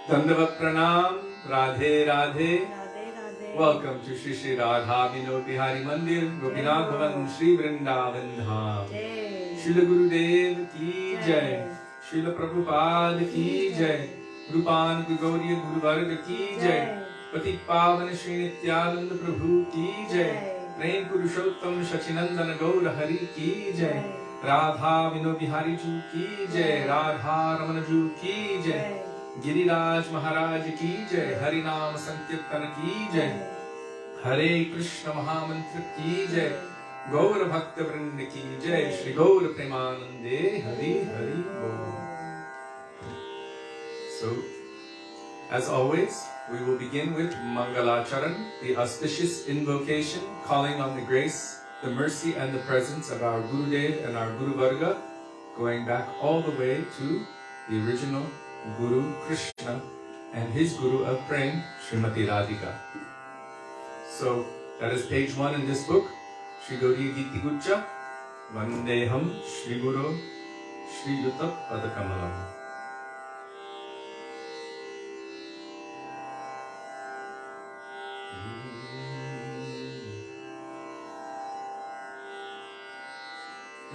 Dandavat Pranam, Radhe Radhe. Welcome to Shri Shri Radha Vinod Bihari Mandir, Gopinath Bhavan, Shri Vrindavan Dham. Srila Gurudev ki jai, Srila Prabhupada ki jai, Rupan Gugaudiya Guru Varga ki jai, Patik Pavan Shri Nityananda Prabhu ki jai, Prem Purushottam Shachinandana Gaura Hari ki jai, Radha Vinod Bihari Ju ki jai, Radha Ramana Ju ki jai, Giriraj महाराज की जय, हरि नाम संकीर्तन की जय, हरे कृष्ण महामंत्र की जय, गौर भक्त वृंद की जय, श्री गौर प्रेमानंदे हरि हरि बोल. So, as always, we will begin with Mangalacharan, the auspicious invocation, calling on the grace, the mercy and the presence of our Gurudev and our Guru Varga, going back all the way to the original Guru Krishna and his Guru of Prem, Srimati Radhika. So that is page 1 in this book, Shri Gauriya Giti Guccha, Vandeham Shri Guru Shri Yuta Padakamalam.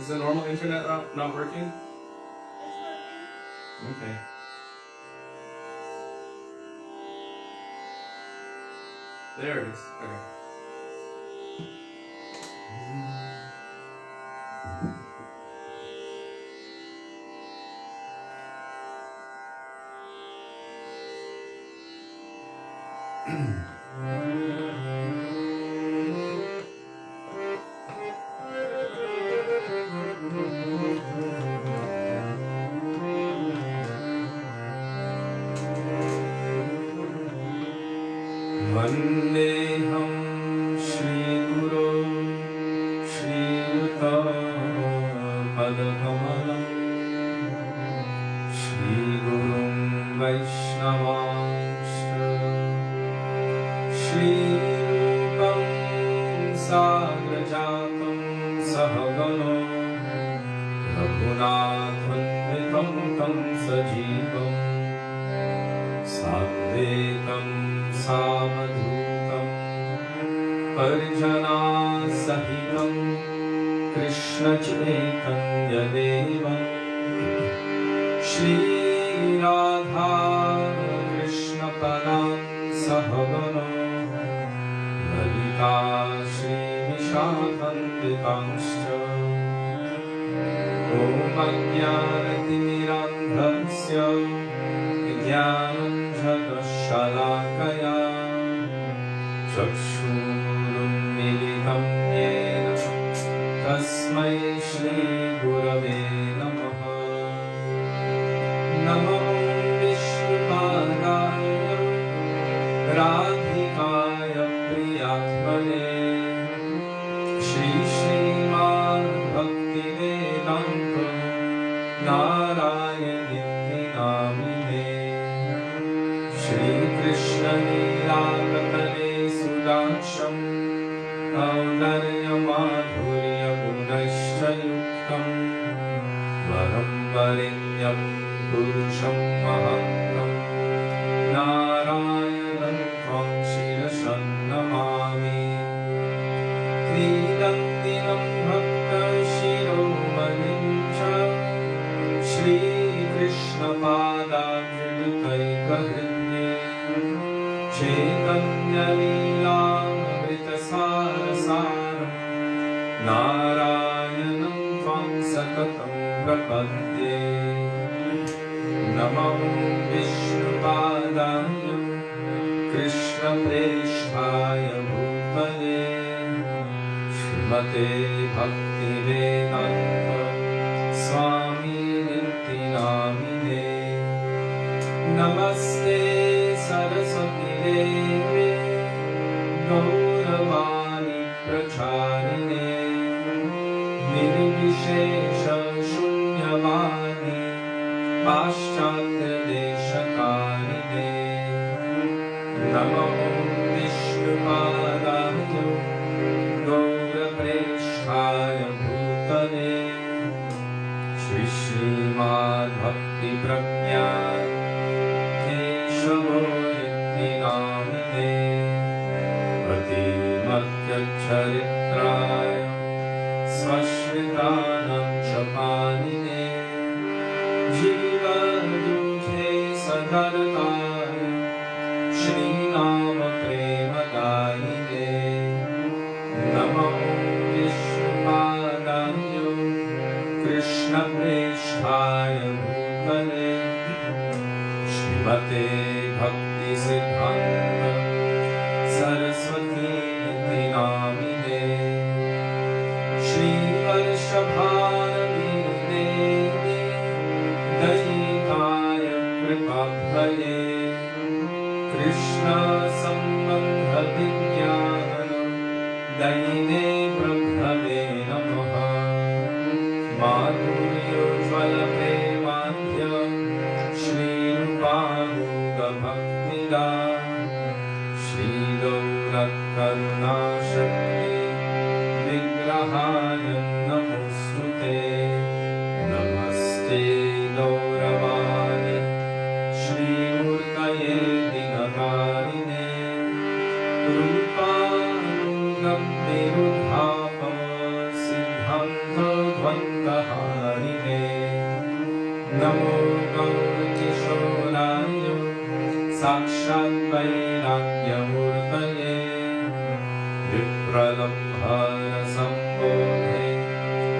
Is the normal internet not working? Okay. There it is. Okay. Vandeham Shri Guru Shri Yuta Padakamalam Shri Gurum Vaishnavamscha Shri Rupam Sagrajatam Sahagano Raghunathvatmitam Tam Sajivam Sadvetam Samadhutam Parjana Sahitam Krishna Chaitanya Devam Shri Radha Krishna Padam Sahagana Lalita Shri Vishakhanditamscha Om Ajnanatirandhasya Jnananjadashalakaya Chakshurunmilitam yena Tasmai Shri Gurave Namaha. Namo Vishnupadaya Radhikaya Priyatmane Shri Śrīmad Bhaktivedānta Nārāyaṇa Namine Shri Krishna Nīlākatane Sudākṣam Audarya Madhurya Gunashcha Yuktam Varam Varinyam Purusham Mahantam Nārāyaṇam Tvam Shirasam Namāmi Tridandinam Bhakta Shiromanim Cha Shri Krishna Padāvridukaikahridye Chaitanya Līlāmritasasaram Nārāyaṇam Tvam Satatam Prapadye. Namo Vishnupadaya Krishna Presthaya Bhutale Śrīmate Bhaktivedānta Swami Niti Namine Namaste Saraswati Devi Gauravani Pracharine Nirvishesha Shunyavani Paschatya Deshakarine Namo Vishnupadaya Gaurapresthaya Bhutale Shri Śrīmad Bhakti Prajñā केशवो इति नामिने अतिमत्यचरित्राय स्वश्रितानां च पानिने जीवदुःखे सदरताय श्रीनाम प्रेमदायिने नमो विष्णुपादाय कृष्णप्रेष्ठाय भूतले श्रीमते भक्तिसिद्धान्त सरस्वती इति नामिने श्रीवर्षभारवीने दयिताय कृपाभये कृष्णसम्बन्धविज्ञान दयिने ब्रह्मवे नमः माधुर्योज्ज्वलप्रेमाढ्य श्रीरूपानुगभक्तिदा श्रीगौरकरुणाशक्ति विग्रहाय नमोऽस्तुते नमस्ते गौरवाणि श्रीमूर्तये दिनकारिणे रूपानुगं निरुद्धापं सिद्धान्तध्वन्तहारिणे नमो गौरकिशोराय साक्षात् वैराग्यमूर्तये विप्रलम्भरसम्बोधे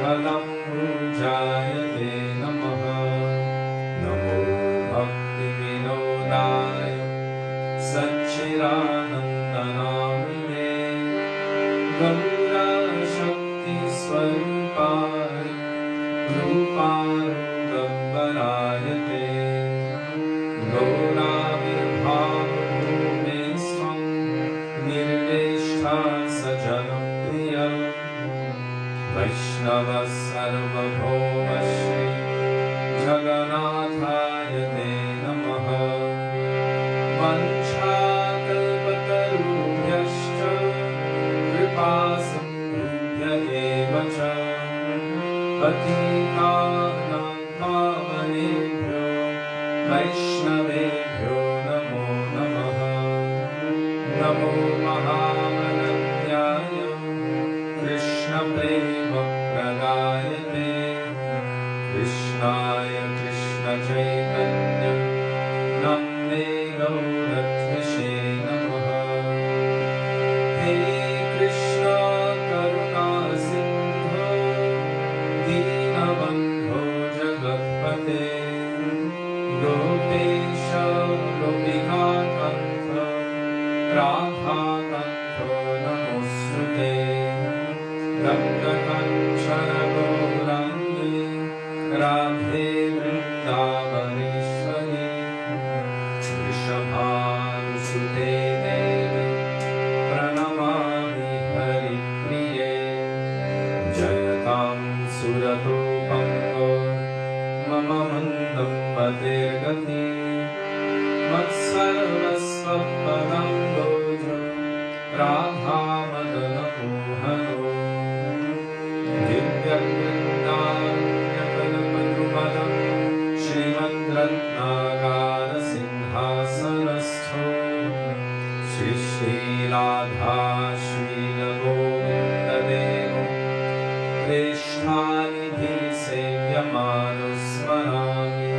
पदम्बुजाय ते नमः नमो भक्तिविनोदाय सच्चिदानन्दनामिने गौरशक्तिस्वरूपाय रूपानुगम्बराय ते गौराविर्भावभूमे स्वं निर्देष्टा सजनप्रिय वैष्णव सर्वभौम श्री जगन्नाथाय ते नमः वञ्चाकल्पतरुभ्यश्च कृपासिन्धुभ्य एव च पतितानां पावनेभ्यो वैष्णवेभ्यो नमो नमः नमो महामनन्याय कृष्णप्रेमप्रदायते कृष्णाय कृष्णचैतन्य नमो गौरत्विषे नमः हे कृष्ण करुणा सिन्धो दीनबन्धो जगत्पते गोपेश गोपिकान्त राधाकान्त नमोऽस्तुते रक्तकञ्चन गौराङ्गी राधे वृन्दावनेश्वरी वृषभानुसुते देवी प्रणमामि हरिप्रिये जयतां सुरतोपङ्गो मम मन्दं पतेर्गति मत्सर्वस्वपदाम्बोजो राधामदनमोहनो दिव्यवृन्दारण्यकल्पद्रुमदं श्रीमद्रत्नागारसिंहासनस्थो श्रीराधा श्रीलगोविन्ददेवो प्रेष्ठानिधिः सेव्यमानो स्मरामि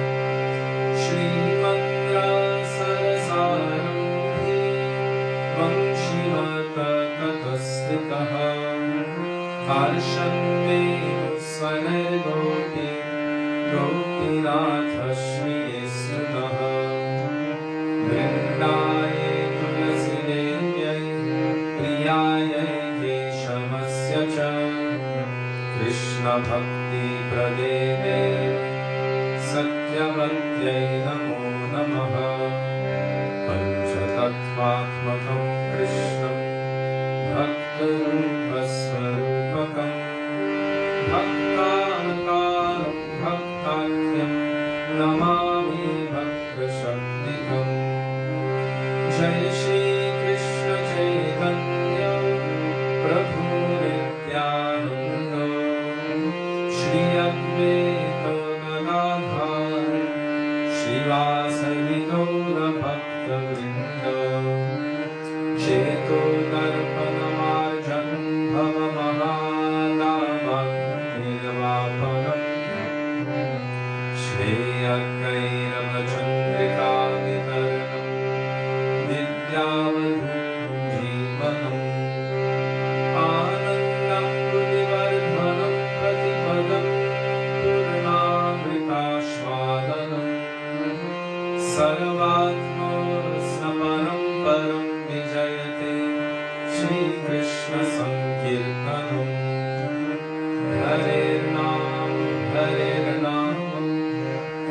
श्रीमद्रसरसारम्भे वंशिमततस्थितः हर्षन्वेणुस्वनैर्गोपी गोपीनाथ श्रीयेस्तुतः वृन्दाये तुलसीदेव्यै प्रियायै केशवस्य च कृष्णभक्तिप्रदे देवी सत्यवत्यै नमो नमः पञ्चतत्त्वात्मकं कृष्णं भक्तरूपस्वरूपकं भक्तावतारं भक्ताख्यं नमामि भक्तशक्तिकम् जय श्रीकृष्ण चैतन्य प्रभु नित्यानन्द श्री अद्वैत गदाधर श्रीवासदि गौर भक्त Cheto darpanamarjan bhava mahadavan nirvapanam Shreyakairava chandrika vitaranam vidyavadhum jivanam Anandam budivardhanam pratipadam purnamritashvadanam Sarvatma snaparam param vijayate Shri Krishna Sankirtanam Harer Nam Harer Nam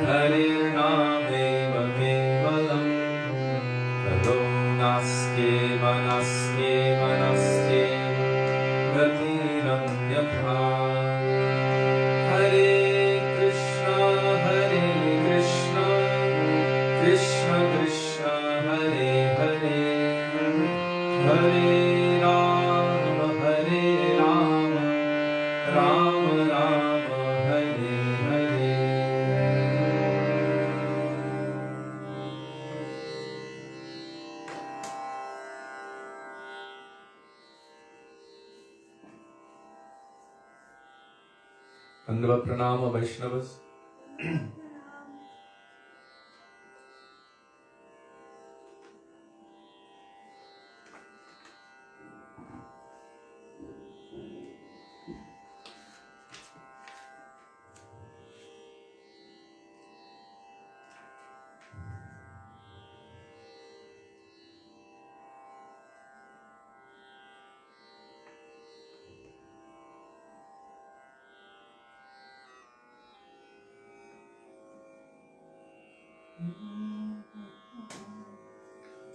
Harer Nameva Kevalam Tado Nastyeva Nastyeva Nastyeva Gatiranyatha Hare Krishna Krishna Krishna Hare Hare Hare Rama Rama Rama Hare Hare Dandava Pranama Vaishnavas.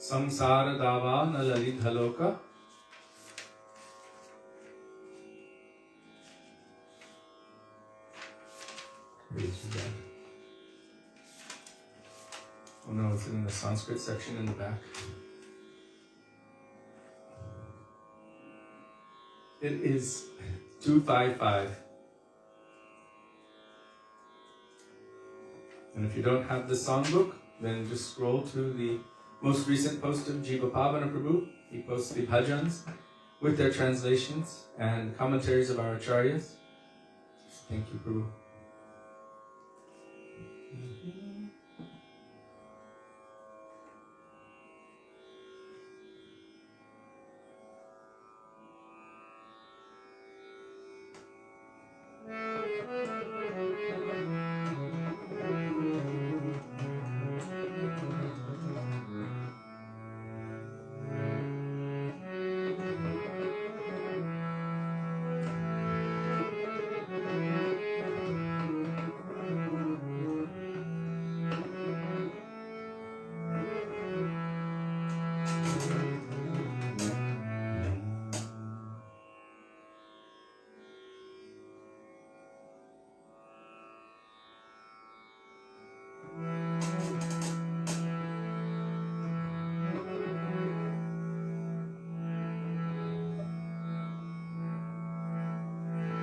Samsara dava nalalidhaloka Oh no, it's in the Sanskrit section in the back. It is 255. And if you don't have the songbook, then just scroll to the most recent post of Jiva Pavana Prabhu. He posts the bhajans with their translations and commentaries of our acharyas. Thank you, Prabhu.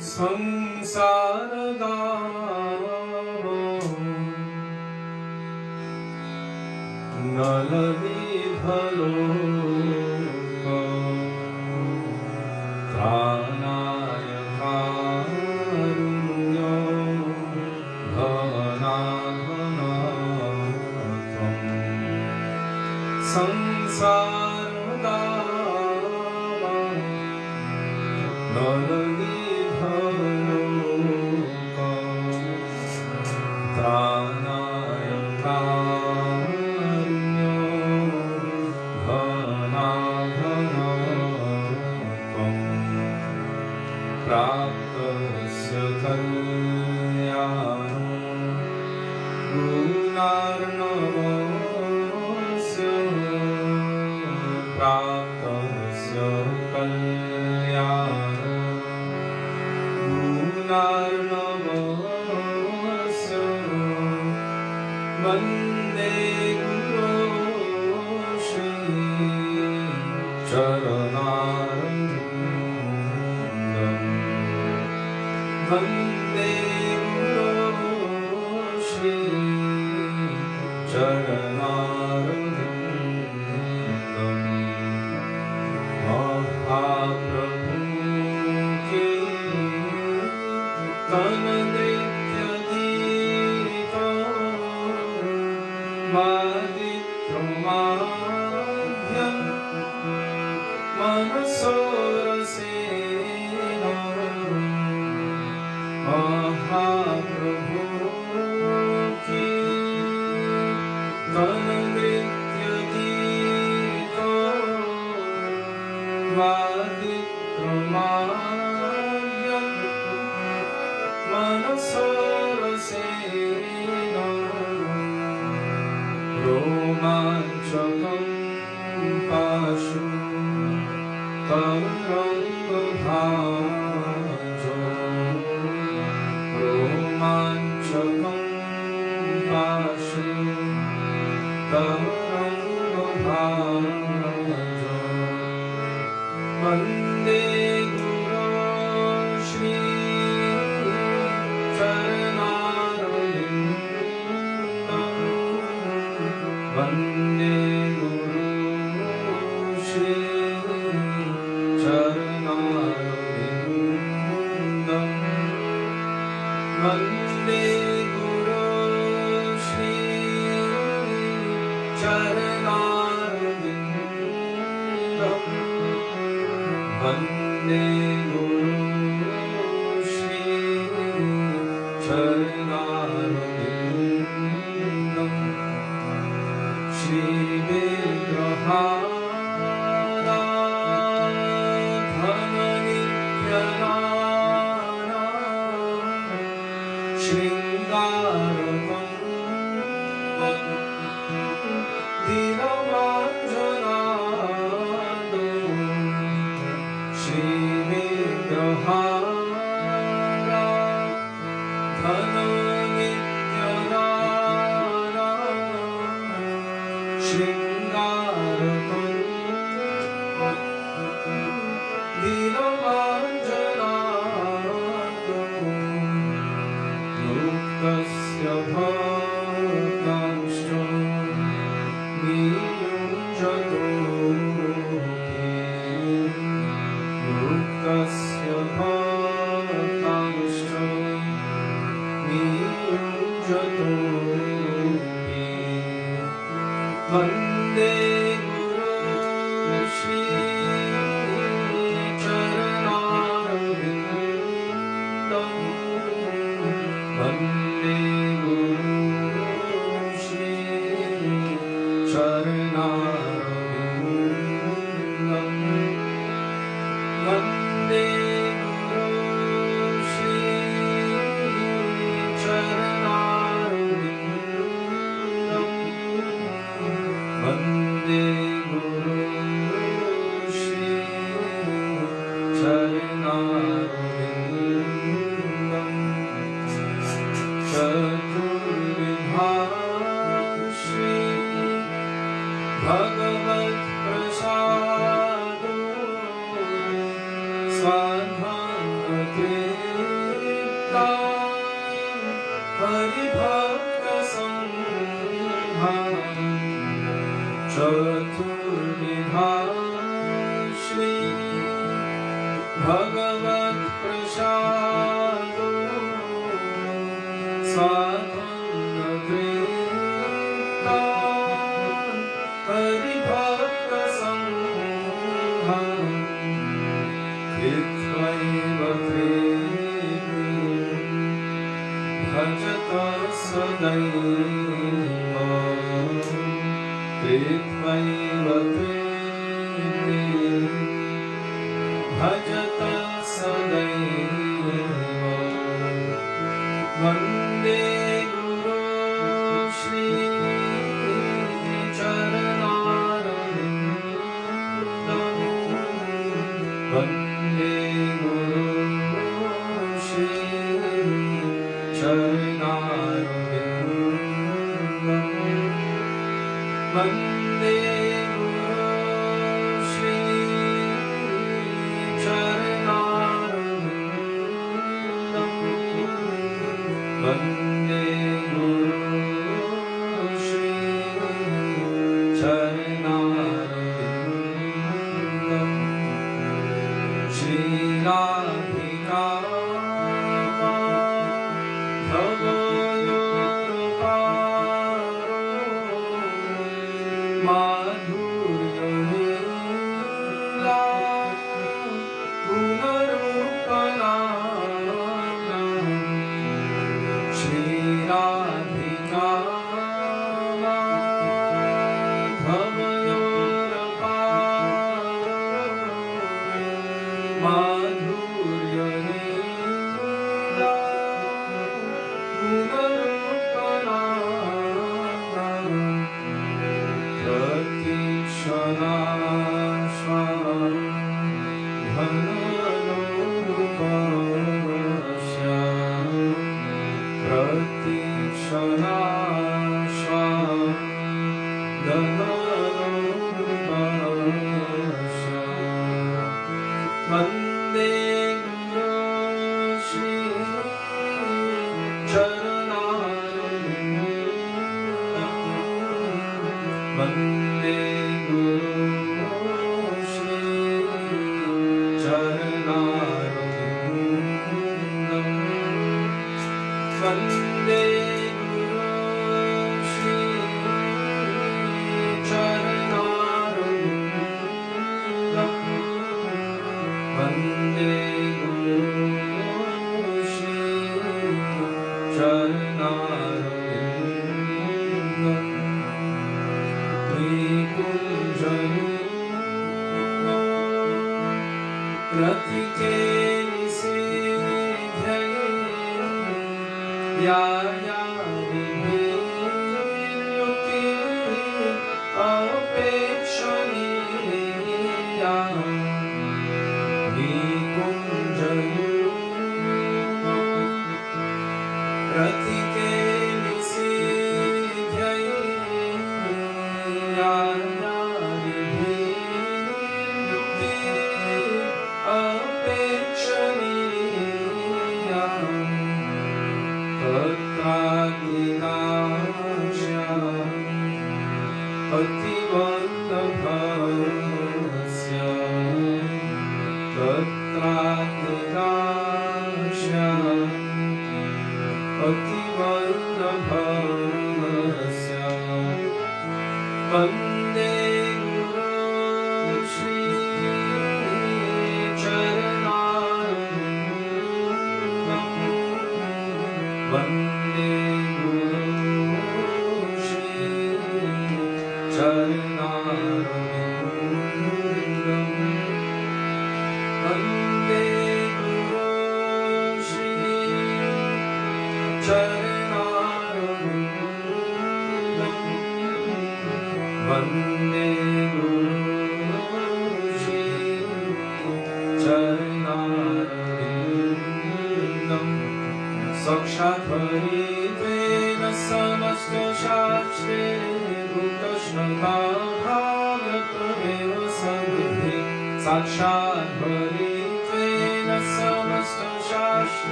Samsaradama Nalavidhaloka Pranaya Karunyo Bhavanadhanatam Samsaradama Nalavidhaloka Pranaya Karunyo Bhavanadhanatam Praptasya Kalyano Gunarnavasya Praptasya Kalyano Gunarnavasya Vande Guru Śrī Charanarvindam Vande Guru Śrī Charanarvindam वादित्रोमाभ्यं मनसोरसेन महाप्रभु की तननृत्यगीतो वादित्रोमाभ्यं मनसोरसेन रोमाञ्चकं पाशु तरङ्गभाजो रोमाञ्चकं पाशु तरङ्गभाजो वन्दे गुरो श्री चरणारविन्दं वन्दे गुरो श्री चरणारविन्दं वन्दे गुरो श्री चरणारविन्दं वन्दे गुरो श्री चरणारविन्दं श्रीविग्रहाराधननित्यनाना शृङ्गारकं दीनमाञ्जनादो श्रीविग्रहाराधननित्यनाना शृङ्गारकं दीनमाञ्जनादो मुक्तस्य भक्तांश्च नियुञ्जतो मुक्तस्य भक्तांश्च नियुञ्जतो वन्दे गुरो श्री चरणारविन्दं वन्दे गुरो श्री चरणारविन्दं वन्दे गुरो श्री चरणारविन्दं वन्दे गुरो श्री चरणारविन्दं चतुर्विधा श्री भगवत्प्रसादो स्वाध्वन्ततृप्ता हरिभक्तसङ्घं चतुर्विधा श्री भगवत्प्रसादो स्वाध्वन्ततृप्ता हरिभक्तसङ्घं कृत्वैव प्रीतिं भजत सदैव कृत्वैव प्रीतिं भजत सदैव वन्दे गुरो श्री चरणारविन्दं वन्दे गुरो श्री चरणारविन्दं वन्दे गुरो श्री चरणारविन्दं वन्दे गुरो Shri चरणारविन्दं श्रीराधिका भवयोरपारो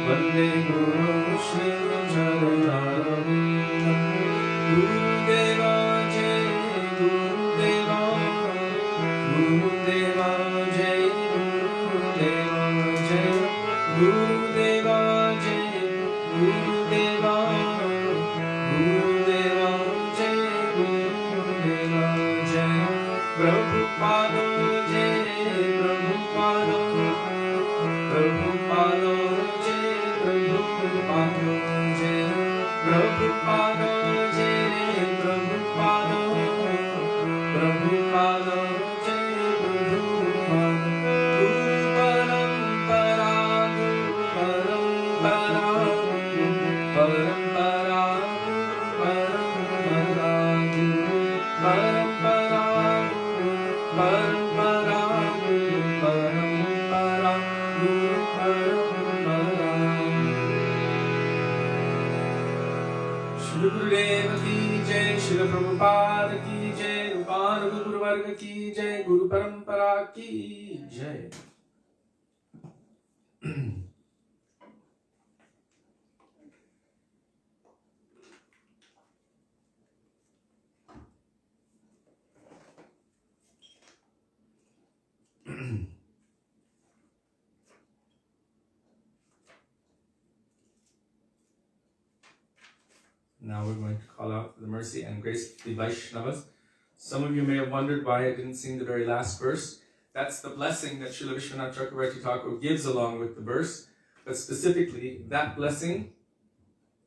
Vande Guru Shri Charanarvindam. Gurudeva Jai Gurudeva, Gurudeva Jai Gurudeva Jai, Gurudeva Jai Gurudeva, Gurudeva Jai Gurudeva Jai, Prabhupada Jai Prabhupada, Prabhupada Jai Prabhupada Jai, Prabhupada Jai Prabhupada, Prabhupada Jai Prabhupada. Guru Parampara, Guru Parampara, Parampara, Parampara, Guru Parampara, Parampara, Guru Parampara, Guru Parampara. Shri Gurudeva ki jai, Shri Prabhupada ki jai, Rupanuga Guru Varga ki jai, Guru Parampara ki jai. Now we're going to call out for the mercy and grace of the Vaishnavas. Some of you may have wondered why I didn't sing the very last verse. That's the blessing that Srila Vishwanath Chakravarti Thakur gives along with the verse. But specifically, that blessing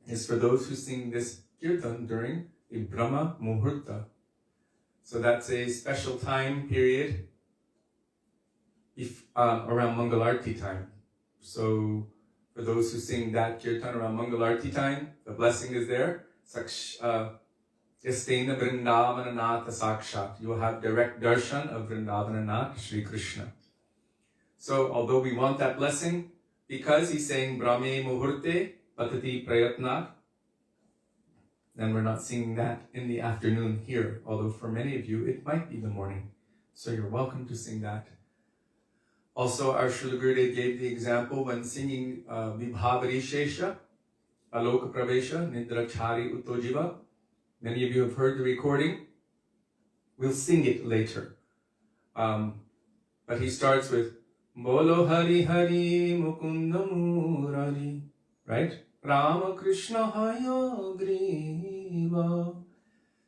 is for those who sing this kirtan during the Brahma Muhurta. So that's a special time period around Mangalarti time. So for those who sing that kirtan around Mangalarti time, the blessing is there. Yastena Vrindavananath Sakshat. You will have direct darshan of Vrindavananath, Shri Krishna. So although we want that blessing, because he's saying Brahme Muhurte Patati Prayatnat, then we're not singing that in the afternoon here. Although for many of you, it might be the morning. So you're welcome to sing that. Also, our Srila Gurudev gave the example when singing Vibhavari Shesha, Aloka Pravesha, Nidrachari Uttojiva. Many of you have heard the recording. We'll sing it later. But he starts with Bolo Hari Hari Mukunda Murari, right? Rama Krishna Hayagriva.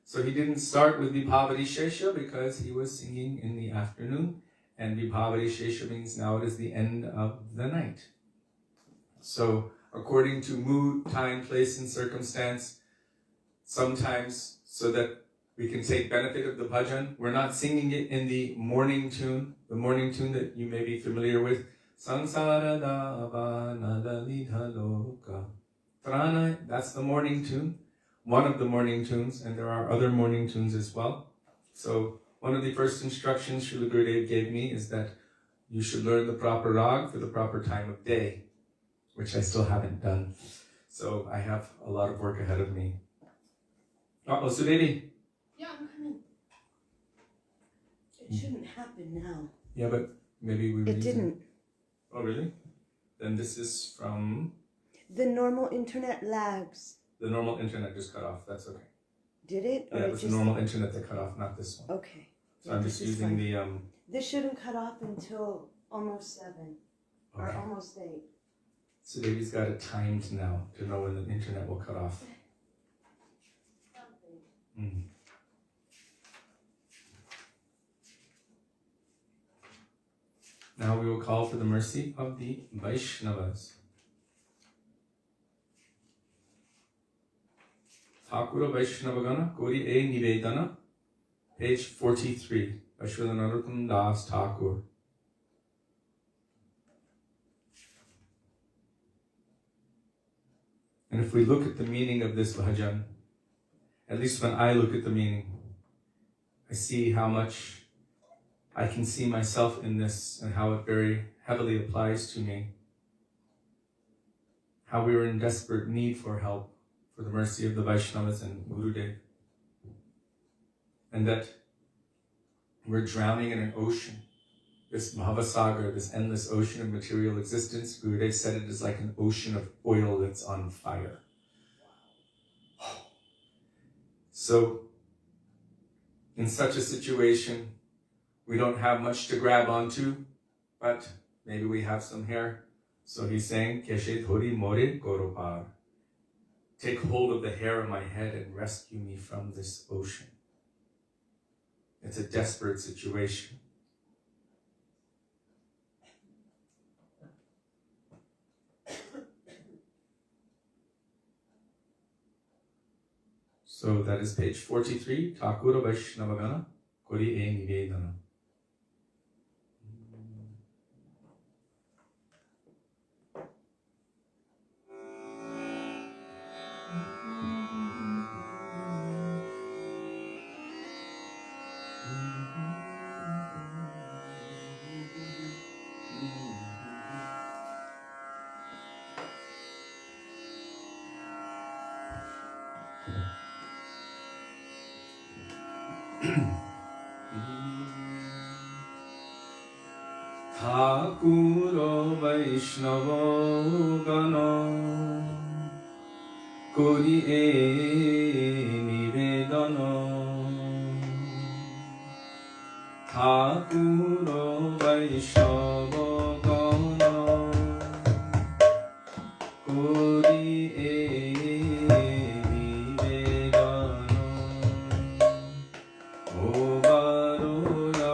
So he didn't start with Vibhavari Shesha because he was singing in the afternoon. And Vibhavari Shesha means now it is the end of the night. So according to mood, time, place, and circumstance, sometimes so that we can take benefit of the bhajan, we're not singing it in the morning tune that you may be familiar with. Sansara dava nalalidha loka. Trana, that's the morning tune, one of the morning tunes, and there are other morning tunes as well. So one of the first instructions Srila Gurudev gave me is that you should learn the proper rag for the proper time of day, which I still haven't done. So I have a lot of work ahead of me. Oh, Sudevi. Yeah, I'm coming. It shouldn't happen now. Yeah, but maybe we. It didn't. Oh, really? Then this is from. The normal internet lags. The normal internet just cut off. That's okay. Did it? Yeah, it was the normal internet that cut off, not this one. Okay. So yeah, I'm just using the. This shouldn't cut off until almost 7 or almost 8. So Devi's got it timed now to know when the internet will cut off. Mm. Now we will call for the mercy of the Vaishnavas. Thakura Vaishnavagana, Kori E Nivedana, page 43, Vaishnava Narottam Das Thakur. And if we look at the meaning of this bhajan, at least when I look at the meaning, I see how much I can see myself in this and how it very heavily applies to me. How we are in desperate need for help, for the mercy of the Vaishnavas and Gurudev. And that we're drowning in an ocean this Mahavasagar, this endless ocean of material existence, Gurudev said it is like an ocean of oil that's on fire. So, in such a situation, we don't have much to grab onto, but maybe we have some hair. So he's saying, Keshe thori more goropar. Take hold of the hair of my head and rescue me from this ocean. It's a desperate situation. So that is page 43, Thakura Vaishnavagana, Kori E Nivedana. Thakura Vaishnava Gana Kori E Nivedana. Thakura Vaishnava Gana Kori E Nivedana. O Varuna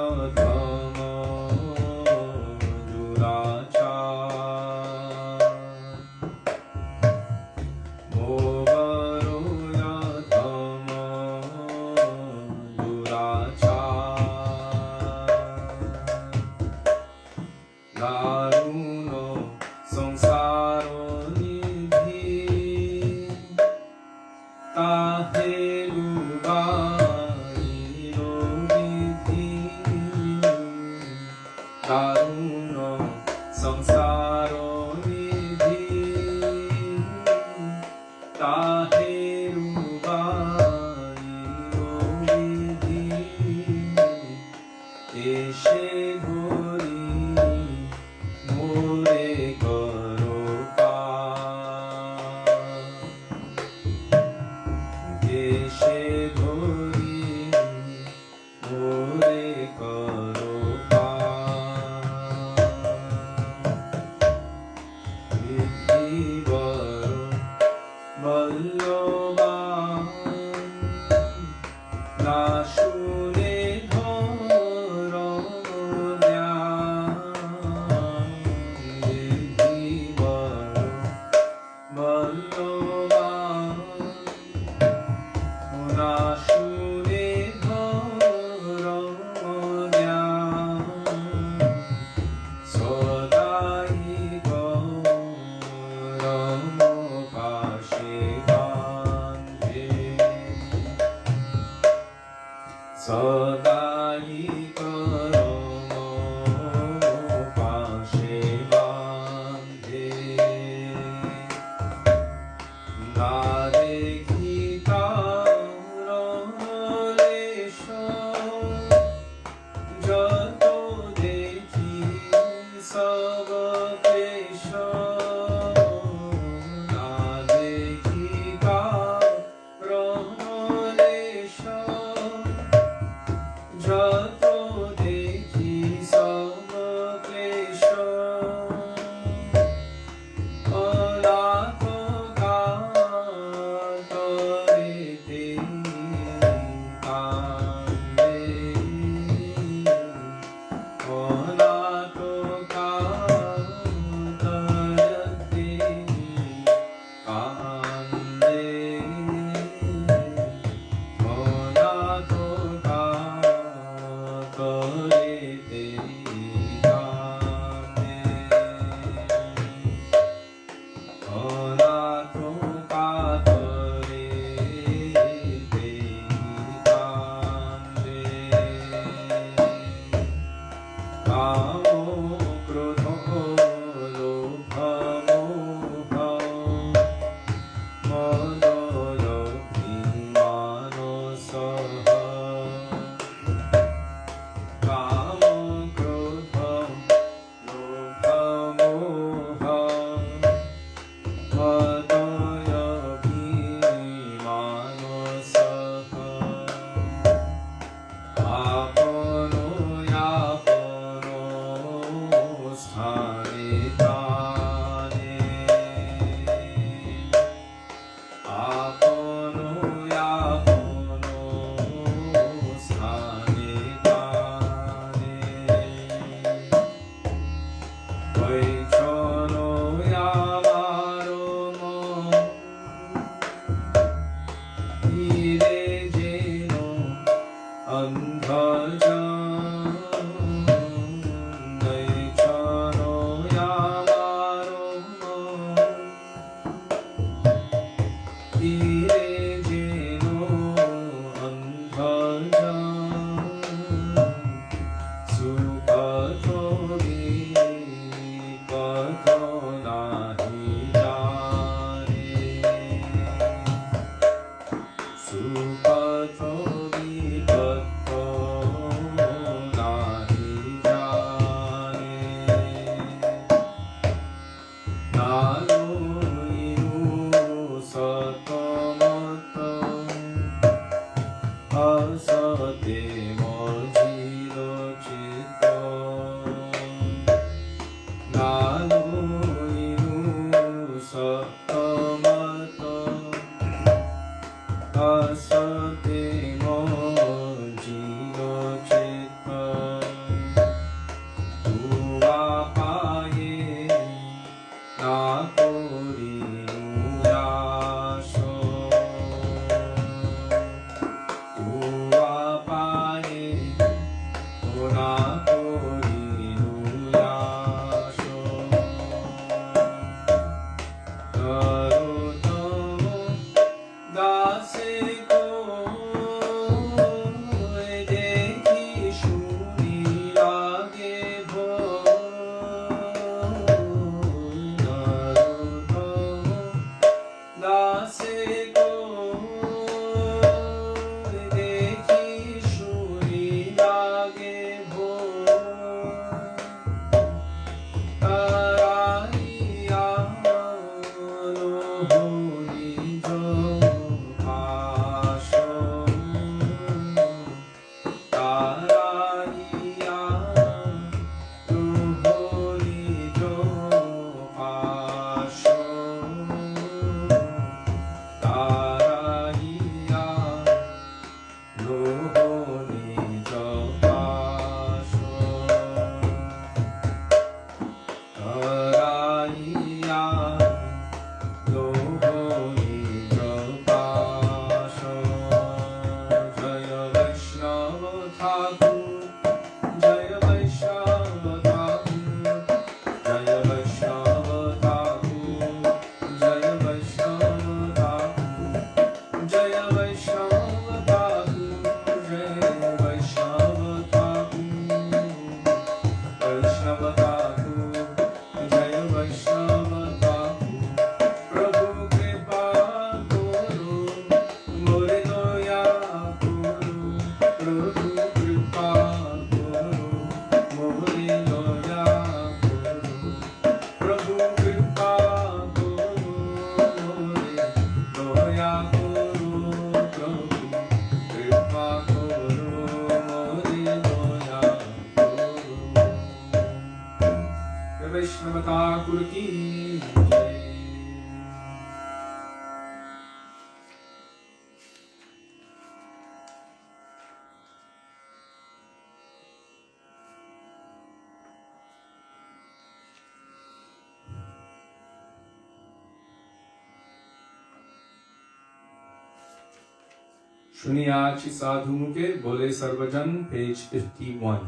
শুনিয়াছি সাধু মুখে বলে সর্বজন, page 51।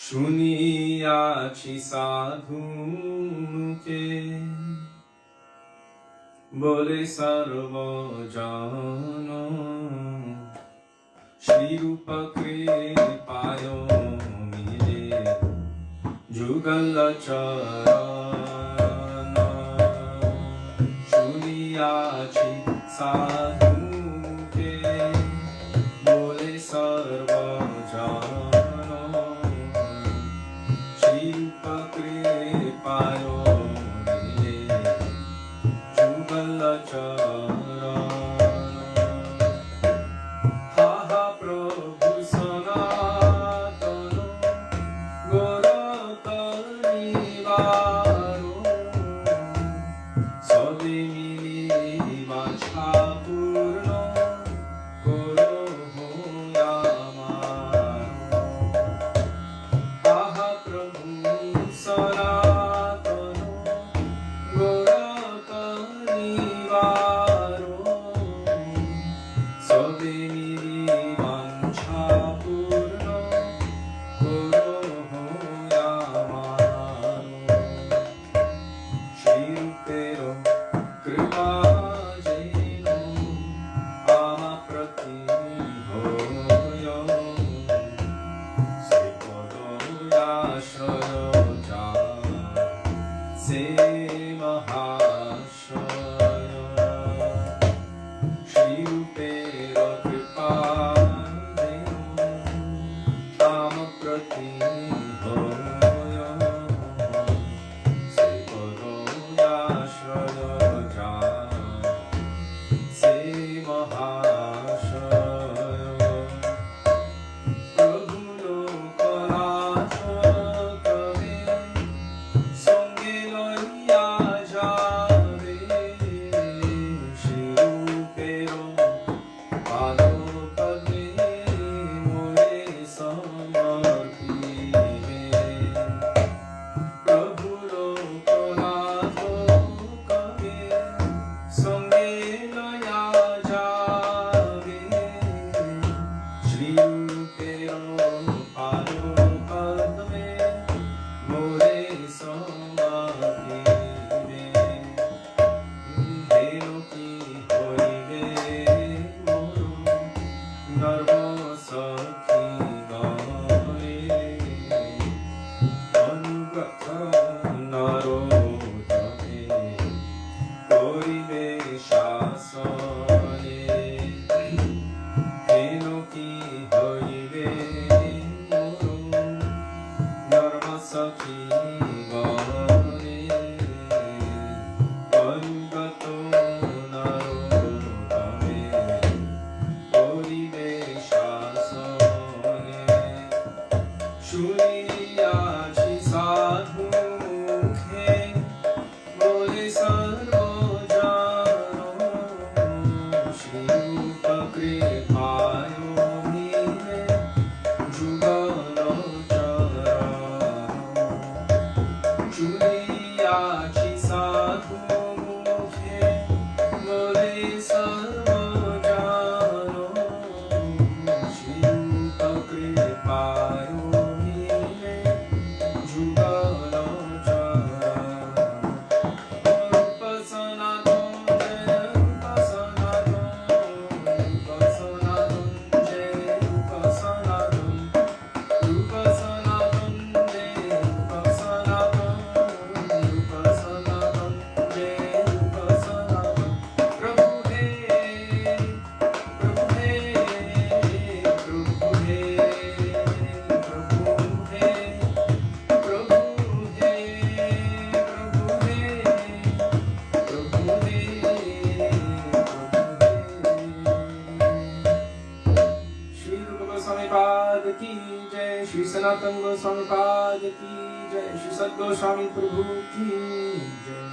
শুনিয়াছি সাধু মুখে বলে সর্বজন, শ্রীরূপ কৃপায় মিলে যুগল চরণ। শুনিয়াছি সাধু মুখে বলে সর্বজন, শ্রীরূপ কৃপায় মিলে যুগল চরণ। Śrī Sanātana Gosvāmī Pāda ki jai, Śrī Satyavrata Gosvāmi Prabhu ki jai.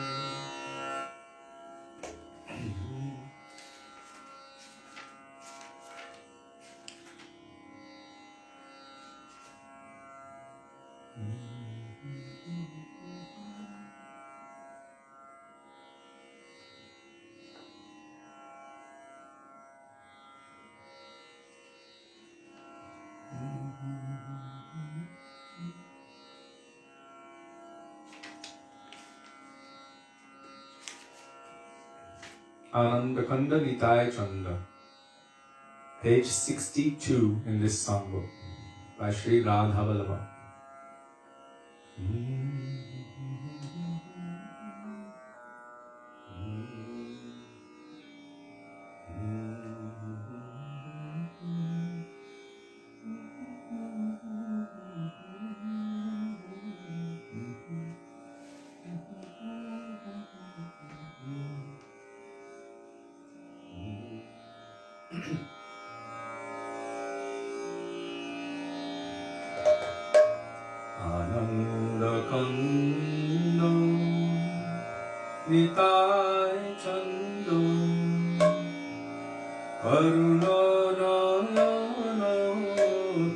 Ananda Kanda Nitai Chanda, page 62 in this songbook by Sri Radha. Nitai Chando Karuna Nayana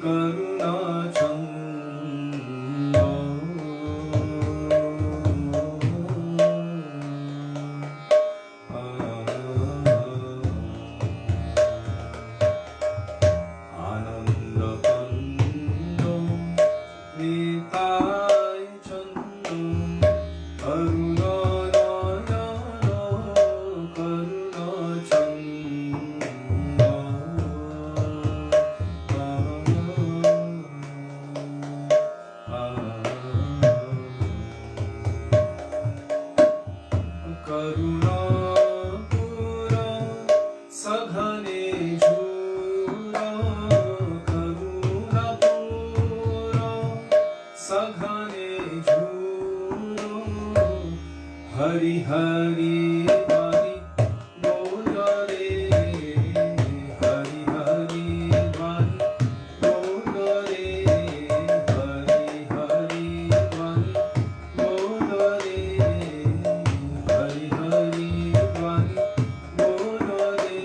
Karuna Chando Ananda Kando Nitai Chando Karuna Hari Hari Hari Bola Re Hari Hari Hari Bola Re Hari Hari Hari Bola Re Hari Hari Hari Bola Re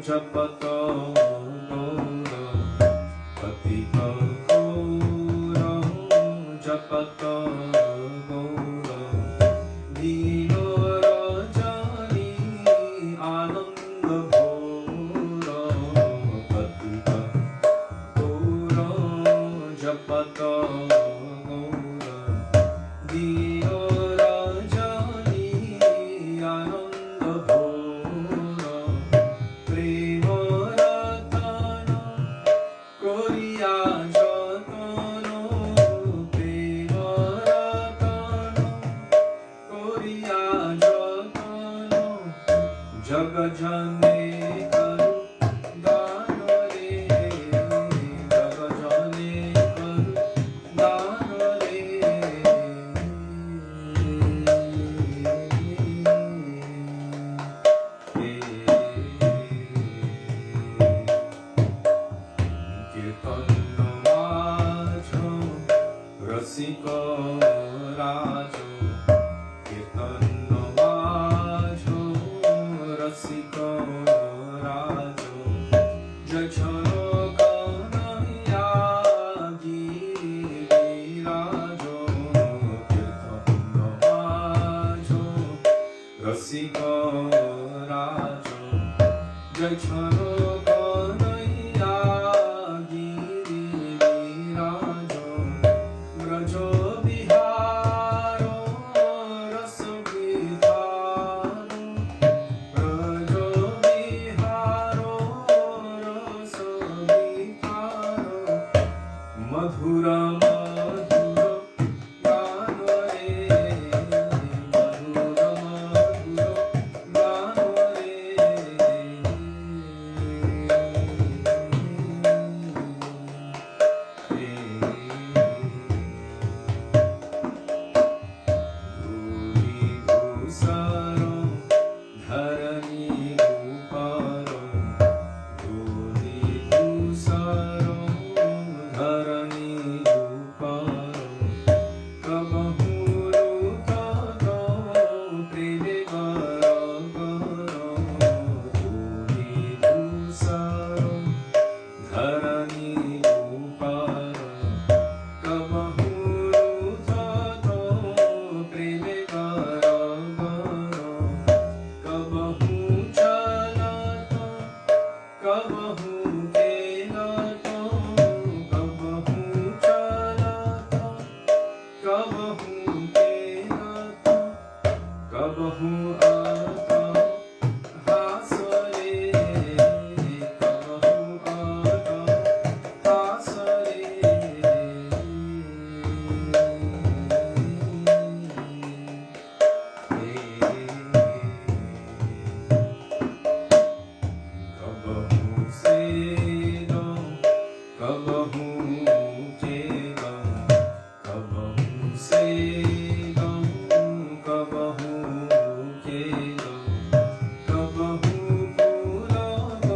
Japata Gora Patika जपत गौर दियो रजनी आनंद भोर प्रेम रतन करिया जतन प्रेम रतन करिया जतन जग जने करु दान रे जग जने करु दान रे कीर्तन माझ रसिक राज कीर्तन माझ रसिक राज जय छलो कन्हैया गिरिराज कीर्तन माझ रसिक राज जय छलो कन्हैया गिरिराज ब्रज बिहार रस विहार ब्रज बिहार रस विहार मधुर मधुर गान रे मधुर मधुर गान धूली धूसर धरणी ऊपर धूली धूसर धरणी ऊपर कबहू लूट दो प्रेम गर धूली धूसर धरणी ऊपर कबहू लूट दो प्रेम गर कबहू चलत कबहू खेलत कबहू चलत कबहू खेलत कबहू आत हास रे कबहू आत हास कबहू सेद कबहू चेद कबहू सेद कबहू चेद कबहू पुरब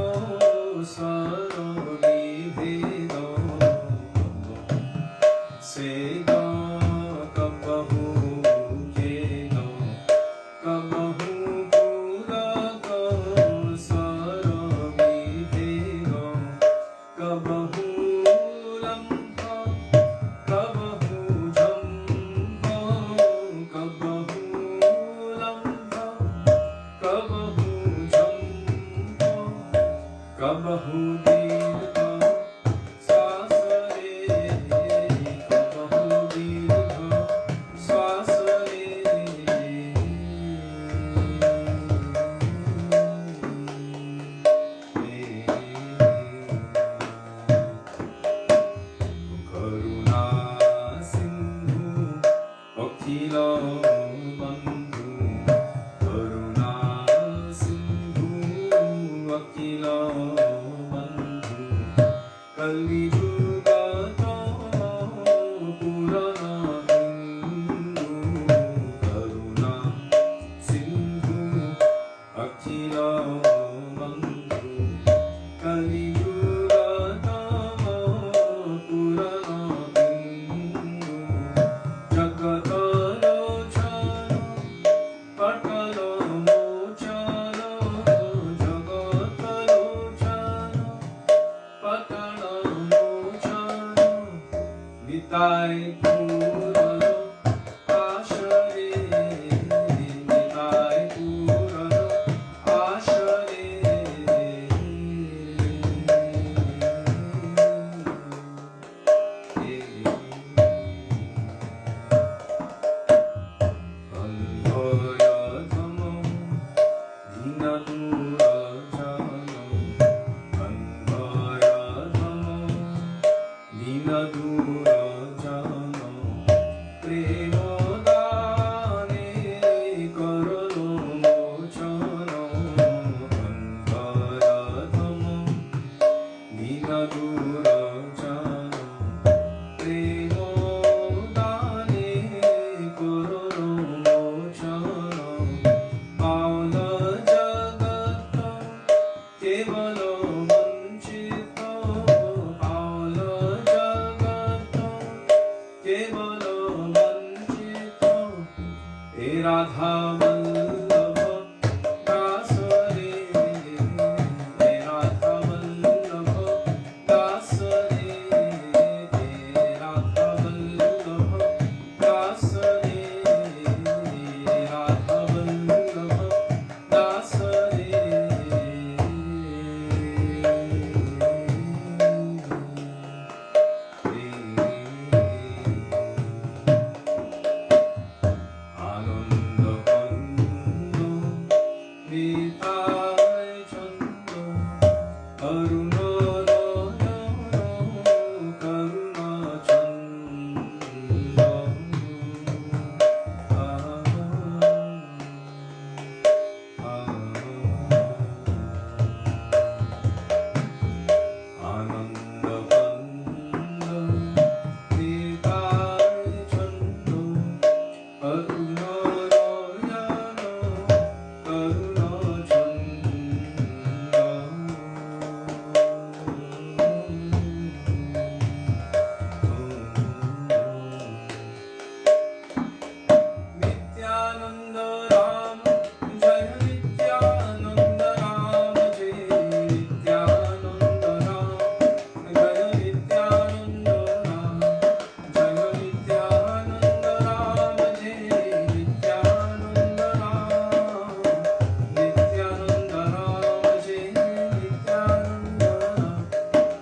सर विभेद सेद कबहू चेद कबहू पुरब सर विभेद कबहू लंब कबहू जंब कबहू लंब कबहू जंब कबहू दीर्घ श्वास रे कबहू दीर्घ श्वास करुणा सिंधु अखिल बंधु करुणा सिंधु अखिल बंधु कलियुग पुराण बिंदु करुणा सिंधु अखिल बंधु कलियुग पुराण बिंदु जगत लोचन पटल मोचन जगत लोचन पटल मोचन निताय पूरन आशरे निताय पूरन आशरे Radha Vallabha Dasa Re Radha Vallabha Dasa Re Radha Vallabha Dasa Re Radha Vallabha Dasa Re Ananda Pando Nitai Chando Karuna Nayana Karuna Chando Ananda Pando Nitai Chando Karuna Nayana Karuna Chanda Nityananda Ram Jaya Nityananda Ram Jaya Nityananda Ram Jaya Nityananda Ram Jaya Nityananda Ram Jaya Nityananda Ram Nityananda Ram Jaya Nityananda Ram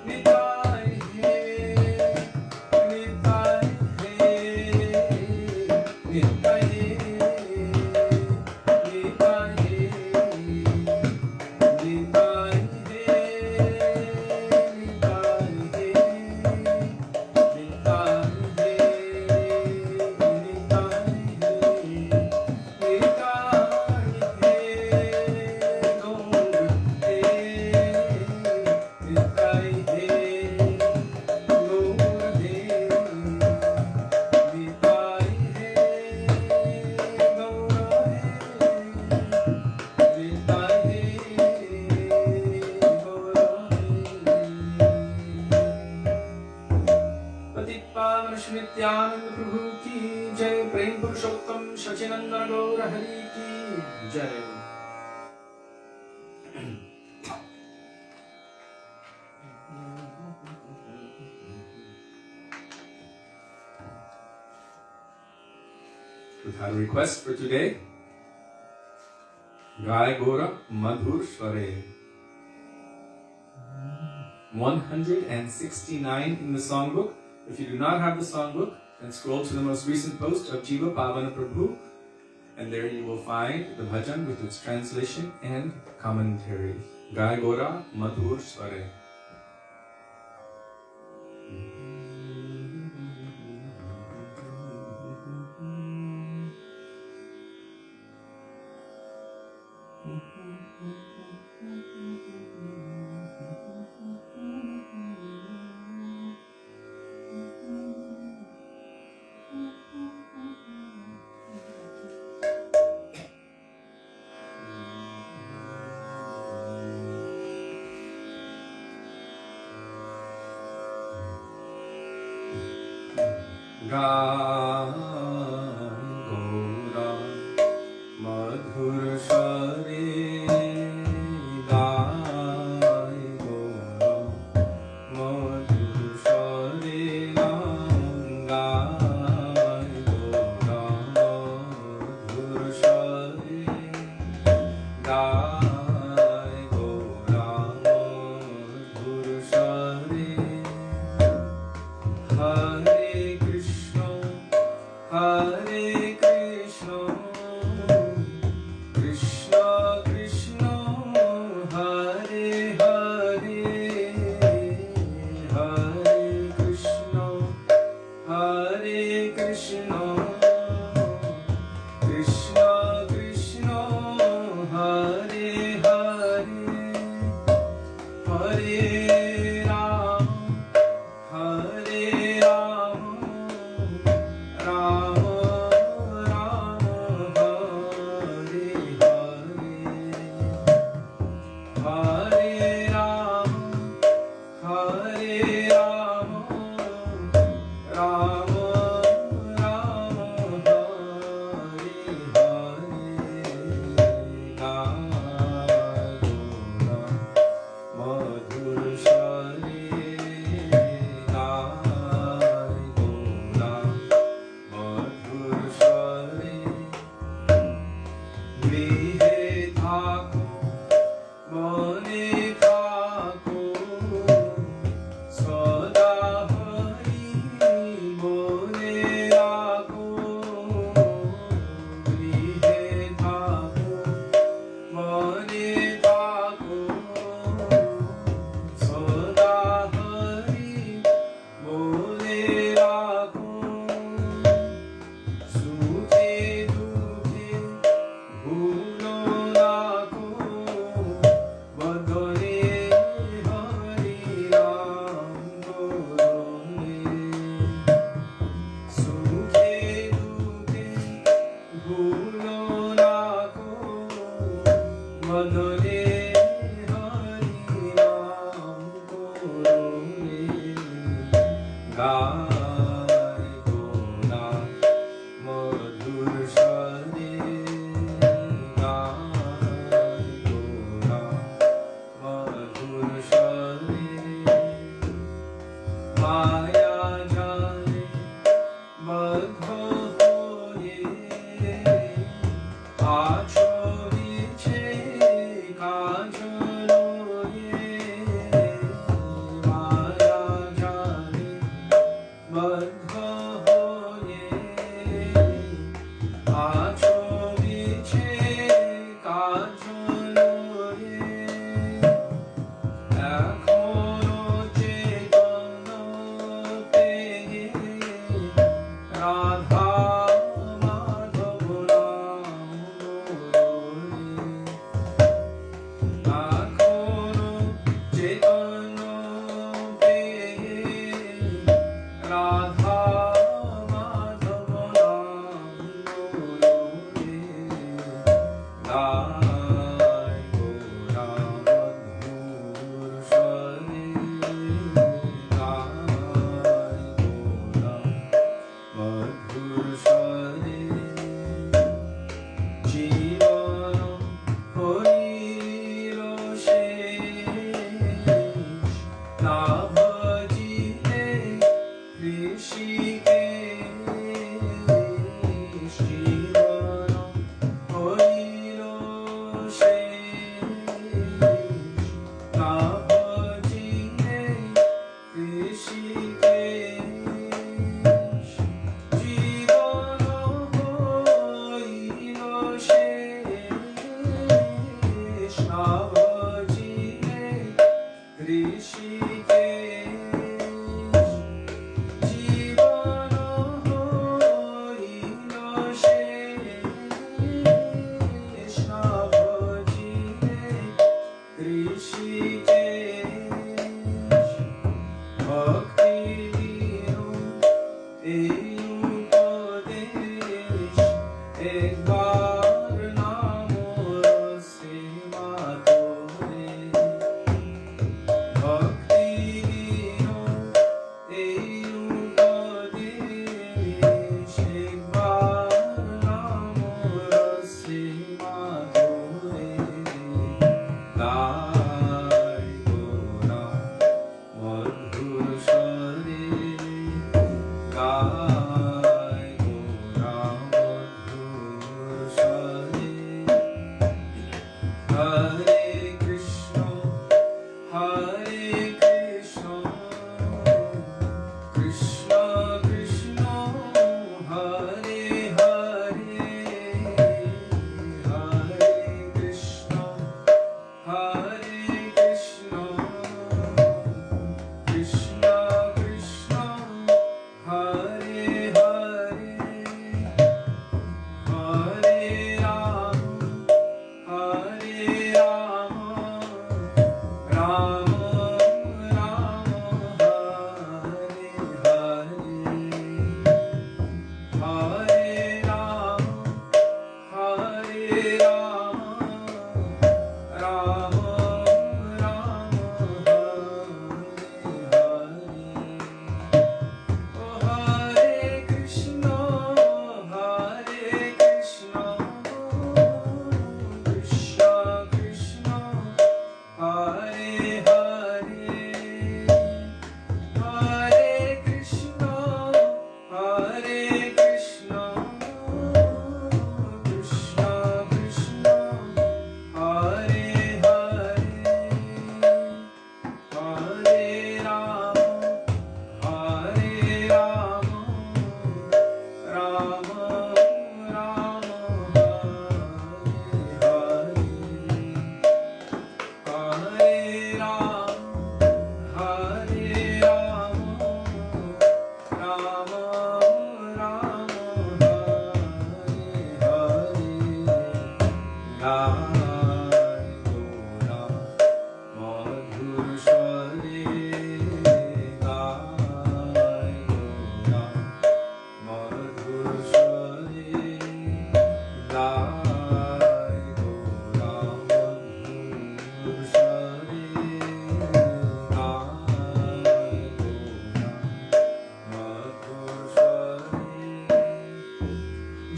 Nitai He Nitai He Nitai He Nitai He Nitai He Nityanand प्रभु की जय प्रेम पुरुषोत्तम सचिनंदन गौर हरि की जय We've had a request for today. Gai Gora Madhur Sware 169 in the songbook. If you do not have the songbook, then scroll to the most recent post of Jiva Pavana Prabhu, and there you will find the bhajan with its translation and commentary. Gai Gora Madhur Sware. Rama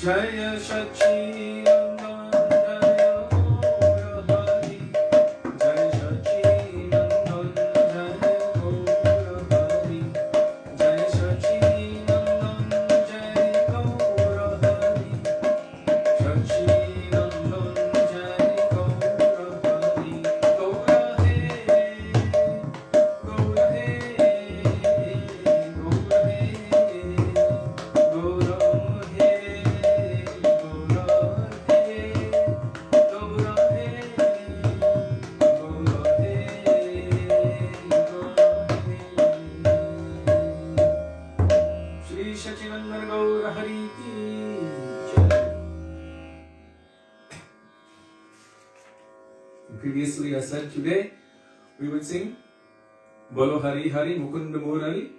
Jaya Sachidananda Jaya Gaura Hari Jaya Sachidananda Jaya Gaura Hari Jaya Sachidananda Jaya Śrī Satyavrata Muni ki jai. Previously I said today we would sing Bolo Hari Hari Mukunda Murari.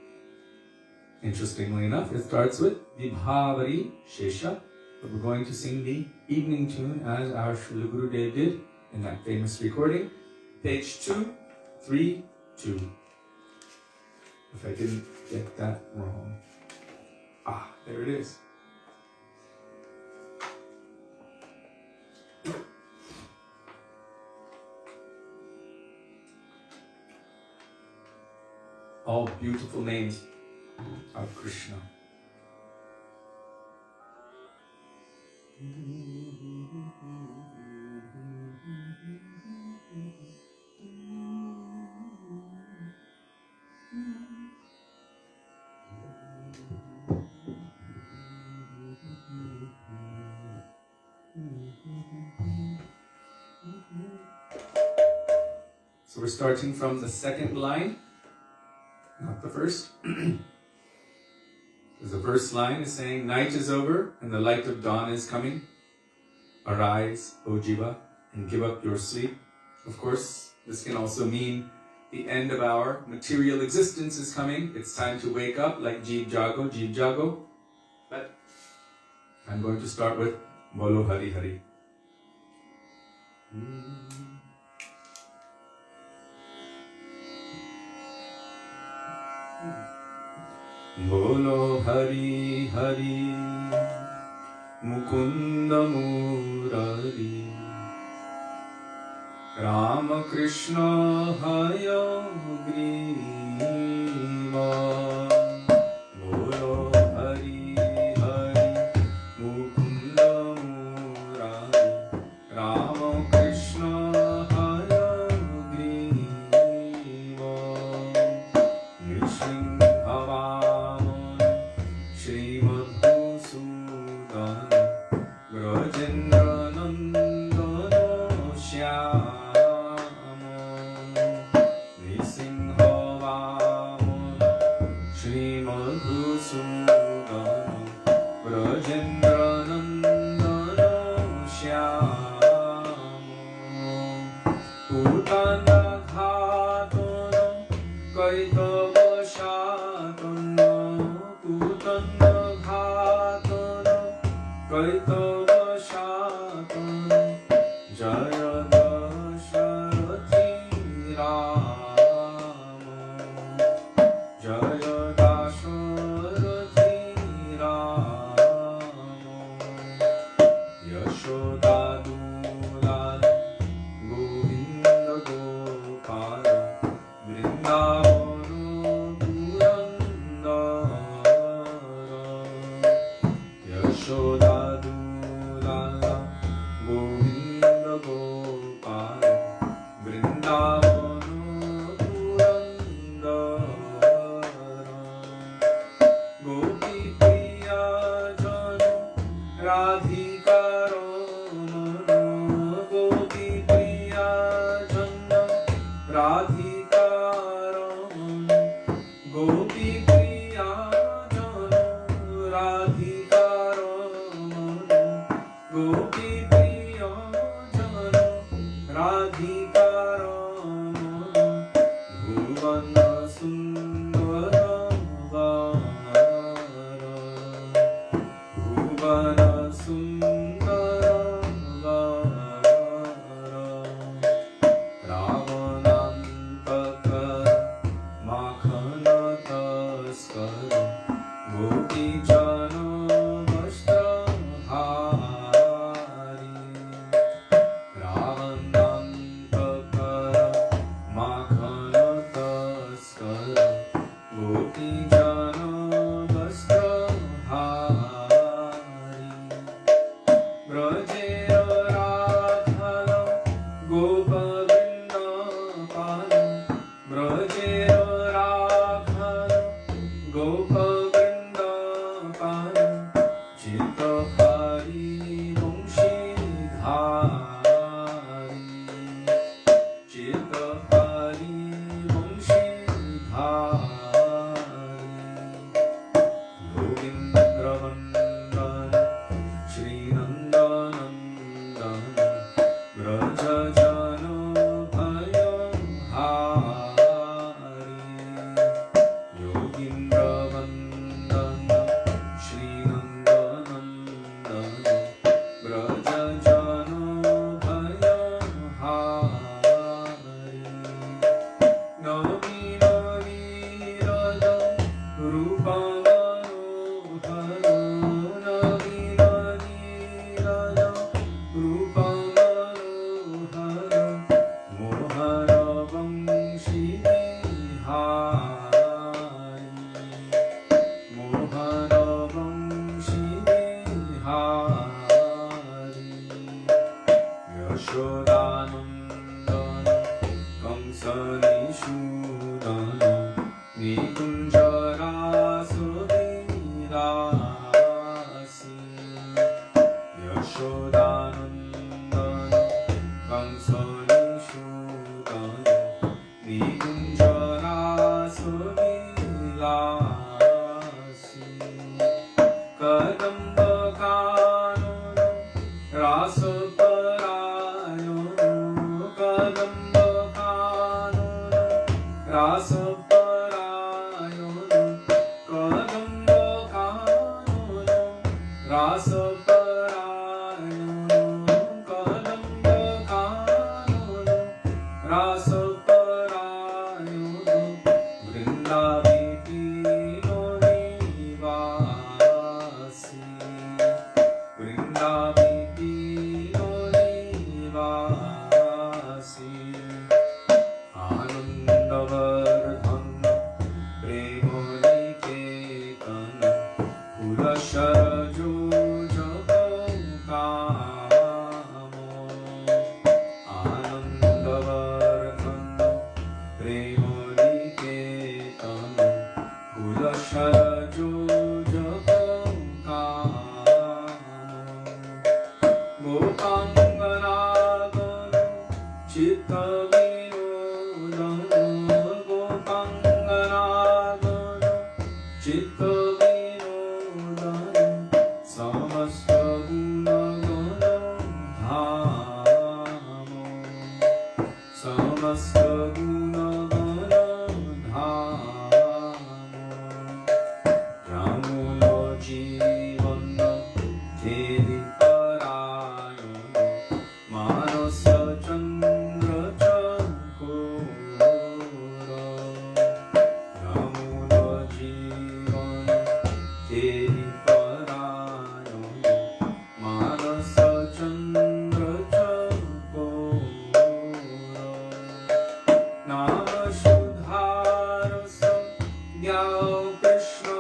Interestingly enough, it starts with Vibhavari Shesha, but we're going to sing the evening tune as our Srila Gurudev did in that famous recording, page 232. If I didn't get that wrong. Ah, there it is. All beautiful names of Krishna. So we're starting from the second line, not the first. Because the first line is saying, night is over and the light of dawn is coming. Arise, O Jiva, and give up your sleep. Of course, this can also mean the end of our material existence is coming. It's time to wake up like Jeev Jago, Jeev Jago. But I'm going to start with Bolo Hari Hari. Bolo Hari Hari Mukunda Murari Rama Krishna Hayagriva. Bolo Hari Hari Mukunda Murari Rama Krishna Hayagriva. Vrindavandana Śrī Nandanandana Braja Jana Bhaya Hari Yogindra Vandana Śrī Nandanandana Braja Jana Bhaya Hari Nami Nami Radha Rupa Manohara Nami Nami Radha Rupa Manohara Mohara Vamshi Hari Mohara Vamshi Hari Yashodanandana Kamsanishudana Nikunjara Sudirasi Yashodanandana Kamsanishudana Nikunjara Sudirasi Kadamba Kanana Rasa Parayana Kadamba Kanana Rasa Parayana Kadamba Kanana Rasa Parayana Kadamba Kanana Rasa Parayana Vrindavitino Nivasi Vrindavitino Nivasi Anandavardhana Premoniketana Purasharajo Jagokamo Anandavardhana Premoniketana Purasharajo Jagokamo Gopanganagana Chitta Vinodana Gopanganagana Chitta Vinodana Samasta Gunagana Dhamo Samasta Gunagana Dhamo Ramulo Jivana Tedi Parayana Manasa Chandra Chakora Ramulo Jivana Tedi Parayana Manasa Chandra Chakora Nama Shudharasa Gyao Krishna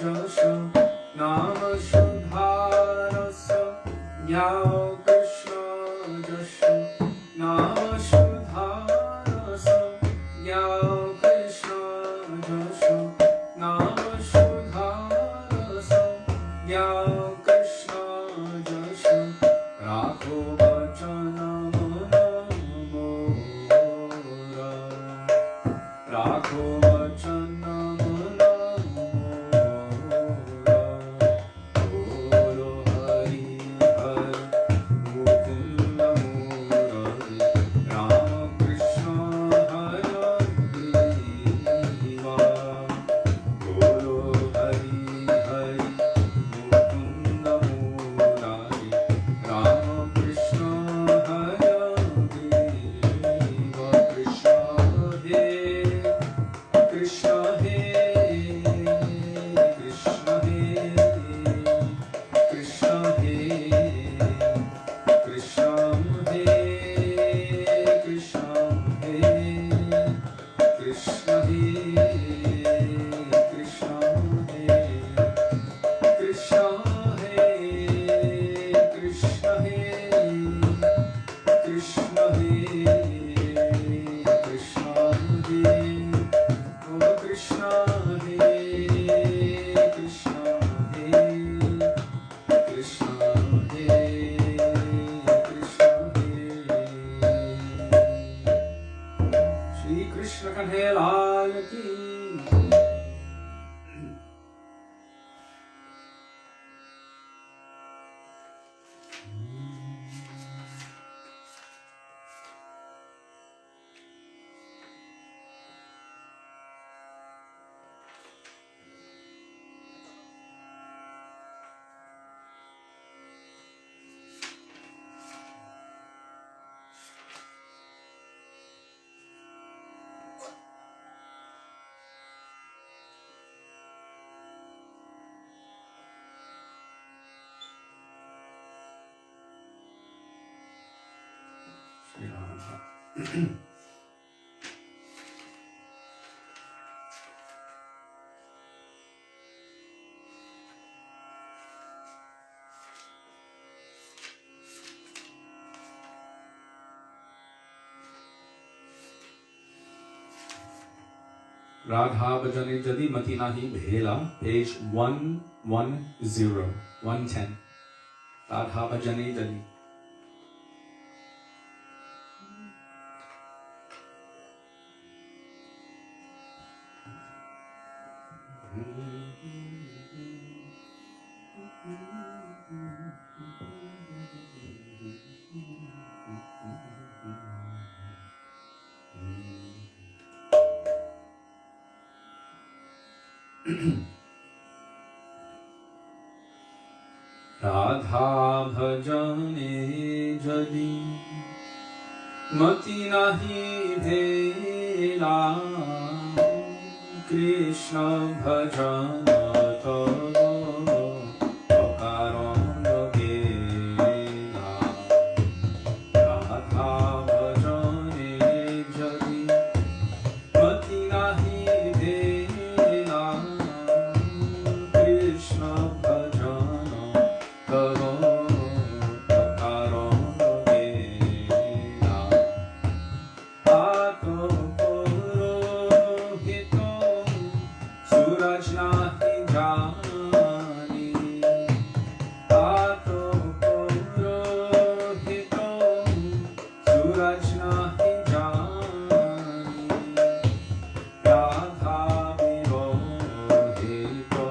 Jasha Nama Shudharasa Gyao Krishna Jasha Nama Shudharasa Gyao Krishna Jasha Nama Shudharasa Gyao Krishna Jasha Rakho Vachana Mana Mora Rakho Vachana Mana Mora Bolo Hari Hari Mukunda Murari Rama Krishna Hari Bolo Hari Hari Mukunda Radha bhajane jadi mati nahi bhela, page 110, 110. Radha bhajane jadi. Radha bhajane jadi mati nahi bhela, Krishna bhajana tavo akaran gela. Radha bhajane jadi mati nahi bhela, Krishna bhajana tavo akaran gela. Ato purohito suraj nahi jani. Ato purohito suraj nahi jani. Radha virohito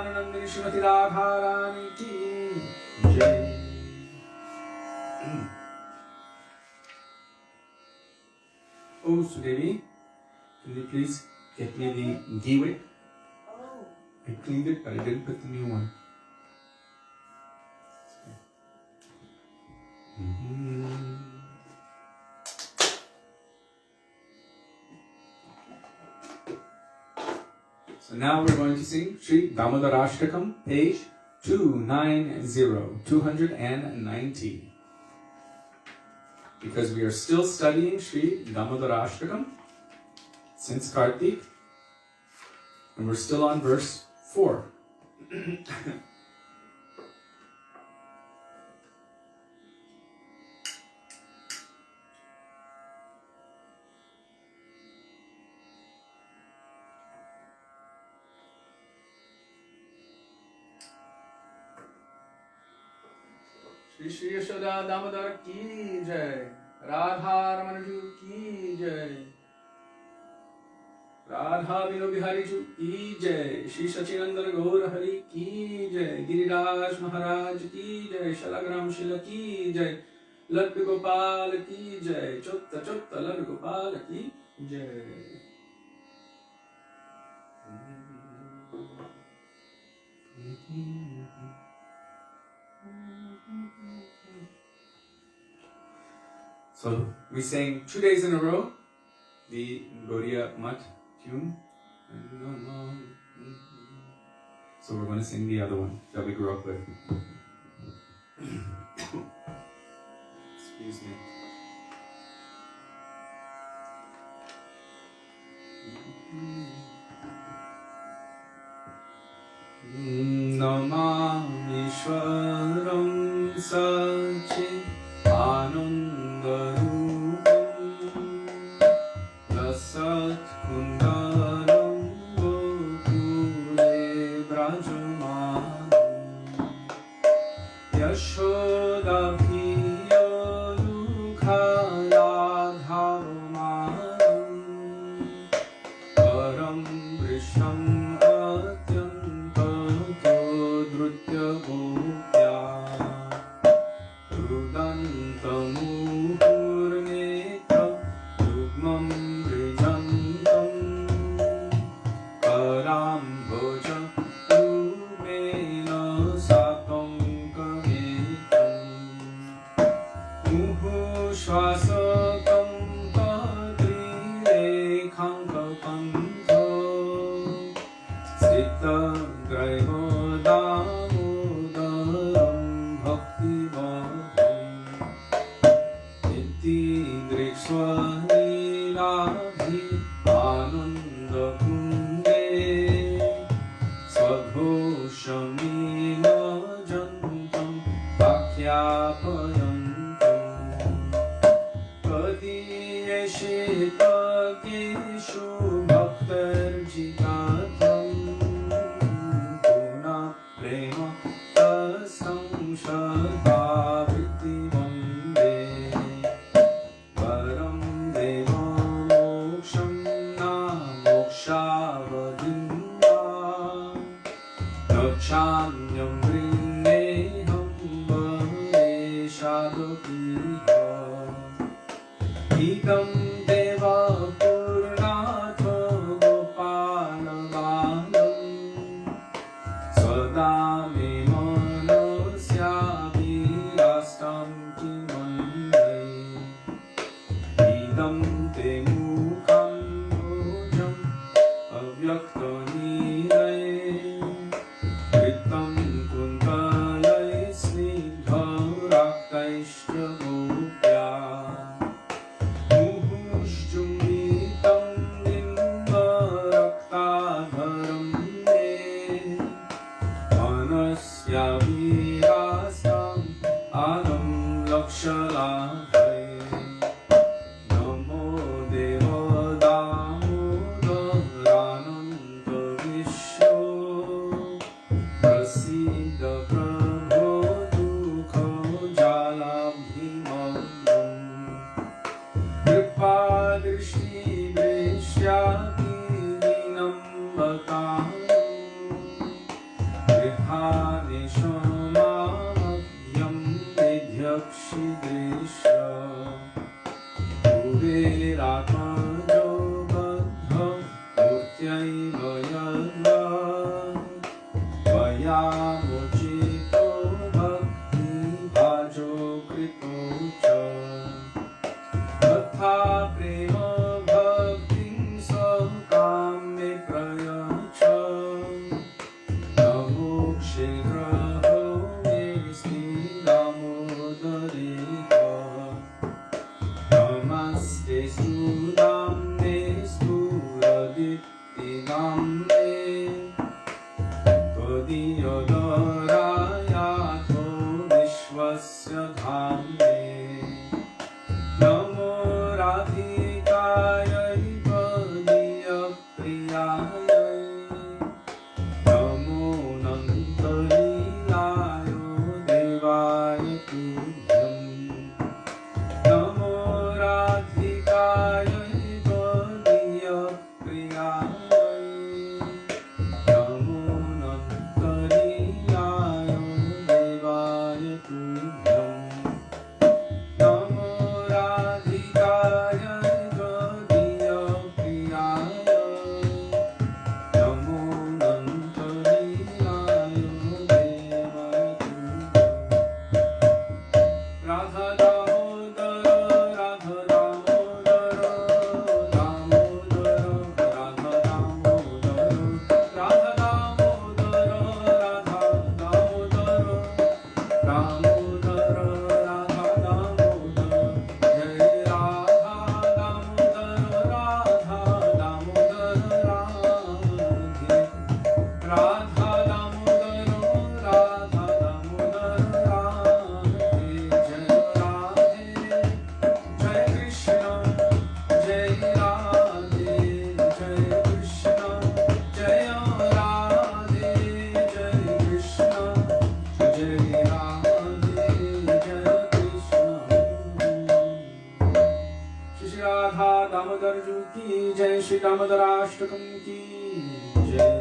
Vrindavanandini Srimati Radharani ki jai. Oh, Sudevi, can you please get me the ghee wick? Oh. I cleaned it, but I didn't put the new one. So now we're going to sing Śrī Dāmodarāṣṭakam, page 290. Because we are still studying Śrī Dāmodarāṣṭakam since Kartik, and we're still on verse 4. Śrī Dāmodara ki jai, Radha Ju ki jai, Radha Vino Bihari Ju ki jai, Śrī Satyavrata Muni ki jai, Giriraj Mahārāja ki jai, Shalagram Shila ki jai, Laddu Gopal ki jai, Chotta Chotta Laddu Gopal ki jai. So we sang 2 days in a row the Gaudiya Mat tune. So we're going to sing the other one that we grew up with. Excuse me. Namamishwaram Sachi Anandarupam Lasat Kundaram Gokule Brajamanam Yashoda Piya Dukhaladhavamanam Param Vrisham Krishna Damodarāṣṭakam ki jai.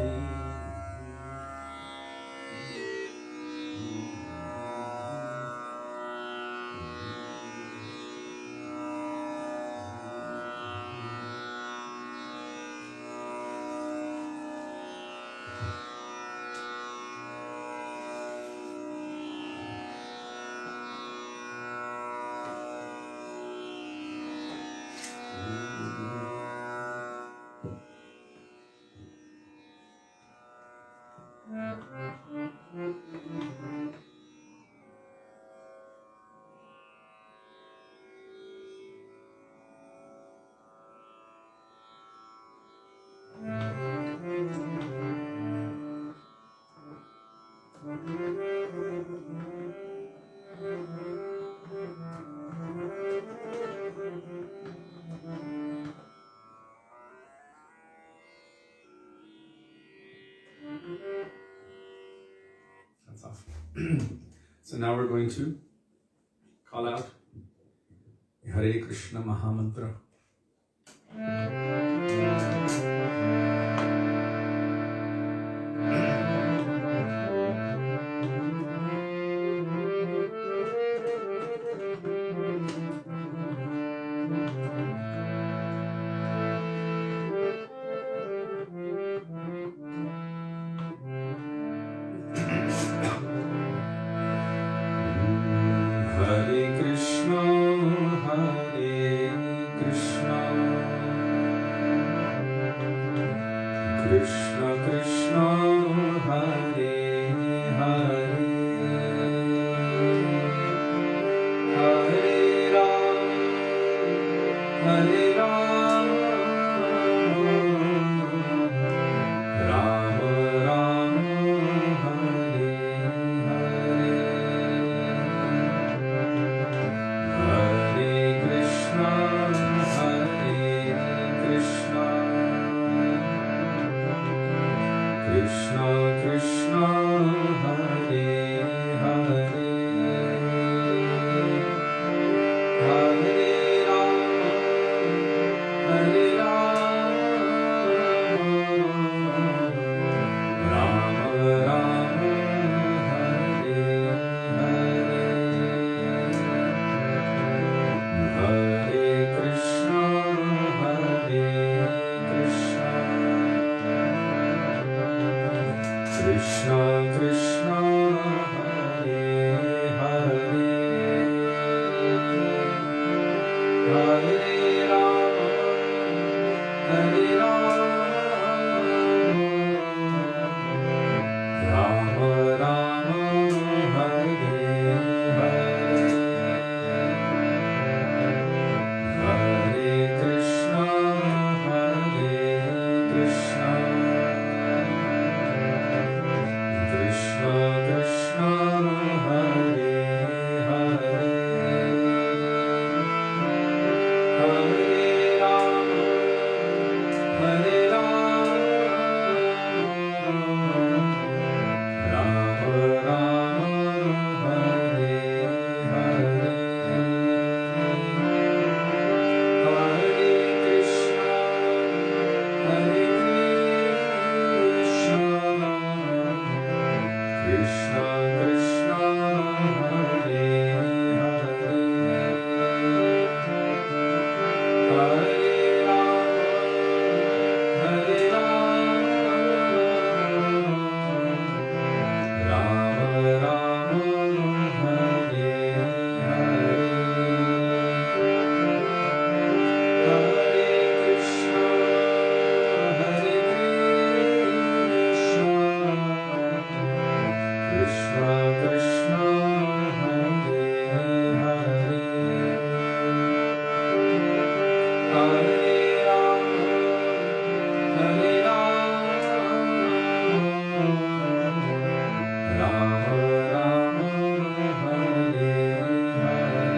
That's awesome. So now we're going to call out the Hare Krishna Mahamantra. Hare Krishna, Krishna Krishna, Hare Hare, Hare Ram, Hare Ram, Ram Ram, Hare Hare, Hare Krishna, Krishna Krishna, Hare Hare, Hare Ram, Hare Ram, Ram Ram, Hare Hare, Hare Krishna, Krishna Krishna, Hare Hare, Hare Ram, Hare Ram, Ram Ram, Hare Hare, Hare Krishna, Krishna Krishna, Hare Hare, Hare Ram, Hare Ram, Ram Ram, Hare Hare, Hare Krishna, Hare Krishna, Krishna Krishna, Hare Hare, Hare Ram, Ram Ram, Hare Hare, Hare Krishna, Hare Krishna, Krishna Krishna, Hare Hare, Hare Ram, Hare Ram, Ram Ram, Hare Hare,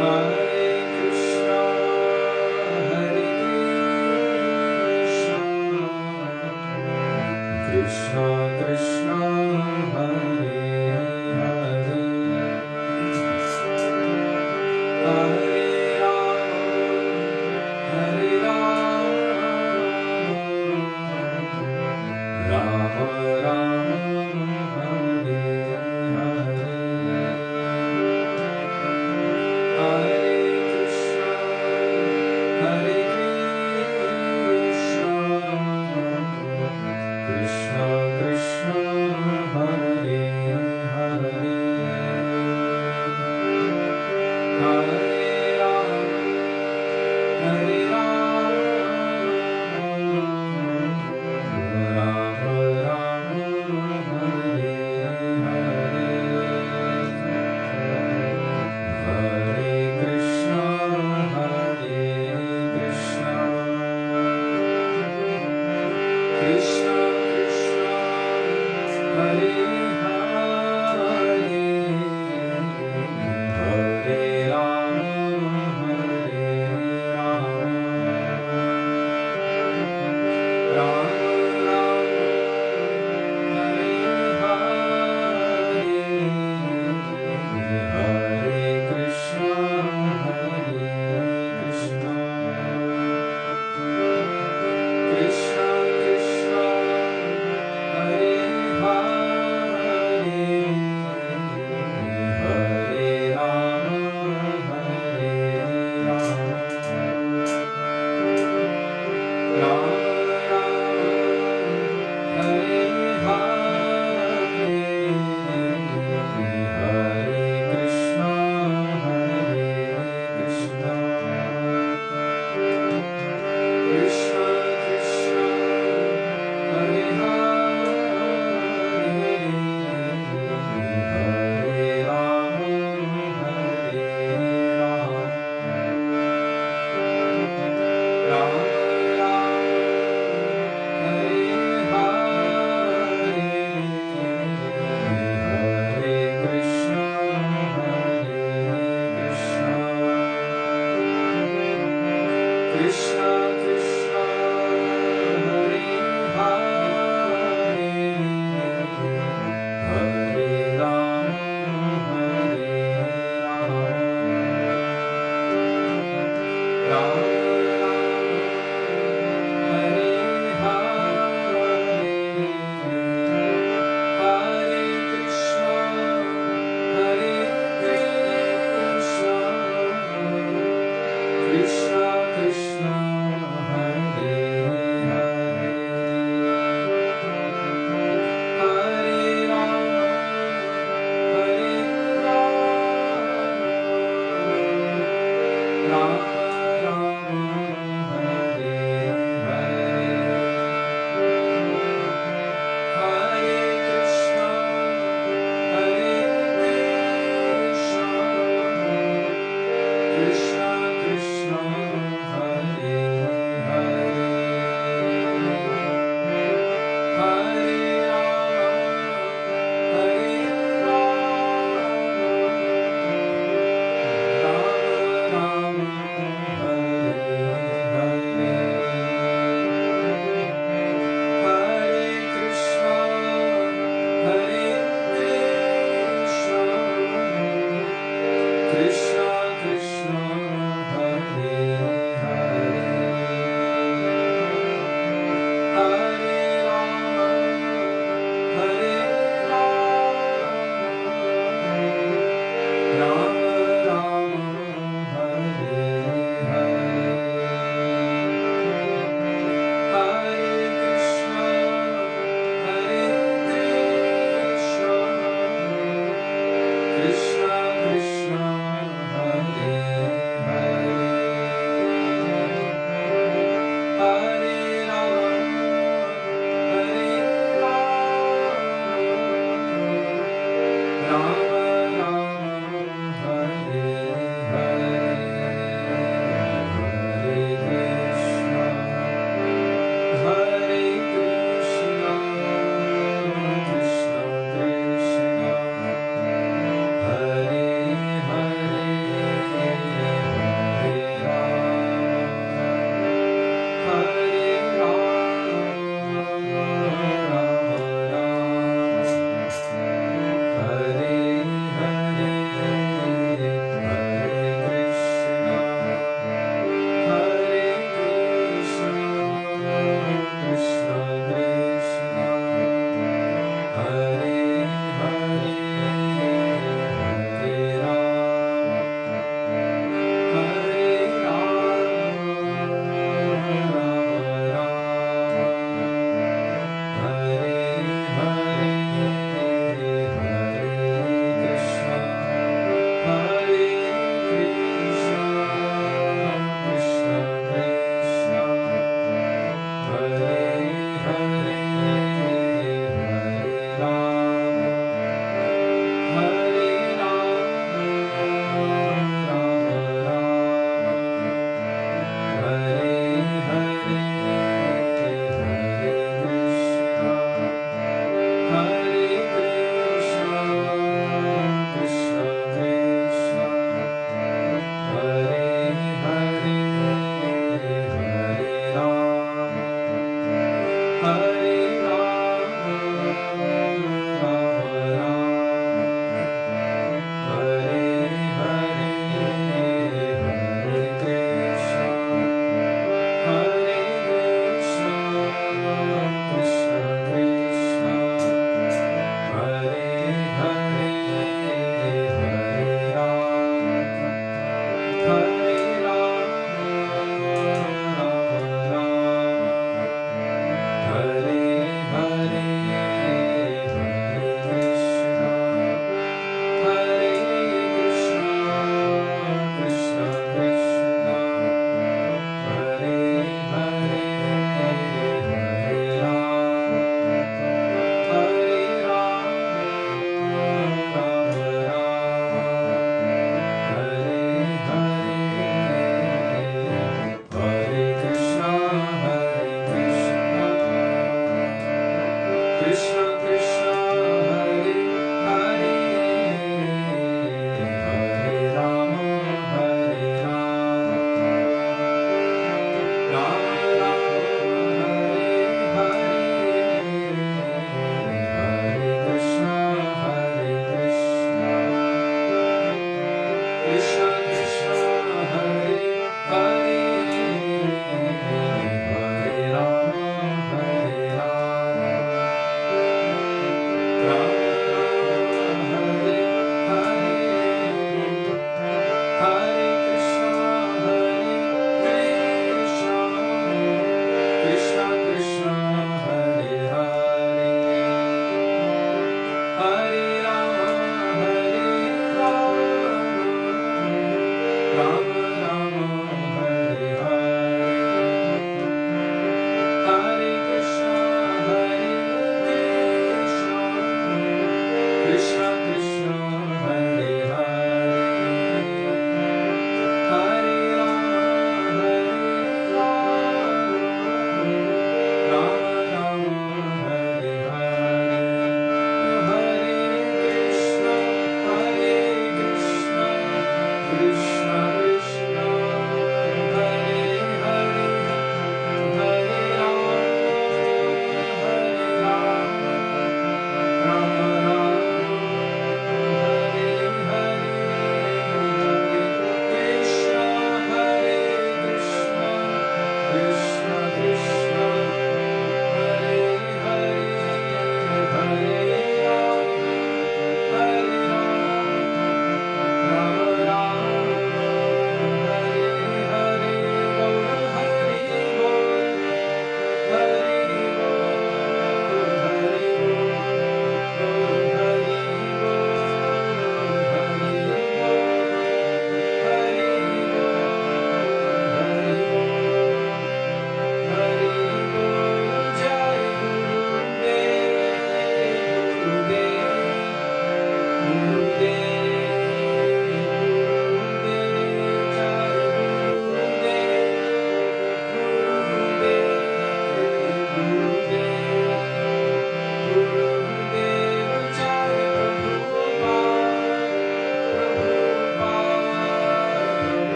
Hare Krishna, Hare Krishna, Krishna Hare Hare, Hare Ram, Krishna Krishna Hare Hare Hare Rama Rama Rama Hare Hare Hare Krishna Krishna Krishna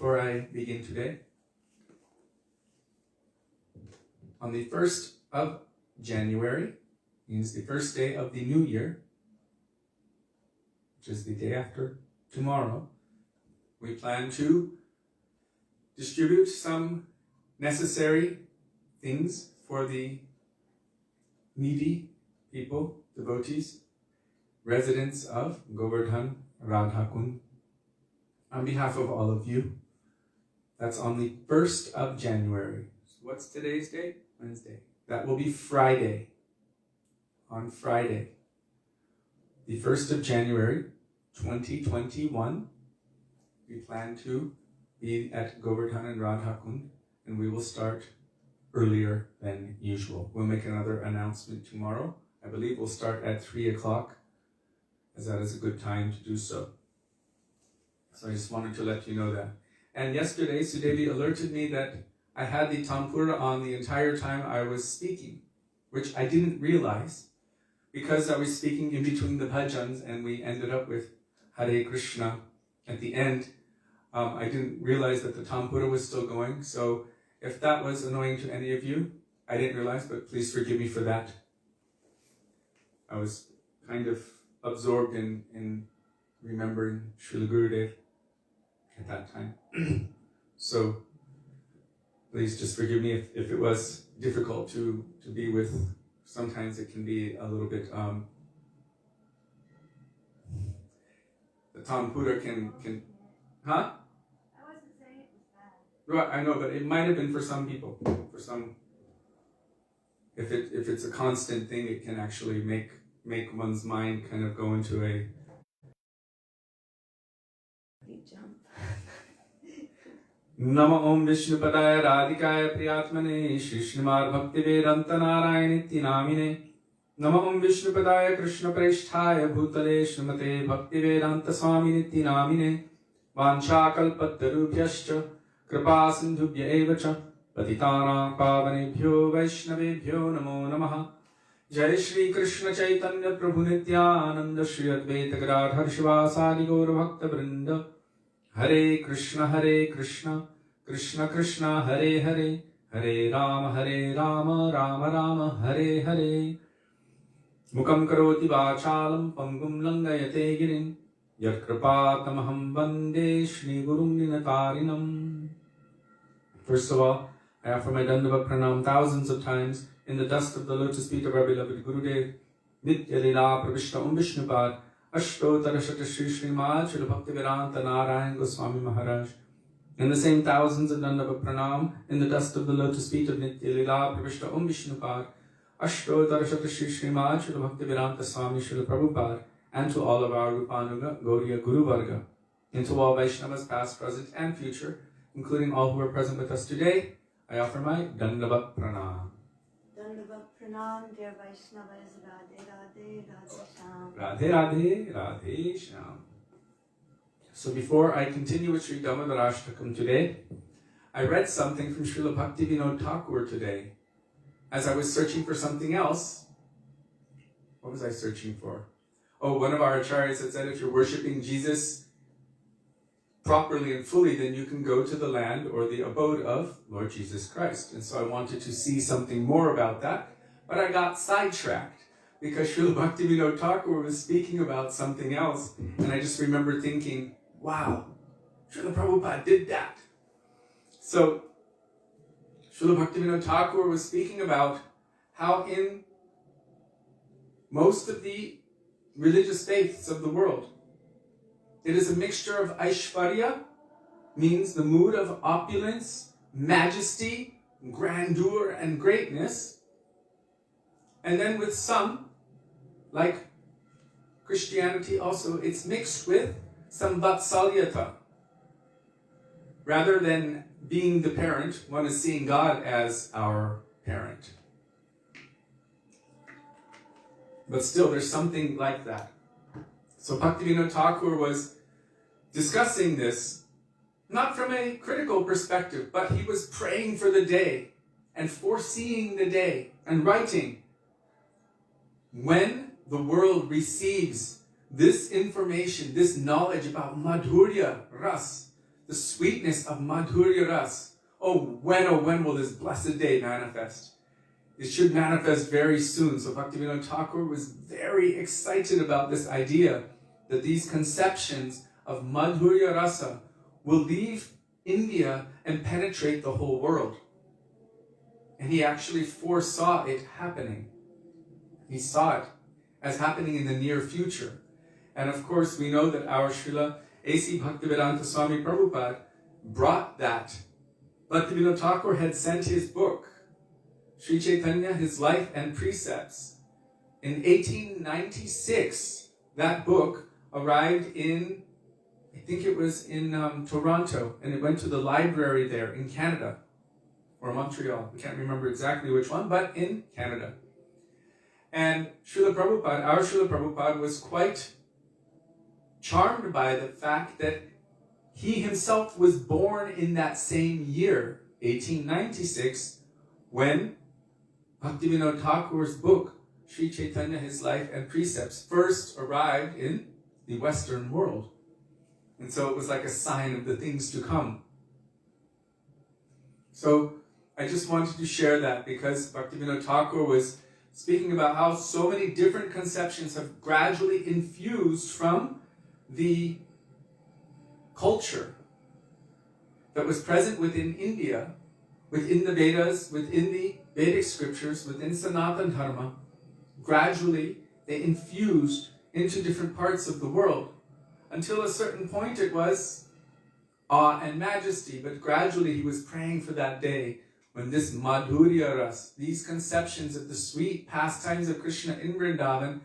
before I begin today. On the 1st of January, means the first day of the new year, which is the day after tomorrow, we plan to distribute some necessary things for the needy people, devotees, residents of Govardhan, Radhakund, on behalf of all of you. That's on the 1st of January. So what's today's date? Wednesday. That will be Friday. On Friday, the 1st of January, 2021, we plan to be at Govardhan and Radhakund, and we will start earlier than usual. We'll make another announcement tomorrow. I believe we'll start at 3 o'clock, as that is a good time to do so. So I just wanted to let you know that. And yesterday, Sudevi alerted me that I had the Tampura on the entire time I was speaking, which I didn't realize, because I was speaking in between the bhajans and we ended up with Hare Krishna at the end. I didn't realize that the Tampura was still going, so if that was annoying to any of you, I didn't realize, but please forgive me for that. I was kind of absorbed in remembering Srila Gurudev at that time. So please just forgive me if it was difficult to be with. Sometimes it can be a little bit, the Tampura can, huh? I wasn't saying it was bad. Right, I know, but it might have been for some people. For some, if it's a constant thing, it can actually make one's mind kind of go into a Big jump. Nama Om Vishnupadaya Radhikaya Priyatmane Śrīmad Bhaktivedānta Nārāyaṇa Namine Nama Om Vishnupadaya Krishna Preshthaya Bhutale Śrīmate Bhaktivedānta Swāmī Namine Vanchā Kalpatarubhyascha Kripa Sindhubhya Evacha Patitānaṁ Pāvanebhyo Vaishnavebhyo Namo Namaha Jai Shri Krishna Chaitanya Prabhu Nityananda Shri Advaita Gadadhar Shivasadi Gaur Bhakta Vrinda Hare Krishna Krishna Krishna Hare Hare Hare Rama Rama Rama Hare Hare Mukam karoti vācālam pangum langayate girin yat kripātamaham vande Shri Gurum Ninatarinam. First of all, I offer my Dandava Pranam thousands of times in the dust of the lotus feet of our beloved Gurudev, Nitya Lila Pravishta Vishnupad, Ashtotara Shata Śrīmad, Śrīla Bhaktivedānta Nārāyaṇa Gosvāmī Mahārāja. And the same thousands of Dandava Pranam in the dust of the lotus feet of Nitya Lila Pravishta Vishnupad, Ashtotara Shata Śrīmad, Śrīla Bhaktivedānta Swāmī Śrīla Prabhupada, and to all of our Rupanuga, Gauriya Guru Varga, and to all Vaishnavas past, present, and future, including all who are present with us today, I offer my Dandava Pranam. Dandava Pranam, dear Vaishnavas, Radhe Radhe Radhe Shyam. Radhe Radhe Radhe Shyam. So before I continue with Śrī Dāmodarāṣṭakam today, I read something from Srila Bhaktivedānta Thakur today. As I was searching for something else, what was I searching for? Oh, one of our acharyas had said if you're worshipping Jesus properly and fully, then you can go to the land or the abode of Lord Jesus Christ. And so I wanted to see something more about that, but I got sidetracked because Srila Bhaktivedānta Thakur was speaking about something else, and I just remember thinking, wow, Srila Prabhupada did that. So Srila Bhaktivedānta Thakur was speaking about how in most of the religious faiths of the world, it is a mixture of Aishvarya, means the mood of opulence, majesty, grandeur, and greatness. And then with some, like Christianity also, it's mixed with some vatsalyata. Rather than being the parent, one is seeing God as our parent. But still, there's something like that. So Bhaktivedānta Thakur was discussing this, not from a critical perspective, but he was praying for the day and foreseeing the day and writing, when the world receives this information, this knowledge about Madhurya Ras, the the sweetness of Madhurya Ras. Oh, when will this blessed day manifest? It should manifest very soon. So Bhaktivedānta Thakur was very excited about this idea that these conceptions of Madhurya Rasa will leave India and penetrate the whole world. And he actually foresaw it happening. He saw it as happening in the near future. And of course, we know that our Srila A.C. Bhaktivedānta Swami Prabhupada brought that. Bhaktivedānta Thakur had sent his book, Sri Chaitanya, His Life and Precepts. In 1896, that book arrived in, I think it was in Toronto, and it went to the library there in Canada, or Montreal. I can't remember exactly which one, but in Canada. And Srila Prabhupada, our Srila Prabhupada, was quite charmed by the fact that he himself was born in that same year, 1896, when Bhaktivedānta Thakur's book, Sri Chaitanya, His Life and Precepts, first arrived in the Western world. And so it was like a sign of the things to come. So I just wanted to share that because Bhaktivedānta Thakur was speaking about how so many different conceptions have gradually infused from the culture that was present within India, within the Vedas, within the Vedic scriptures, within Sanatana Dharma. Gradually, they infused into different parts of the world. Until a certain point it was awe and majesty, but gradually he was praying for that day when this Madhurya Ras, these conceptions of the sweet pastimes of Krishna in Vrindavan,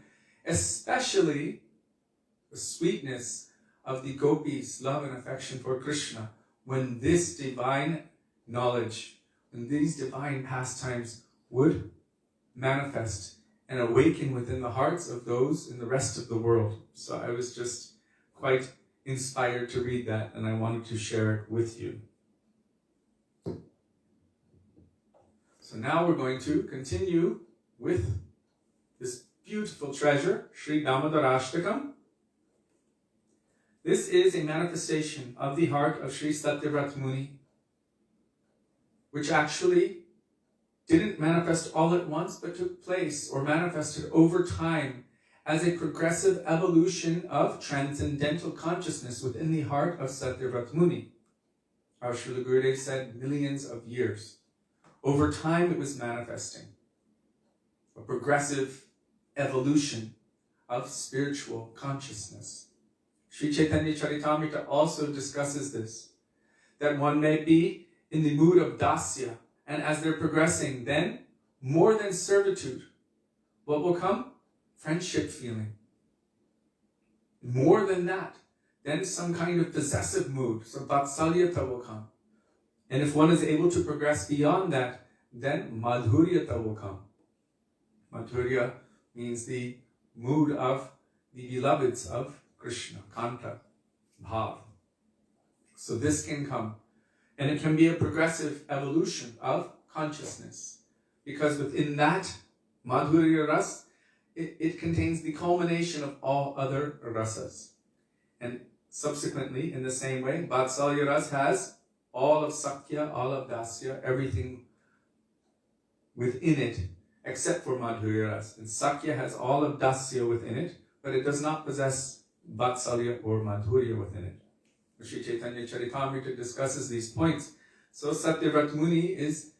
especially the sweetness of the gopis' love and affection for Krishna, when this divine knowledge, when these divine pastimes would manifest and awaken within the hearts of those in the rest of the world. So I was just quite inspired to read that, and I wanted to share it with you. So now we're going to continue with this beautiful treasure, Śrī Dāmodarāṣṭakam. This is a manifestation of the heart of Śrī Satyavrata Muni, which actually didn't manifest all at once, but took place or manifested over time as a progressive evolution of transcendental consciousness within the heart of Satyavrata Muni. Our Srila Gurudev said millions of years. Over time it was manifesting. A progressive evolution of spiritual consciousness. Sri Chaitanya Charitamrita also discusses this, that one may be in the mood of dasya, and as they're progressing, then more than servitude, what will come? Friendship feeling. More than that, then some kind of possessive mood, so vatsalyata will come. And if one is able to progress beyond that, then madhuryata will come. Madhurya means the mood of the beloveds of Krishna, Kanta, Bhav. So this can come. And it can be a progressive evolution of consciousness. Because within that Madhurya Ras, it contains the culmination of all other rasas. And subsequently, in the same way, Vatsalya Ras has all of Sakya, all of Dasya, everything within it, except for Madhurya Ras. And Sakya has all of Dasya within it, but it does not possess Vatsalya or Madhurya within it. Sri Chaitanya Charitamrita discusses these points. So Satyavrata Muni is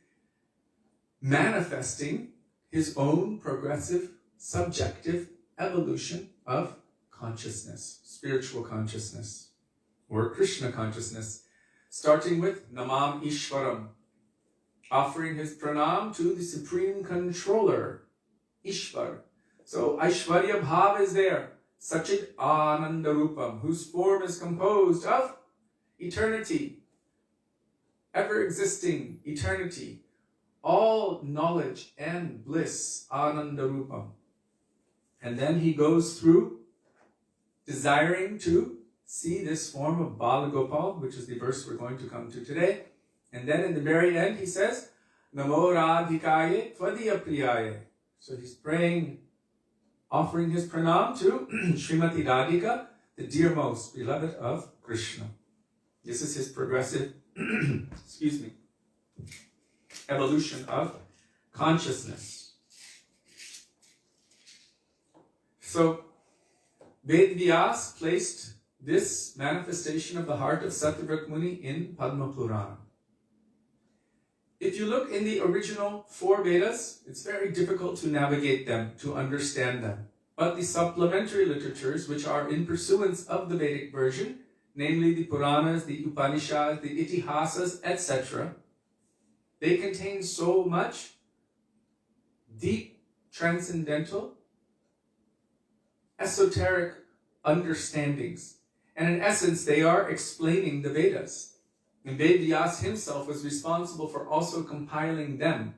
manifesting his own progressive, subjective evolution of consciousness, spiritual consciousness, or Krishna consciousness, starting with Namam Ishvaram, offering his pranam to the Supreme Controller, Ishvar. So Aishvarya Bhav is there. Sachit Ananda Rupam, whose form is composed of eternity, ever-existing eternity, all knowledge and bliss, Ananda Rupam. And then he goes through desiring to see this form of Bala Gopal, which is the verse we're going to come to today. And then in the very end he says, Namo Radhikaye Tvadiya Priyaye. So he's praying, offering his pranam to Srimati Radhika, the dearmost beloved of Krishna. This is his progressive, excuse me, evolution of consciousness. So, Ved Vyas placed this manifestation of the heart of Satyavrata Muni in Padma Purana. If you look in the original 4 Vedas, it's very difficult to navigate them, to understand them. But the supplementary literatures, which are in pursuance of the Vedic version, namely the Puranas, the Upanishads, the Itihasas, etc., they contain so much deep, transcendental, esoteric understandings. And in essence, they are explaining the Vedas. And Ved Vyas himself was responsible for also compiling them.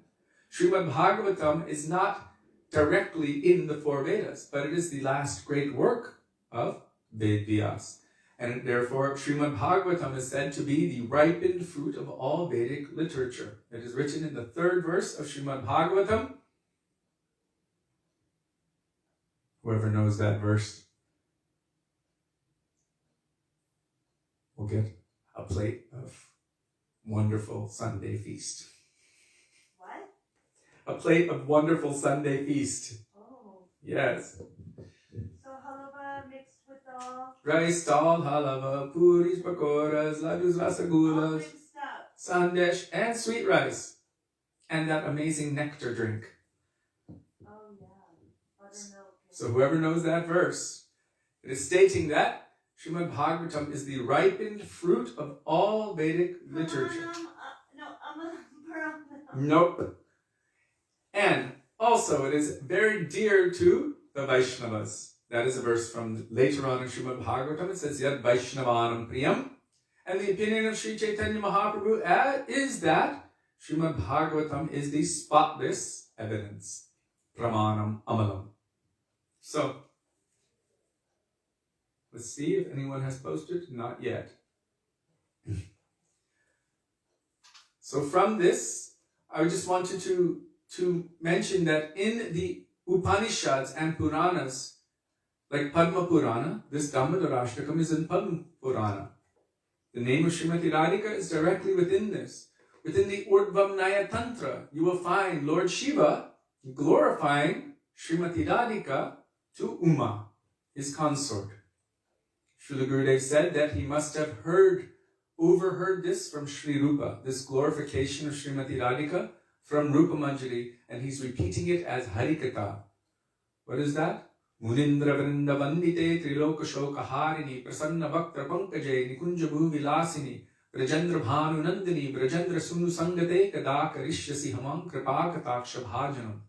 Śrīmad Bhagavatam is not directly in the 4 Vedas, but it is the last great work of Ved Vyas. And therefore, Śrīmad Bhagavatam is said to be the ripened fruit of all Vedic literature. It is written in the 3rd verse of Śrīmad Bhagavatam. Whoever knows that verse will get a plate of wonderful Sunday feast. What? A plate of wonderful Sunday feast. Oh. Yes. So halava mixed with all Rice, dal, halava, puris, pakoras, ladus, rasagulas, good stuff. sandesh, and sweet rice. And that amazing nectar drink. Oh yeah. Buttermilk. So whoever knows that verse, it is stating that Śrīmad Bhagavatam is the ripened fruit of all Vedic literature. Nope. And also it is very dear to the Vaishnavas. That is a verse from later on in Śrīmad Bhagavatam. It says, Yad Vaishnavanam Priyam. And the opinion of Sri Chaitanya Mahaprabhu is that Śrīmad Bhagavatam is the spotless evidence. Pramanam Amalam. So, let's see if anyone has posted. Not yet. So from this, I just wanted to mention that in the Upanishads and Puranas, like Padma Purana, this Damodarāṣṭakam is in Padma Purana. The name of Śrīmati Radhika is directly within this. Within the Urdhvamnaya Tantra, you will find Lord Shiva glorifying Śrīmati Radhika to Uma, his consort. Srila Gurudev said that he must have overheard this from Sri Rupa, this glorification of Śrīmati Radhika from Rupa Manjari, and he's repeating it as Harikatha. What is that? Munindra Vrinda Vandite Triloka Shoka Harini Prasanna Bhaktra Pankaje Nikunjabu Vilasini Brajendra Bhanu Nandini Brajendra Sunu Sangate Kada Karishyasi Hamam Kripa Kataksha Bhajanam.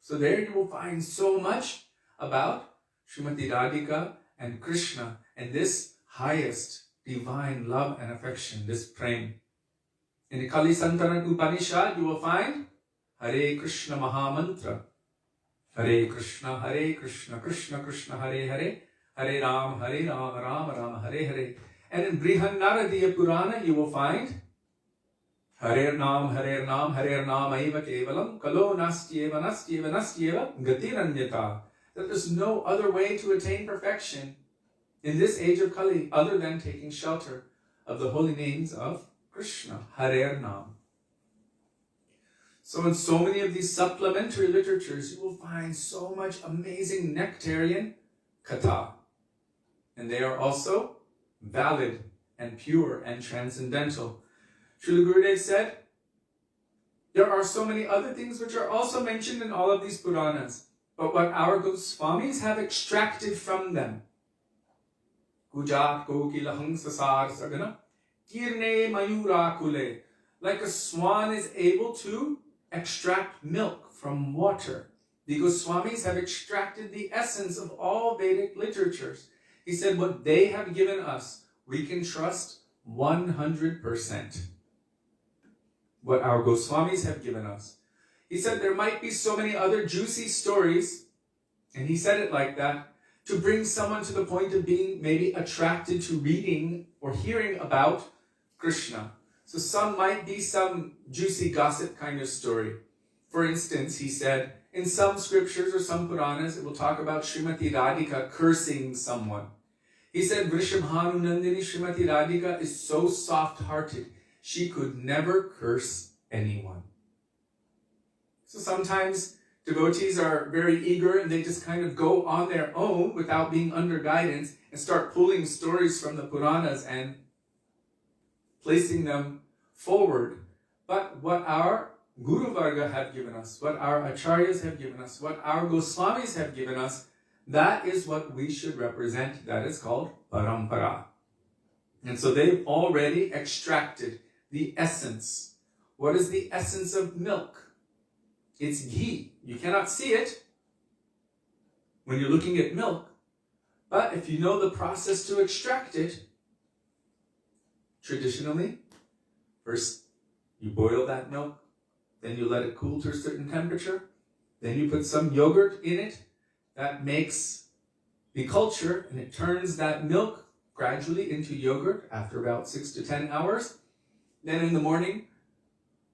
So there you will find so much about Śrīmati Radhika and Krishna and this highest divine love and affection, this prem. In the Kali Santaran Upanishad, you will find Hare Krishna Mahamantra. Hare Krishna, Krishna Krishna, Hare Hare, Hare Ram, Ram Ram, Hare Hare. And in Brihannaradhiya Purana, you will find Hare Nam, Hare Aiva Kevalam, Kalo Nastyeva, Gatiranyata. That there's no other way to attain perfection in this age of Kali other than taking shelter of the holy names of Krishna, Hare Nam. So in so many of these supplementary literatures, you will find so much amazing nectarian katha. And they are also valid and pure and transcendental. Srila Gurudev said, there are so many other things which are also mentioned in all of these Puranas. But what our Goswamis have extracted from them, Kujat Kokila Hangsasar Sagana, Kirne Mayura Kule, like a swan is able to extract milk from water. The Goswamis have extracted the essence of all Vedic literatures. He said, what they have given us, we can trust 100%. What our Goswamis have given us. He said there might be so many other juicy stories, and he said it like that, to bring someone to the point of being maybe attracted to reading or hearing about Krishna. So some might be some juicy gossip kind of story. For instance, he said, in some scriptures or some Puranas, it will talk about Śrīmati Radhika cursing someone. He said Vrishabhanu Nandini Srimati Radhika is so soft-hearted, she could never curse anyone. So sometimes devotees are very eager and they just kind of go on their own without being under guidance and start pulling stories from the Puranas and placing them forward. But what our Guru Varga have given us, what our Acharyas have given us, what our Goswamis have given us, that is what we should represent. That is called parampara. And so they've already extracted the essence. What is the essence of milk? It's ghee. You cannot see it when you're looking at milk. But if you know the process to extract it, traditionally, first you boil that milk, then you let it cool to a certain temperature, then you put some yogurt in it. That makes the culture, and it turns that milk gradually into yogurt after about 6 to 10 hours. Then in the morning,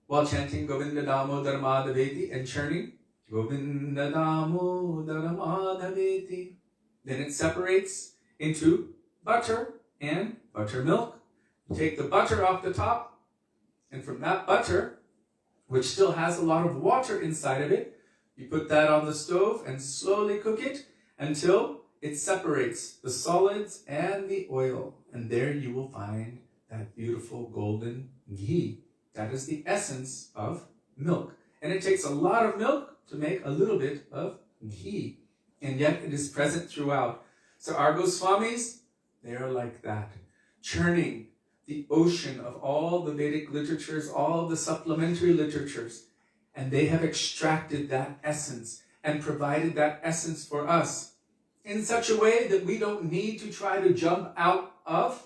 while chanting Govinda Damodara Madhaveti and churning Govinda Damodara Madhaveti, then it separates into butter and buttermilk. You take the butter off the top, and from that butter, which still has a lot of water inside of it, you put that on the stove and slowly cook it until it separates the solids and the oil. And there you will find that beautiful golden ghee. That is the essence of milk. And it takes a lot of milk to make a little bit of ghee. And yet it is present throughout. So our Goswamis, they are like that, churning the ocean of all the Vedic literatures, all the supplementary literatures. And they have extracted that essence and provided that essence for us in such a way that we don't need to try to jump out of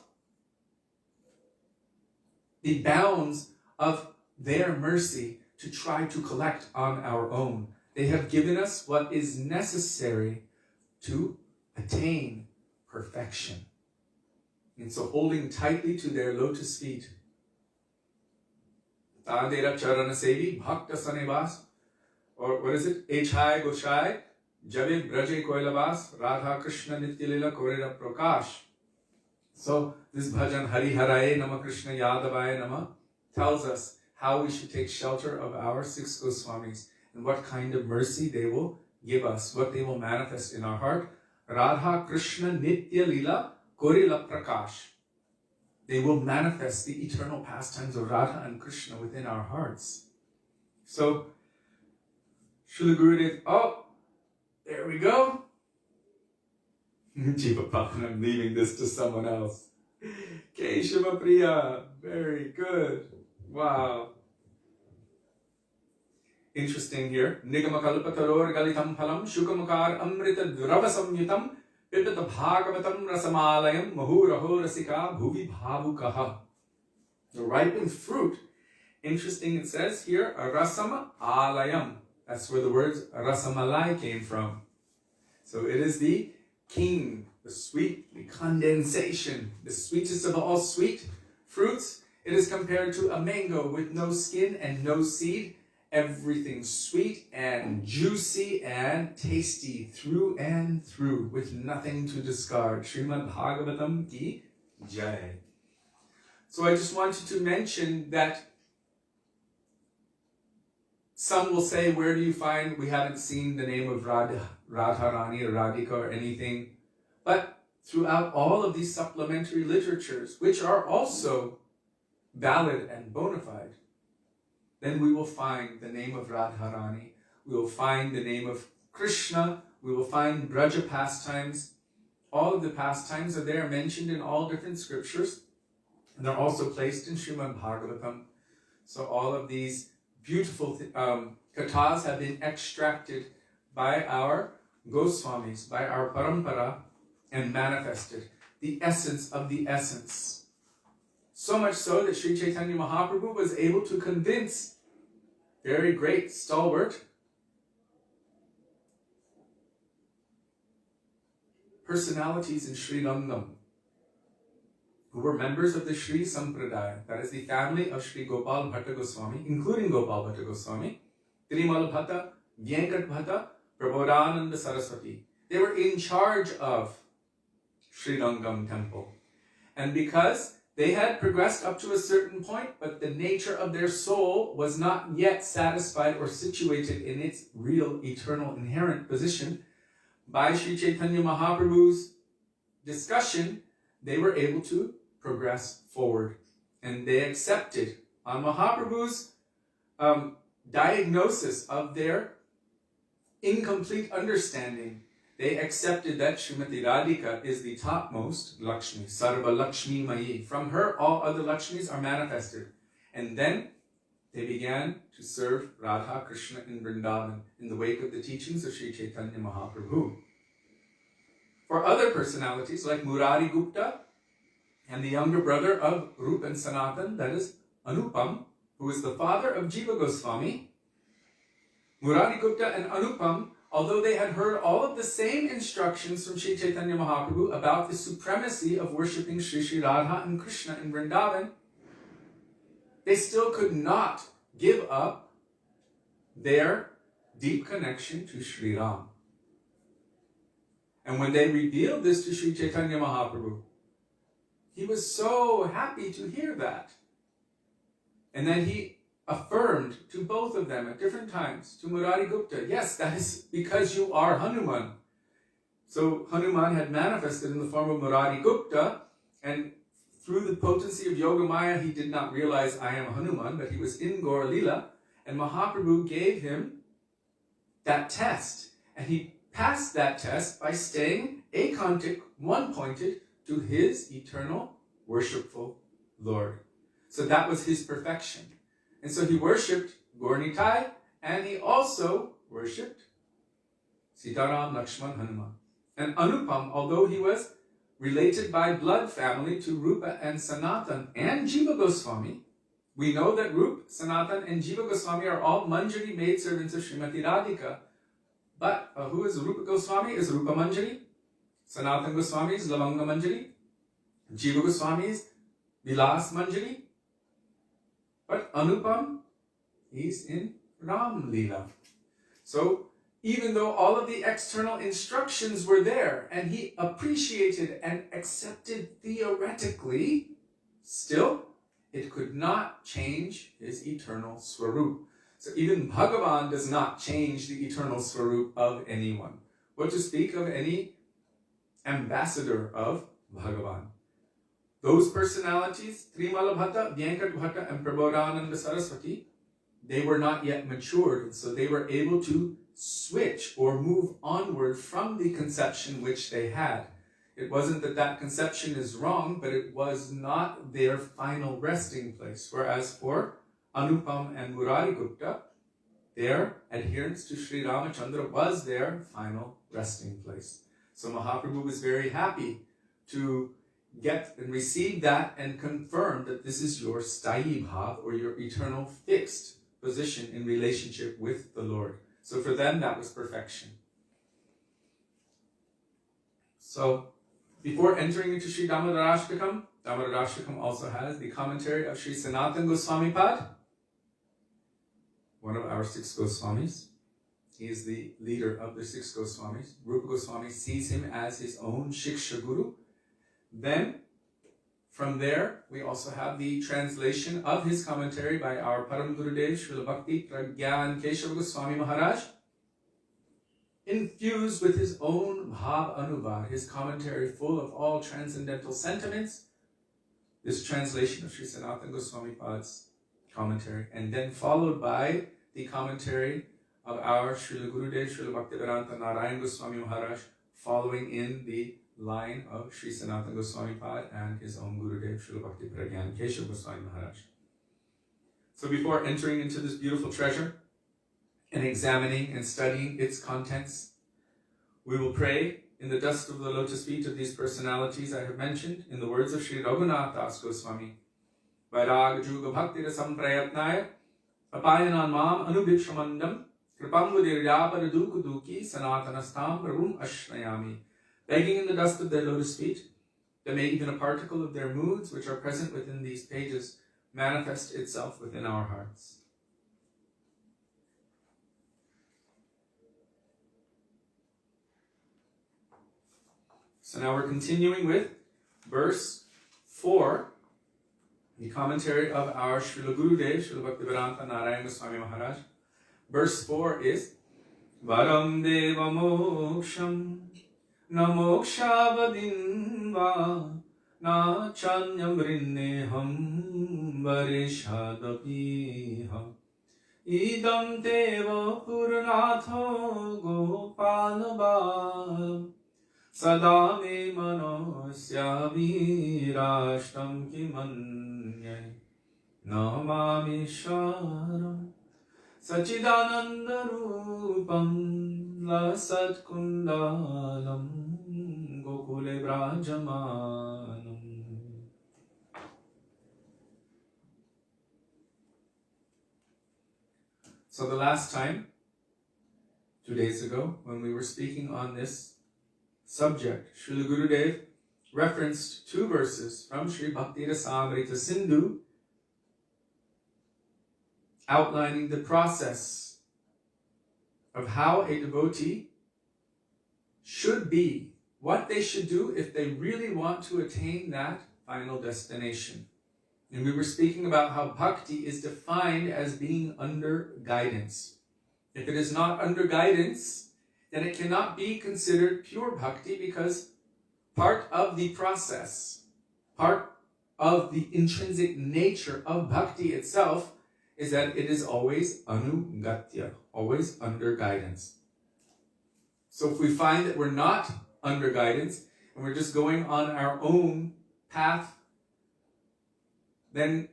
the bounds of their mercy to try to collect on our own. They have given us what is necessary to attain perfection. And so holding tightly to their lotus feet, Tadera Charana Sevi, Bhakta Sanivas, or what is it? Echai Goshai, Javid Braje Koilabas, Radha Krishna Nityalila Korera Prakash. So this bhajan Hari Haraye Nama Krishna Yadavaye Nama tells us how we should take shelter of our 6 Goswamis and what kind of mercy they will give us, what they will manifest in our heart. Radha Krishna Nityalila Korila Prakash. They will manifest the eternal pastimes of Radha and Krishna within our hearts. So, Srila Gurudev, oh, there we go. Jiva Pavan, I'm leaving this to someone else. Keshava Priya, very good. Wow. Interesting here. Nigama Kalpataror Galitam Phalam, Shukamakar Amrita Drava Samyutam, Pipita Bhagavatam Rasamalayam Mahuraho Rasika Bhuvi Bhavukaha. The ripened fruit. Interesting, it says here, Rasama Alayam. That's where the words Rasamalai came from. So it is the king, the sweet, the condensation, the sweetest of all sweet fruits. It is compared to a mango with no skin and no seed. Everything sweet and juicy and tasty through and through with nothing to discard. Śrīmad Bhagavatam ki jai. So I just wanted to mention that some will say, where do you find, we haven't seen the name of Radharani or Radhika or anything. But throughout all of these supplementary literatures, which are also valid and bona fide, then we will find the name of Radharani, we will find the name of Krishna, we will find Braja pastimes. All of the pastimes are there mentioned in all different scriptures, and they're also placed in Śrīmad Bhagavatam. So all of these beautiful kathas have been extracted by our Goswamis, by our parampara, and manifested. The essence of the essence. So much so that Sri Chaitanya Mahaprabhu was able to convince very great stalwart personalities in Sri Rangam who were members of the Sri Sampradaya, that is the family of Sri Gopal Bhatta Goswami, including Gopal Bhatta Goswami, Tirimal Bhatta, Vyankat Bhatta, Prabodhananda Saraswati. They were in charge of Srirangam temple. And because they had progressed up to a certain point, but the nature of their soul was not yet satisfied or situated in its real, eternal, inherent position, by Sri Chaitanya Mahaprabhu's discussion, they were able to progress forward. And they accepted, on Mahaprabhu's diagnosis of their incomplete understanding, they accepted that Srimati Radhika is the topmost Lakshmi, Sarva Lakshmi Mayi. From her, all other Lakshmis are manifested. And then they began to serve Radha Krishna in Vrindavan in the wake of the teachings of Sri Chaitanya Mahaprabhu. For other personalities like Murari Gupta and the younger brother of Rupa and Sanatan, that is Anupam, who is the father of Jiva Goswami, Murari Gupta and Anupam, although they had heard all of the same instructions from Sri Chaitanya Mahaprabhu about the supremacy of worshipping Sri Sri Radha and Krishna in Vrindavan, they still could not give up their deep connection to Sri Ram. And when they revealed this to Sri Chaitanya Mahaprabhu, he was so happy to hear that. And then he affirmed to both of them at different times, to Murari Gupta, yes, that is because you are Hanuman. So Hanuman had manifested in the form of Murari Gupta, and through the potency of Yoga Maya, he did not realize I am Hanuman, but he was in Gaur Lila, and Mahaprabhu gave him that test. And he passed that test by staying akantic, one-pointed, to his eternal, worshipful Lord. So that was his perfection. And so he worshipped Gaur-Nitai, and he also worshipped Sitaram, Lakshman, Hanuman. And Anupam, although he was related by blood family to Rupa and Sanatan and Jiva Goswami, we know that Rupa, Sanatan, and Jiva Goswami are all Manjari maidservants of Srimati Radhika. But who is Rupa Goswami? Is Rupa Manjari. Sanatan Goswami is Lavanga Manjari. Jiva Goswami is Vilas Manjari. But Anupam, he's in Ram Leela. So even though all of the external instructions were there and he appreciated and accepted theoretically, still it could not change his eternal Swarup. So even Bhagavan does not change the eternal Swarup of anyone. What to speak of any ambassador of Bhagavan. Those personalities, Trimala Bhatta, Vyankat Bhatta, and Prabodhananda Saraswati, they were not yet matured, and so they were able to switch or move onward from the conception which they had. It wasn't that that conception is wrong, but it was not their final resting place. Whereas for Anupam and Murari Gupta, their adherence to Sri Ramachandra was their final resting place. So Mahaprabhu was very happy to get and receive that and confirm that this is your sthayi bhav, or your eternal fixed position in relationship with the Lord. So for them, that was perfection. So before entering into Śrī Dāmodarāṣṭakam, Damodarasṭakam also has the commentary of Śrī Sanātana Gosvāmī Pad, one of our 6 Goswamis. He is the leader of the 6 Goswamis. Rupa Goswami sees him as his own Shiksha Guru. Then, from there, we also have the translation of his commentary by our Param Gurudev, Srila Bhakti Pragyan Keshav Goswami Mahārāja, infused with his own Bhav Anuvad, his commentary full of all transcendental sentiments, this translation of Śrī Sanātana Gosvāmī Pad's commentary, and then followed by the commentary of our Srila Gurudev, Srila Bhaktivedānta Nārāyaṇa Goswami Mahārāja, following in the line of Śrī Sanātana Goswami Pad and his own Gurudev, Srila Bhakti Pragyan Keshav Goswami Mahārāja. So before entering into this beautiful treasure and examining and studying its contents, we will pray in the dust of the lotus feet of these personalities I have mentioned, in the words of Sri Raghunath Das Goswami. Vairag Juga Bhakti Rasam Prayatnaya Apayanan Mam Anubhikshamandam Kripam Vudiryapada Duku Duki Sanatanastam Prarum Ashrayami. Begging in the dust of their lotus feet, that may even a particle of their moods, which are present within these pages, manifest itself within our hearts. So now we're continuing with verse 4, the commentary of our Śrīla Gurudev, Śrīla Bhaktivedānta Nārāyaṇa Gosvāmī Mahārāja. Verse 4 is Varam deva moksham na mokshavadim va na chanyam rinneham vareshadapiha idam deva purnatho gopalabal sada me manosya virashtam kimanyai namami sharam Sachidanandarupam lasat kundalam gokule brajamanam. So the last time, 2 days ago, when we were speaking on this subject, Śrīla Gurudev referenced 2 verses from Śrī Bhakti Rasamrita Sindhu outlining the process of how a devotee should be, what they should do if they really want to attain that final destination. And we were speaking about how bhakti is defined as being under guidance. If it is not under guidance, then it cannot be considered pure bhakti, because part of the process, part of the intrinsic nature of bhakti itself is that it is always anugatya, always under guidance. So if we find that we're not under guidance and we're just going on our own path, then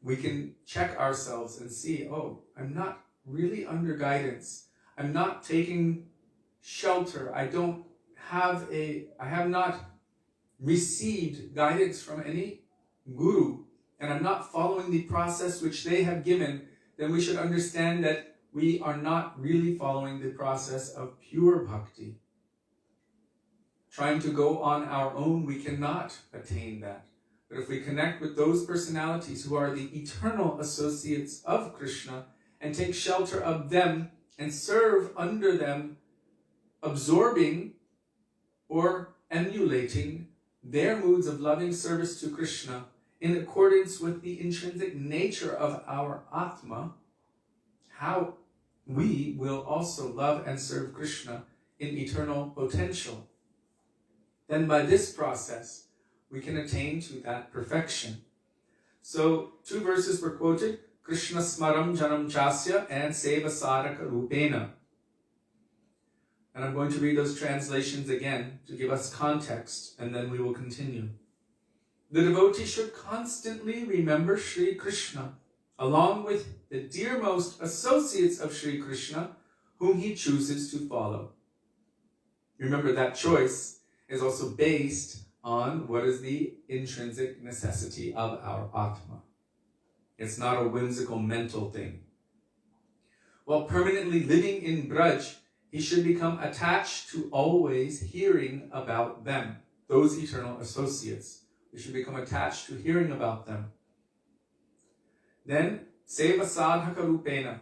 we can check ourselves and see, oh, I'm not really under guidance. I'm not taking shelter. I have not received guidance from any guru, and I'm not following the process which they have given. Then we should understand that we are not really following the process of pure bhakti. Trying to go on our own, we cannot attain that. But if we connect with those personalities who are the eternal associates of Krishna and take shelter of them and serve under them, absorbing or emulating their moods of loving service to Krishna in accordance with the intrinsic nature of our Atma, how we will also love and serve Krishna in eternal potential. Then by this process, we can attain to that perfection. So 2 verses were quoted, Krishna smaram janam chasya and seva saraka rupena. And I'm going to read those translations again to give us context, and then we will continue. The devotee should constantly remember Śrī Krishna, along with the dearmost associates of Śrī Krishna, whom he chooses to follow. Remember, that choice is also based on what is the intrinsic necessity of our Atma. It's not a whimsical mental thing. While permanently living in Braj, he should become attached to always hearing about them, those eternal associates. We should become attached to hearing about them. Then, seva sadhaka rupena.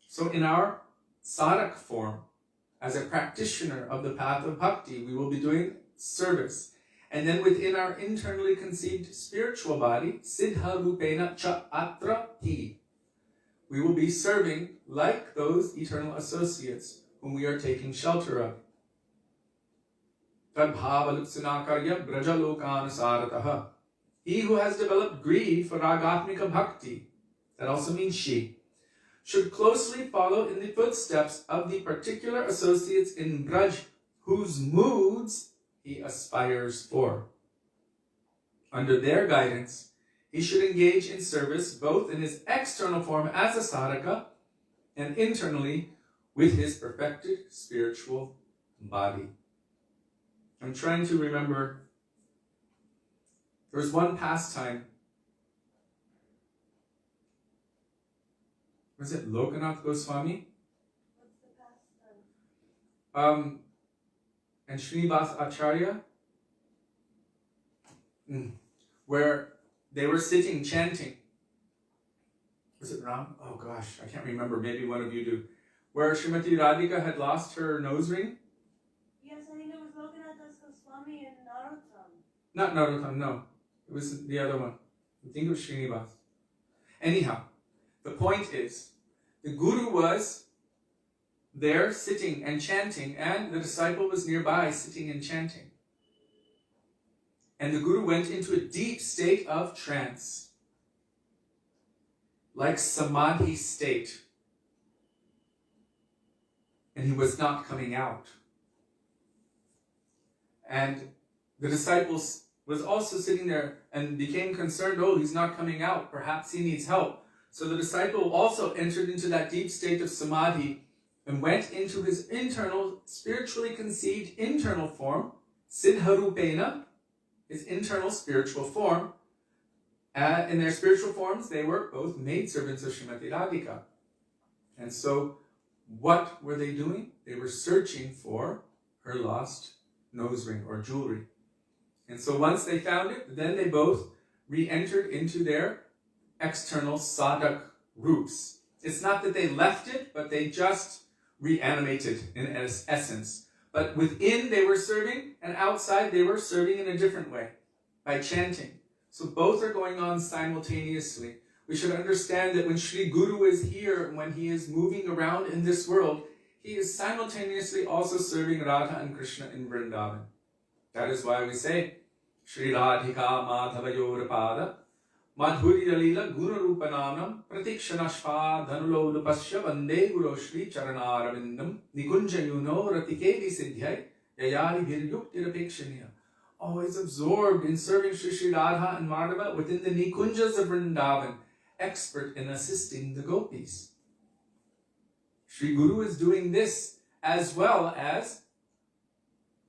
So in our sadhak form, as a practitioner of the path of bhakti, we will be doing service. And then within our internally conceived spiritual body, siddha rupena cha atra hi, we will be serving like those eternal associates whom we are taking shelter of. Tadbhavalutsanakarya brajalokanasarataha. He who has developed greed for ragatmika bhakti, that also means she, should closely follow in the footsteps of the particular associates in Braj, whose moods he aspires for. Under their guidance, he should engage in service both in his external form as a sadhaka and internally with his perfected spiritual body. I'm trying to remember, there was one pastime. Was it Lokanath Goswami? What's the pastime? And Srinivas Acharya, where they were sitting chanting. Was it Ram? Oh gosh, I can't remember. Maybe one of you do. Where Srimati Radhika had lost her nose ring. Yes, I think it was Lokanath Goswami and Narottam. Not Narottam, no. It was the other one. I think it was Śrīnivāsa. Anyhow, the point is, the Guru was there sitting and chanting, and the disciple was nearby sitting and chanting. And the Guru went into a deep state of trance, like samadhi state. And he was not coming out. And the disciples was also sitting there and became concerned, oh, he's not coming out, perhaps he needs help. So the disciple also entered into that deep state of samadhi and went into his internal, spiritually conceived internal form, siddharupena, his internal spiritual form. In their spiritual forms, they were both maidservants of Srimati Radhika. And so, what were they doing? They were searching for her lost nose ring or jewelry. And so once they found it, then they both re-entered into their external sadhak roops. It's not that they left it, but they just reanimated in essence. But within they were serving, and outside they were serving in a different way, by chanting. So both are going on simultaneously. We should understand that when Sri Guru is here, when he is moving around in this world, he is simultaneously also serving Radha and Krishna in Vrindavan. That is why we say, Śrī Radhika Madhavayorapada Madhurya Lila Guna Rupanamam Pratikshanaśva Dhanulolupasya Vande Guru Shri Charanāravindam Nikunjayuno Ratikedi Siddhyai Yayali Viryuktirapekshaniya. Always absorbed in serving Shri Radha and Madhava within the Nikunjas of Vrindavan, expert in assisting the gopis. Sri Guru is doing this as well as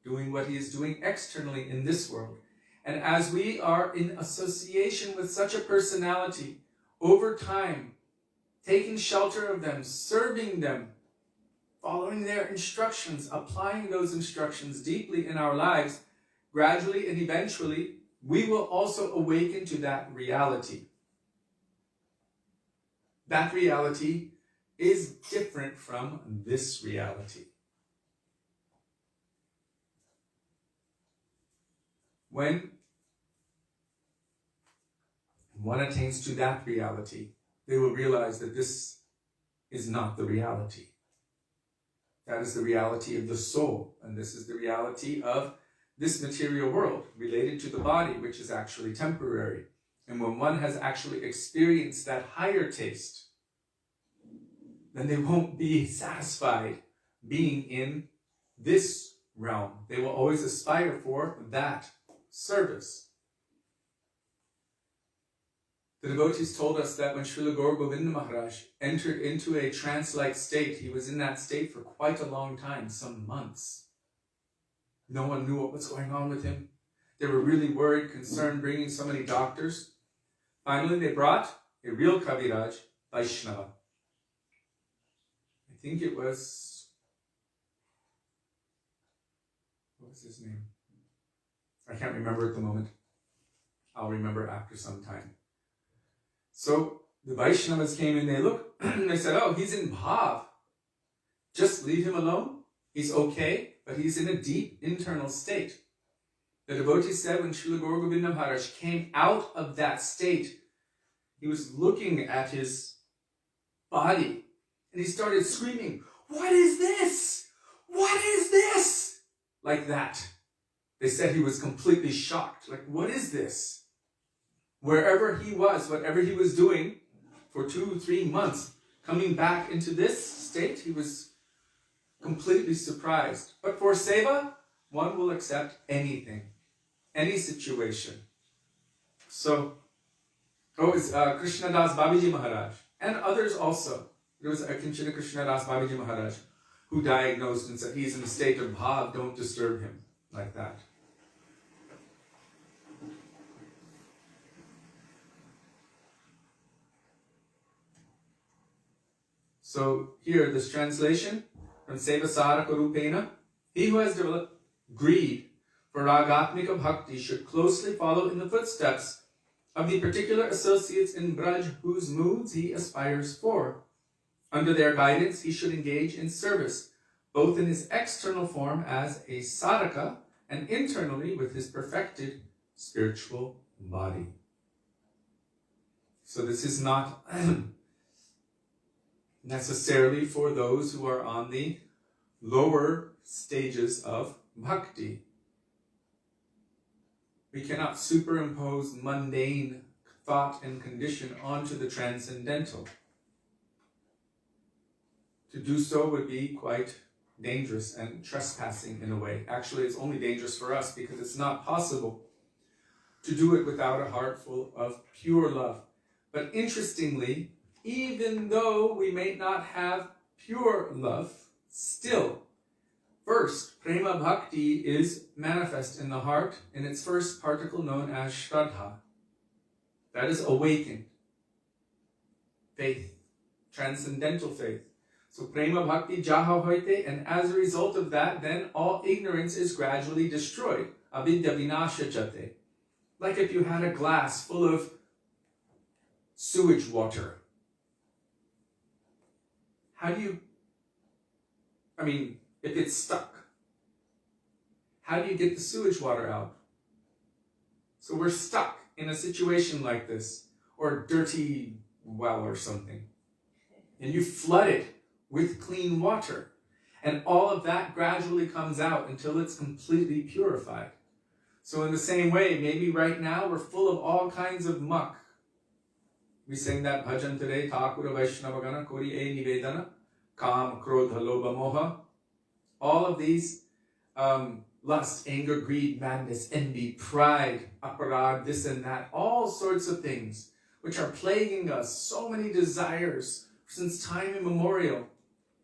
doing what he is doing externally in this world. And as we are in association with such a personality, over time, taking shelter of them, serving them, following their instructions, applying those instructions deeply in our lives, gradually and eventually, we will also awaken to that reality. That reality is different from this reality. When one attains to that reality, they will realize that this is not the reality. That is the reality of the soul, and this is the reality of this material world, related to the body, which is actually temporary. And when one has actually experienced that higher taste, then they won't be satisfied being in this realm. They will always aspire for that service. The devotees told us that when Srila Gaur Govinda Maharaj entered into a trance-like state, he was in that state for quite a long time, some months. No one knew what was going on with him. They were really worried, concerned, bringing so many doctors. Finally, they brought a real Kaviraj, Vaishnava. I think it was, what was his name? I can't remember at the moment. I'll remember after some time. So the Vaishnavas came and they looked, and they said, oh, he's in bhav. Just leave him alone. He's okay, but he's in a deep internal state. The devotee said when Srila Gaur Govinda Maharaj came out of that state, he was looking at his body, and he started screaming, what is this? What is this? Like that. They said he was completely shocked. Like, what is this? Wherever he was, whatever he was doing for 2-3 months, coming back into this state, he was completely surprised. But for seva, one will accept anything, any situation. So, it's Krishnadas Babiji Maharaj, and others also. There was Akinchana Krishnadas Babiji Maharaj, who diagnosed and said, he's in a state of bhav, don't disturb him, like that. So here, this translation from Seva Saraka Rupena, he who has developed greed for ragatmika bhakti should closely follow in the footsteps of the particular associates in Braj whose moods he aspires for. Under their guidance, he should engage in service, both in his external form as a sadhaka and internally with his perfected spiritual body. So this is not necessarily for those who are on the lower stages of bhakti. We cannot superimpose mundane thought and condition onto the transcendental. To do so would be quite dangerous and trespassing in a way. Actually, it's only dangerous for us because it's not possible to do it without a heart full of pure love. But interestingly, even though we may not have pure love, still, first, prema bhakti is manifest in the heart in its first particle known as shraddha. That is awakened faith, transcendental faith. So prema bhakti jaha hoite, and as a result of that, then all ignorance is gradually destroyed. Avidya vinasha jate. Like if you had a glass full of sewage water. How do you, if it's stuck, how do you get the sewage water out? So we're stuck in a situation like this, or a dirty well or something, and you flood it with clean water, and all of that gradually comes out until it's completely purified. So in the same way, maybe right now we're full of all kinds of muck. We sing that bhajan today, Thakura Vaishnavagana Kori E Nivedana, Kam, Krodha, Lobha, Moha. All of these lust, anger, greed, madness, envy, pride, aparad, this and that, all sorts of things which are plaguing us, so many desires since time immemorial.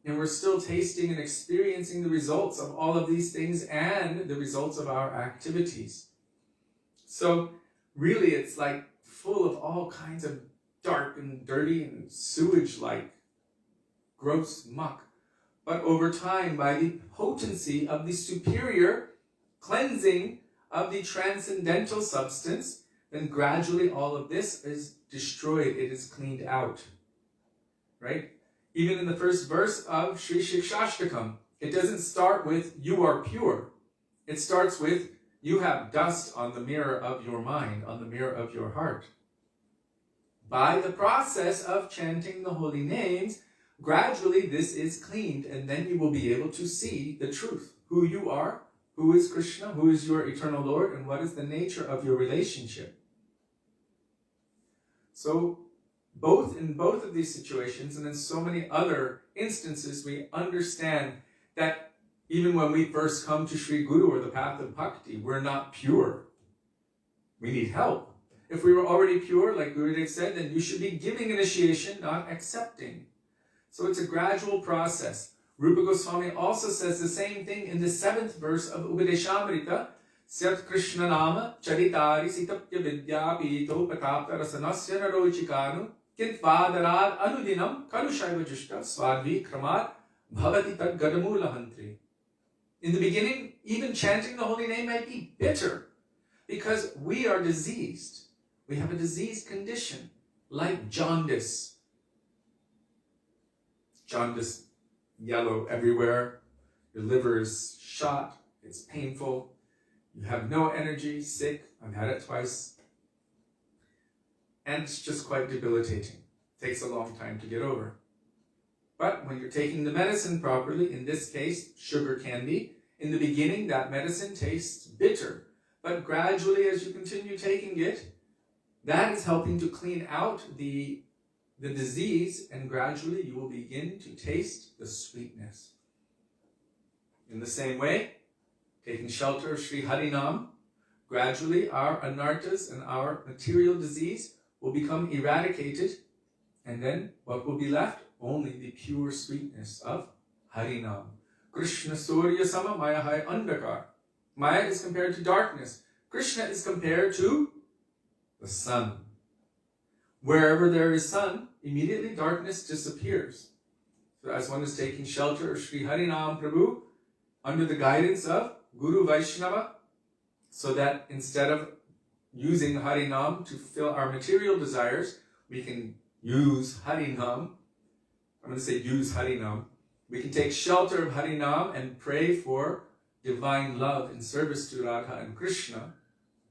And we're still tasting and experiencing the results of all of these things and the results of our activities. So really it's like full of all kinds of dark and dirty and sewage-like gross muck. But over time, by the potency of the superior cleansing of the transcendental substance, then gradually all of this is destroyed, it is cleaned out. Right? Even in the first verse of Śrī Satyavrata, it doesn't start with, you are pure. It starts with, you have dust on the mirror of your mind, on the mirror of your heart. By the process of chanting the holy names, gradually this is cleaned, and then you will be able to see the truth. Who you are, who is Krishna, who is your eternal Lord, and what is the nature of your relationship. So, in both of these situations, and in so many other instances, we understand that even when we first come to Sri Guru or the path of bhakti, we're not pure. We need help. If we were already pure, like Gurudev said, then you should be giving initiation, not accepting. So it's a gradual process. Rupa Goswami also says the same thing in the 7th verse of Upadeshamrita. Syat Krishna Nama Charitari Sitapya Vidya Pito Patapta Rasanasya Narochikanu Kintvādarād Anudinam Kalushaiva Jushta Svadvi Kramad Bhavati Tad Gadamula Hantri. In the beginning, even chanting the holy name might be bitter because we are diseased. We have a diseased condition like jaundice. Jaundice, yellow everywhere. Your liver is shot. It's painful. You have no energy, sick. I've had it twice. And it's just quite debilitating. It takes a long time to get over. But when you're taking the medicine properly, in this case, sugar candy, in the beginning that medicine tastes bitter. But gradually as you continue taking it, that is helping to clean out the disease, and gradually you will begin to taste the sweetness. In the same way, taking shelter of Sri Harinam, gradually our anarthas and our material disease will become eradicated, and then what will be left? Only the pure sweetness of Harinam. Krishna Surya Sama Maya Hai Andhakar. Maya is compared to darkness. Krishna is compared to the sun. Wherever there is sun, immediately darkness disappears. So as one is taking shelter of Sri Harinam Prabhu, under the guidance of Guru Vaishnava, so that instead of using Harinam to fulfill our material desires, we can use Harinam. I'm going to say use Harinam. We can take shelter of Harinam and pray for divine love and service to Radha and Krishna.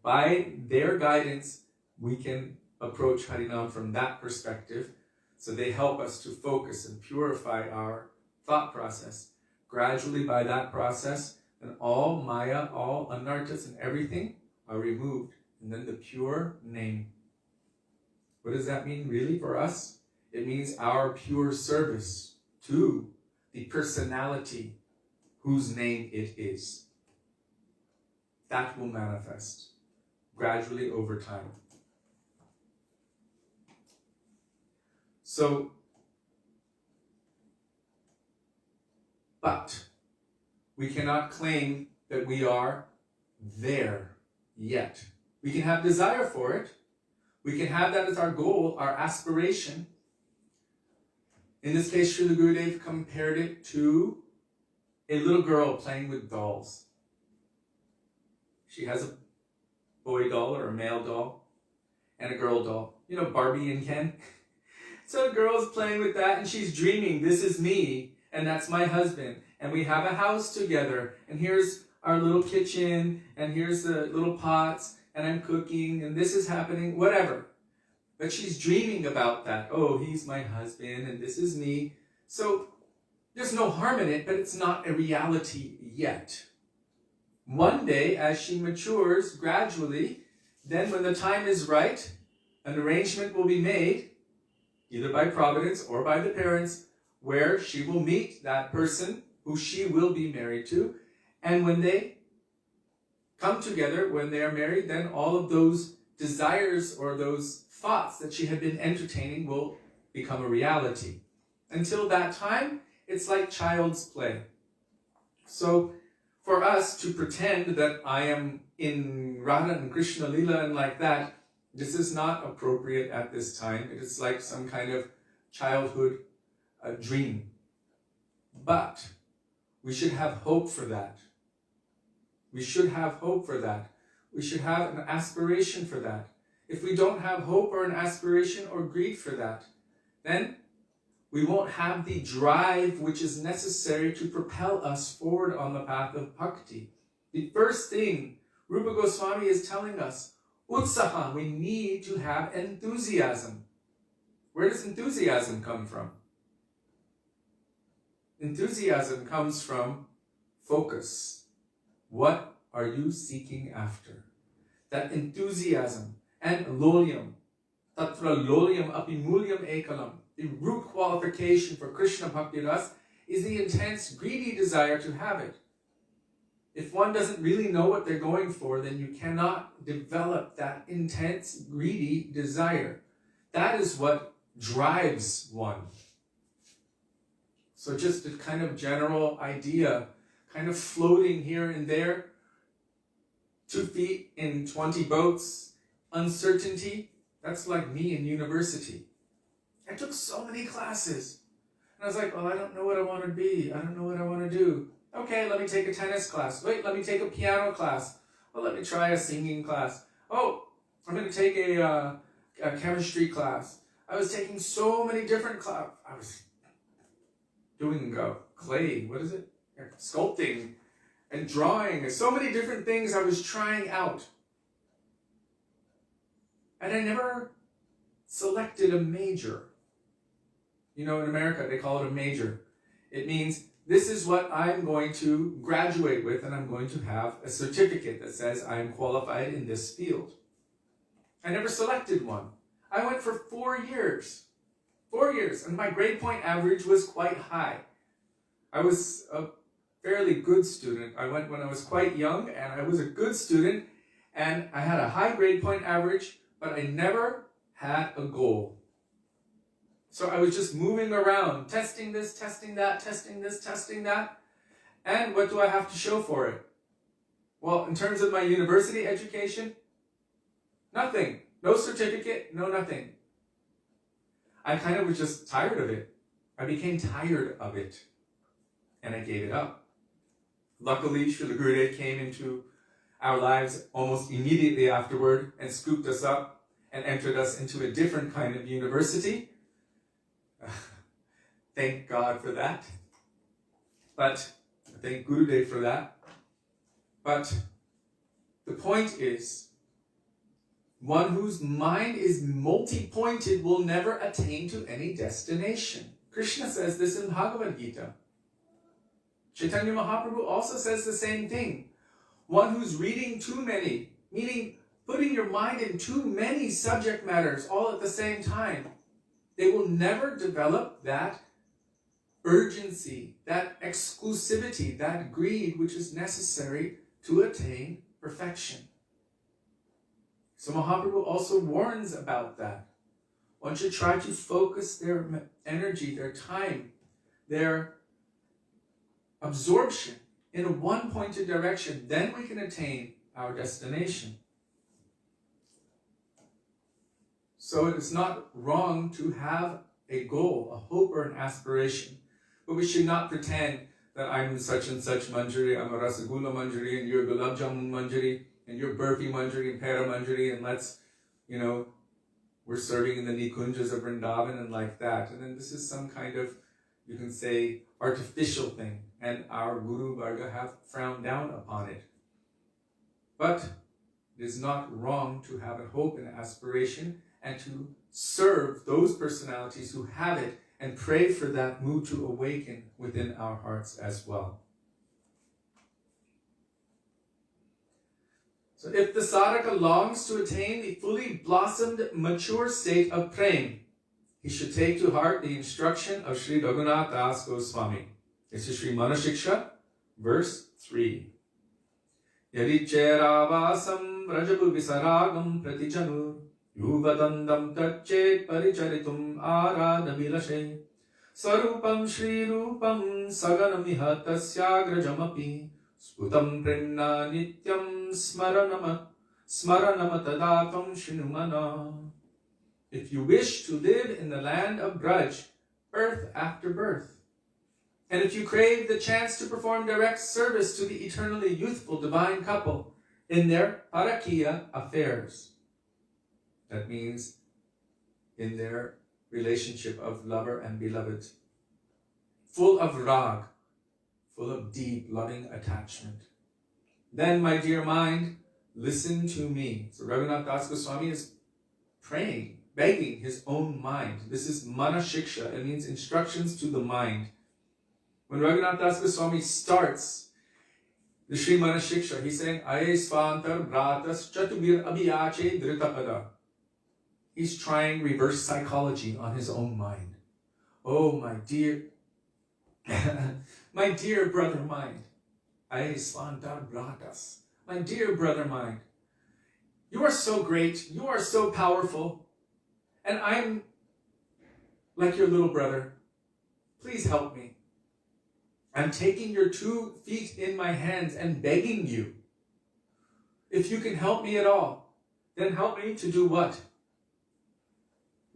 By their guidance, we can approach Harinam from that perspective. So they help us to focus and purify our thought process. Gradually, by that process, then all Maya, all anarthas and everything are removed. And then the pure name. What does that mean really for us? It means our pure service to the personality whose name it is. That will manifest gradually over time. So, but we cannot claim that we are there yet. We can have desire for it. We can have that as our goal, our aspiration. In this case, Srila Gurudev compared it to a little girl playing with dolls. She has a boy doll or a male doll and a girl doll. You know, Barbie and Ken. So the girl's playing with that and she's dreaming, this is me and that's my husband. And we have a house together and here's our little kitchen and here's the little pots and I'm cooking and this is happening, whatever. But she's dreaming about that. Oh, he's my husband and this is me. So there's no harm in it, but it's not a reality yet. One day, as she matures gradually, then when the time is right, an arrangement will be made, either by Providence or by the parents, where she will meet that person who she will be married to. And when they come together, when they are married, then all of those desires or those thoughts that she had been entertaining will become a reality. Until that time, it's like child's play. So for us to pretend that I am in Radha and Krishna Lila and like that, this is not appropriate at this time. It is like some kind of childhood dream. But we should have hope for that. We should have hope for that. We should have an aspiration for that. If we don't have hope or an aspiration or greed for that, then we won't have the drive which is necessary to propel us forward on the path of bhakti. The first thing Rupa Goswami is telling us, utsaha, we need to have enthusiasm. Where does enthusiasm come from? Enthusiasm comes from focus. What are you seeking after? That enthusiasm and lolyam, tatra lolyam api mulyam ekalam. The root qualification for Krishna Bhakti Ras is the intense, greedy desire to have it. If one doesn't really know what they're going for, then you cannot develop that intense, greedy desire. That is what drives one. So just a kind of general idea, kind of floating here and there, 2 feet in 20 boats, uncertainty, that's like me in university. I took so many classes. And I was like, oh, I don't know what I want to be. I don't know what I want to do. Okay, let me take a tennis class. Wait, let me take a piano class. Well, let me try a singing class. Oh, I'm going to take a chemistry class. I was taking so many different classes. I was doing clay, what is it? Sculpting and drawing. So many different things I was trying out. And I never selected a major. You know, in America, they call it a major. It means this is what I'm going to graduate with, and I'm going to have a certificate that says I'm qualified in this field. I never selected one. I went for 4 years. 4 years, and my grade point average was quite high. I was a fairly good student. I went when I was quite young, and I was a good student, and I had a high grade point average, but I never had a goal. So I was just moving around, testing this, testing that, testing this, testing that. And what do I have to show for it? Well, in terms of my university education, nothing. No certificate, no nothing. I kind of was just tired of it. I became tired of it. And I gave it up. Luckily, Srila Gurudev came into our lives almost immediately afterward and scooped us up and entered us into a different kind of university. Thank God for that. But I thank Gurudev for that. But the point is, one whose mind is multi-pointed will never attain to any destination. Krishna says this in Bhagavad Gita. Chaitanya Mahaprabhu also says the same thing. One who's reading too many, meaning putting your mind in too many subject matters all at the same time, they will never develop that urgency, that exclusivity, that greed which is necessary to attain perfection. So Mahaprabhu also warns about that. One should try to focus their energy, their time, their absorption in a one-pointed direction. Then we can attain our destination. So it is not wrong to have a goal, a hope, or an aspiration. But we should not pretend that I'm in such and such manjari, I'm a rasagula manjari, and you're gulab jamun manjari, and you're burfi manjari, and pera manjari, and let's, we're serving in the Nikunjas of Vrindavan and like that. And then this is some kind of, you can say, artificial thing. And our Guru Varga have frowned down upon it. But it is not wrong to have a hope and aspiration and to serve those personalities who have it and pray for that mood to awaken within our hearts as well. So if the sadhaka longs to attain the fully blossomed, mature state of prem, he should take to heart the instruction of Śrī Dāmodarāṣṭakam Gosvāmī. This is Śrī Manashiksha, verse 3. Yadi cheravasam rajabu visaragam pratijanu yuvadandam tachet paricharitum ārādhavilashe sarupam Śrī Rūpam saganamiha tasyagrajamapi sputam premna nityam smaranama tadatam shinumana. If you wish to live in the land of Braj, birth after birth, and if you crave the chance to perform direct service to the eternally youthful divine couple in their parakiya affairs, that means in their relationship of lover and beloved, full of rag, full of deep loving attachment, then, my dear mind, listen to me. So Raghunath Das Goswami is praying, begging his own mind. This is manashiksha. It means instructions to the mind. When Raghunath Das Goswami starts the Śrī Manashiksha, he's saying, Aye svantar vratas chatubir abhiyache dritapada. He's trying reverse psychology on his own mind. Oh, my dear, my dear brother mind. Aye svantar vratas. My dear brother mind. You are so great. You are so powerful. And I'm like your little brother. Please help me. I'm taking your 2 feet in my hands and begging you. If you can help me at all, then help me to do what?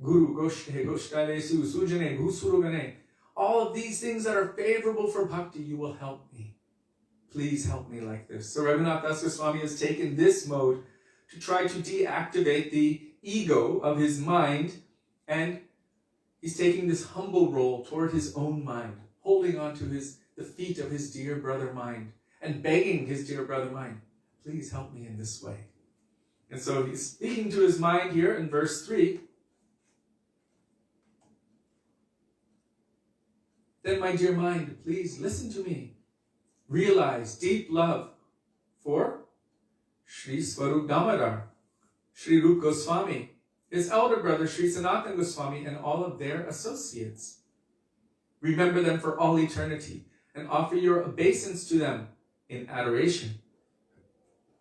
Guru, Goshte, Goshtale, Sujane, Gusurugane. All of these things that are favorable for bhakti, you will help me. Please help me like this. So Raghunath Das Goswami has taken this mode to try to deactivate the ego of his mind, and he's taking this humble role toward his own mind, holding on to the feet of his dear brother mind and begging his dear brother mind, please help me in this way. And so he's speaking to his mind here in verse 3. Then, my dear mind, please listen to me. Realize deep love for Śrī Dāmodara, Śrī Rup Goswami, his elder brother Śrī Sanātana Gosvāmī, and all of their associates. Remember them for all eternity and offer your obeisance to them in adoration.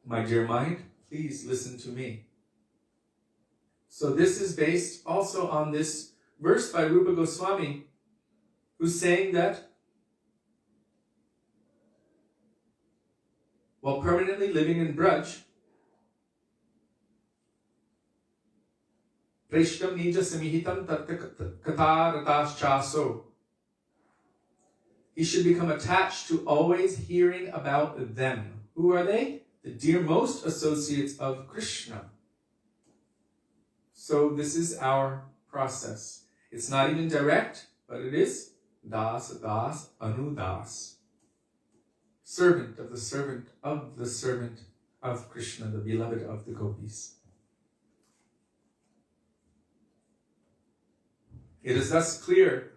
My dear mind, please listen to me. So this is based also on this verse by Rupa Goswami, who's saying that while permanently living in Braj, Preshtam nija samihitam tatkatarataschaso, he should become attached to always hearing about them. Who are they? The dearmost associates of Krishna. So this is our process. It's not even direct, but it is das, das, anu, das. servant of the servant of the servant of Krishna, the beloved of the gopis. It is thus clear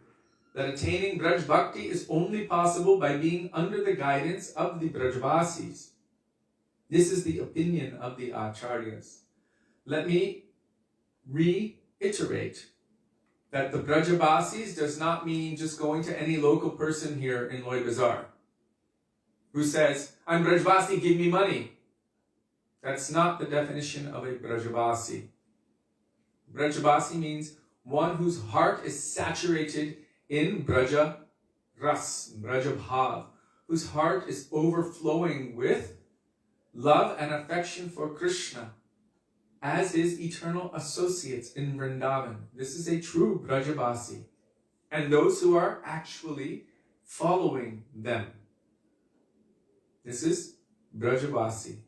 that attaining Braj Bhakti is only possible by being under the guidance of the Brajvasis. This is the opinion of the Acharyas. Let me reiterate that the Brajavasis does not mean just going to any local person here in Loy Bazaar who says, I'm Brajvasi, give me money. That's not the definition of a Brajavasi. Brajavasi means one whose heart is saturated in Braja Ras, Braja Bhav, whose heart is overflowing with love and affection for Krishna, as his eternal associates in Vrindavan. This is a true Brajavasi, and those who are actually following them. This is Brajavasi.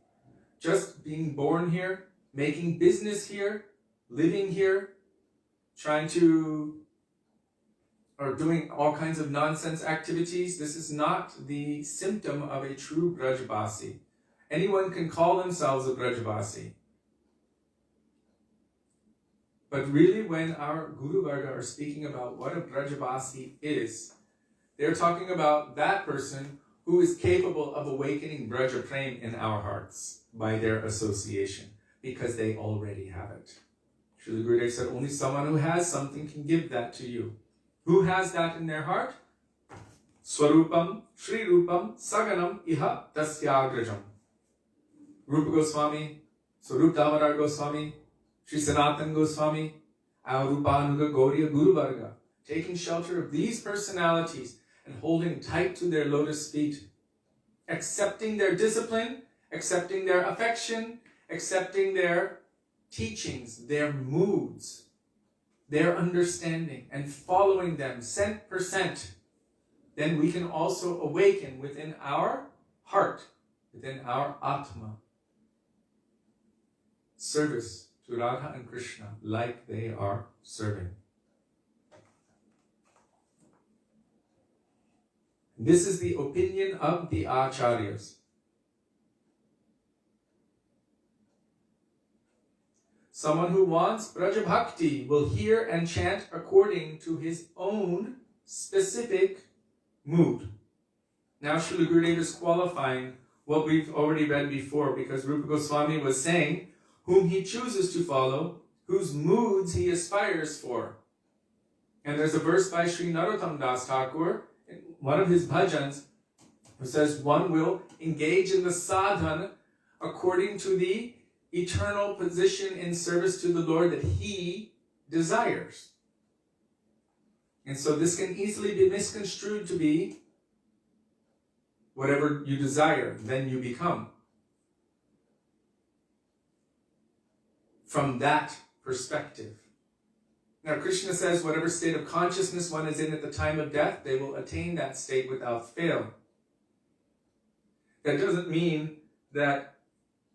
Just being born here, making business here, living here, trying to, or doing all kinds of nonsense activities, this is not the symptom of a true Brajavasi. Anyone can call themselves a Brajavasi. But really, when our Guru Varga are speaking about what a Brajavasi is, they're talking about that person who is capable of awakening Braja Prem in our hearts by their association, because they already have it. Srila Gurudev said, only someone who has something can give that to you. Who has that in their heart? Swarupam, Shri Rupam, Saganam, Iha, Tasyagrajam. Rupa Gosvāmī, Śrī Dāmodara Gosvāmī, Śrī Sanātana Gosvāmī, Rupanuga Gauriya Guru Varga, taking shelter of these personalities and holding tight to their lotus feet, accepting their discipline, accepting their affection, accepting their teachings, their moods, their understanding, and following them cent per cent, then we can also awaken within our heart, within our Atma, service to Radha and Krishna like they are serving. This is the opinion of the Acharyas. Someone who wants Braja Bhakti will hear and chant according to his own specific mood. Now Srila Gurudev is qualifying what we've already read before, because Rupa Goswami was saying whom he chooses to follow, whose moods he aspires for. And there's a verse by Sri Narottam Das Thakur in one of his bhajans who says one will engage in the sadhana according to the eternal position in service to the Lord that he desires. And so this can easily be misconstrued to be whatever you desire, then you become. From that perspective. Now Krishna says whatever state of consciousness one is in at the time of death, they will attain that state without fail. That doesn't mean that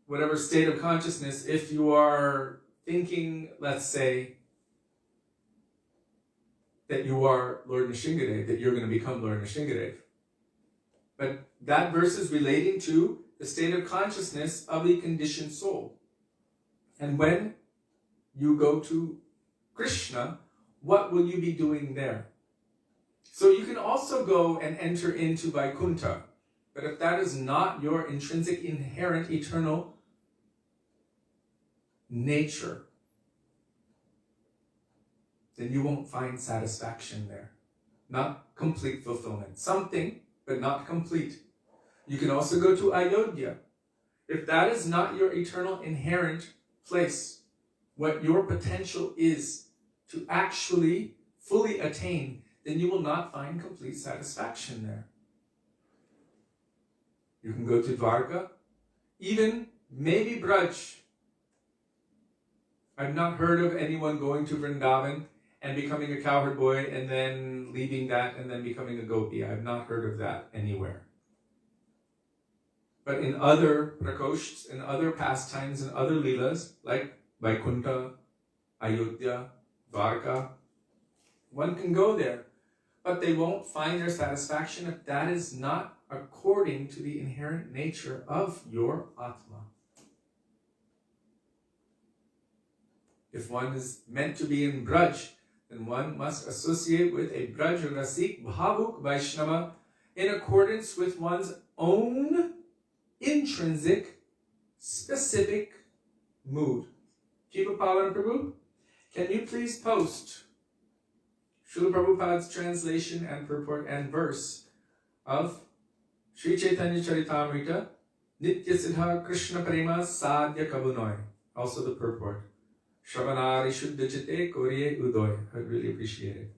whatever state of consciousness, if you are thinking, let's say, that you are Lord Nrsimhadev, that you're going to become Lord Nrsimhadev. But that verse is relating to the state of consciousness of the conditioned soul. And when you go to Krishna, what will you be doing there? So you can also go and enter into Vaikuntha. But if that is not your intrinsic, inherent, eternal nature, then you won't find satisfaction there. Not complete fulfillment. Something, but not complete. You can also go to Ayodhya. If that is not your eternal, inherent place, what your potential is to actually fully attain, then you will not find complete satisfaction there. You can go to Dwarka, even maybe Braj. I've not heard of anyone going to Vrindavan and becoming a cowherd-boy and then leaving that and then becoming a gopi. I've not heard of that anywhere. But in other prakoshts, in other pastimes, and other leelas, like Vaikuntha, Ayodhya, Dwarka, one can go there. But they won't find their satisfaction if that is not according to the inherent nature of your Atma. If one is meant to be in Braj, then one must associate with a Braj Rasik Bhavuk Vaishnava in accordance with one's own intrinsic, specific mood. Jiva Pavan Prabhu, can you please post Srila Prabhupada's translation and purport and verse of Sri Chaitanya Charitamrita, Nitya Siddha Krishna Prema Sadhya Kabunoy, also the purport. Shravanari Shuddha Chitte Korye Udoy. I'd really appreciate it.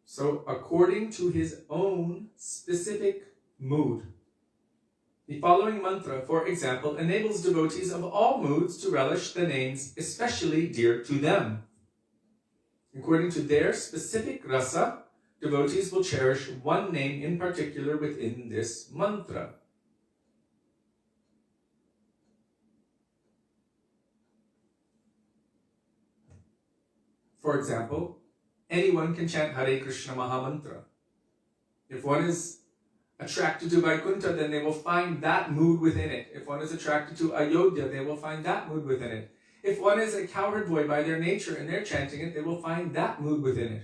So, according to his own specific mood, the following mantra, for example, enables devotees of all moods to relish the names especially dear to them. According to their specific rasa, devotees will cherish one name in particular within this mantra. For example, anyone can chant Hare Krishna Mahamantra. If one is attracted to Vaikuntha, then they will find that mood within it. If one is attracted to Ayodhya, they will find that mood within it. If one is a cowherd-boy by their nature and they're chanting it, they will find that mood within it.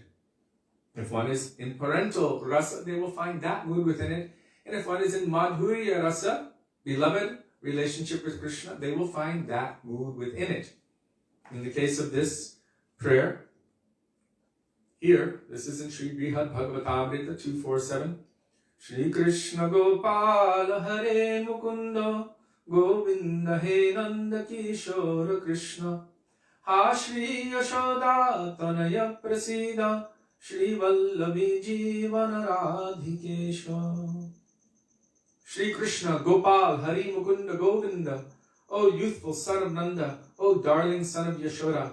If one is in parental rasa, they will find that mood within it. And if one is in madhurya rasa, beloved relationship with Krishna, they will find that mood within it. In the case of this prayer, here, this is in Sri Brihad Bhagavatamrita 247. Shri Krishna Gopala Hare Mukunda Govinda He Nanda Kishora Krishna Ha Shri Yashoda Tanaya Prasida Shri Vallavi Jivana Radhikesha. Shri Krishna Gopal Hare Mukunda Govinda, O youthful son of Nanda, O darling son of Yashoda,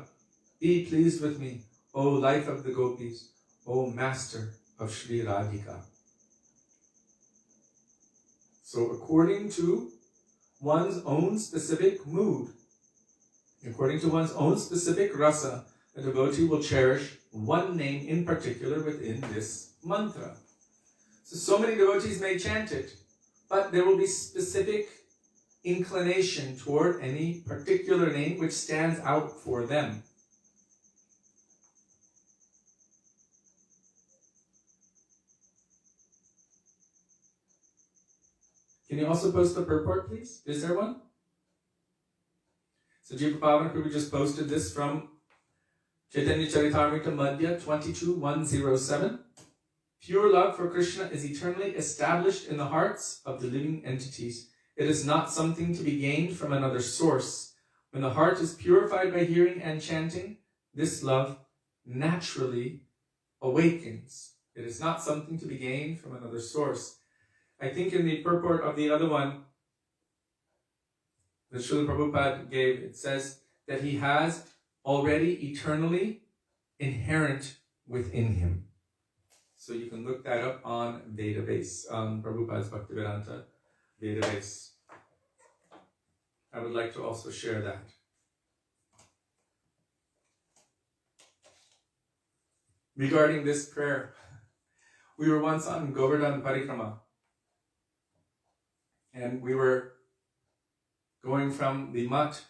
be pleased with me, O life of the gopis, O master of Shri Radhika. So according to one's own specific mood, according to one's own specific rasa, a devotee will cherish one name in particular within this mantra. So many devotees may chant it, but there will be specific inclination toward any particular name which stands out for them. Can you also post the purport, please? Is there one? So Jiva Pavan Prabhu just posted this from Chaitanya Charitamrita Madhya 22.107. Pure love for Krishna is eternally established in the hearts of the living entities. It is not something to be gained from another source. When the heart is purified by hearing and chanting, this love naturally awakens. It is not something to be gained from another source. I think in the purport of the other one that Srila Prabhupada gave, it says that he has already eternally inherent within him. So you can look that up on database, on Prabhupada's Bhaktivedānta database. I would like to also share that. Regarding this prayer, we were once on Govardhan Parikrama, and we were going from the mutt,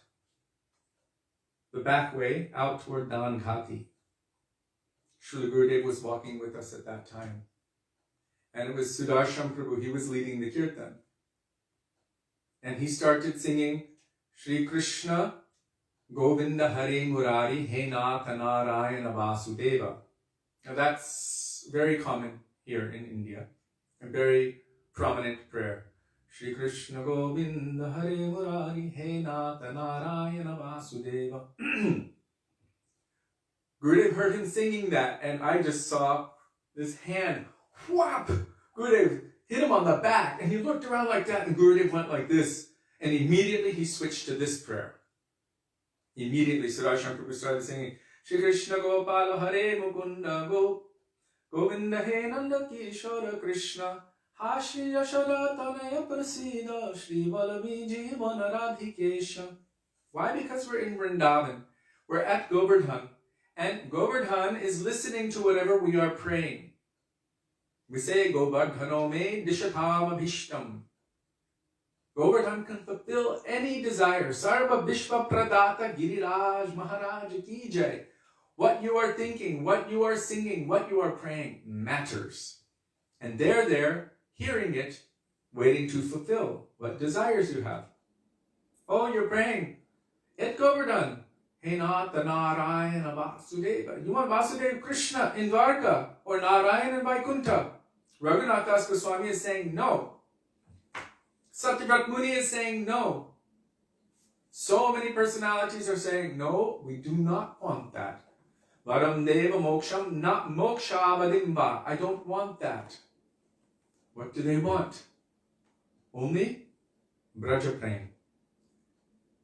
the back way, out toward Dhankhati. Srila Gurudev was walking with us at that time. And it was Sudarshan Prabhu, he was leading the kirtan. And he started singing, Shri Krishna Govinda Hare Murari He Nath Nārāyaṇa Vasudeva. Now that's very common here in India, a very prominent prayer. Shri Krishna Govinda Hare Murari He Nath Nārāyaṇa Vasudeva. Gurudev heard him singing that, and I just saw this hand, whap! Gurudev hit him on the back, and he looked around like that, and Gurudev went like this, and immediately he switched to this prayer. Immediately, Sudarshan Prabhu started singing, Shri Krishna Gopala Hare Mukunda Govinda He Nanda Kishora Krishna Ha Shri Yashoda Tanaya Prasida Shri Vallavi Jivana Radhikesha. Why? Because we're in Vrindavan. We're at Govardhan. And Govardhan is listening to whatever we are praying. We say, Govardhano me dishatam abhishtam. Govardhan can fulfill any desire. Sarva Vishva Pradata Giriraj Mahārāja ki jai. What you are thinking, what you are singing, what you are praying matters. And they're there, hearing it, waiting to fulfill what desires you have. Oh, you're praying. Et Govardhan. Hey, not the Nārāyaṇa Vasudeva. You want Vasudeva Krishna in Dwarka or Nārāyaṇa in Vaikuntha? Raghunath Goswami is saying no. Satyavrata Muni is saying no. So many personalities are saying no, we do not want that. Varam deva moksham, not moksha avadimba. I don't want that. What do they want? Only Braja Prem.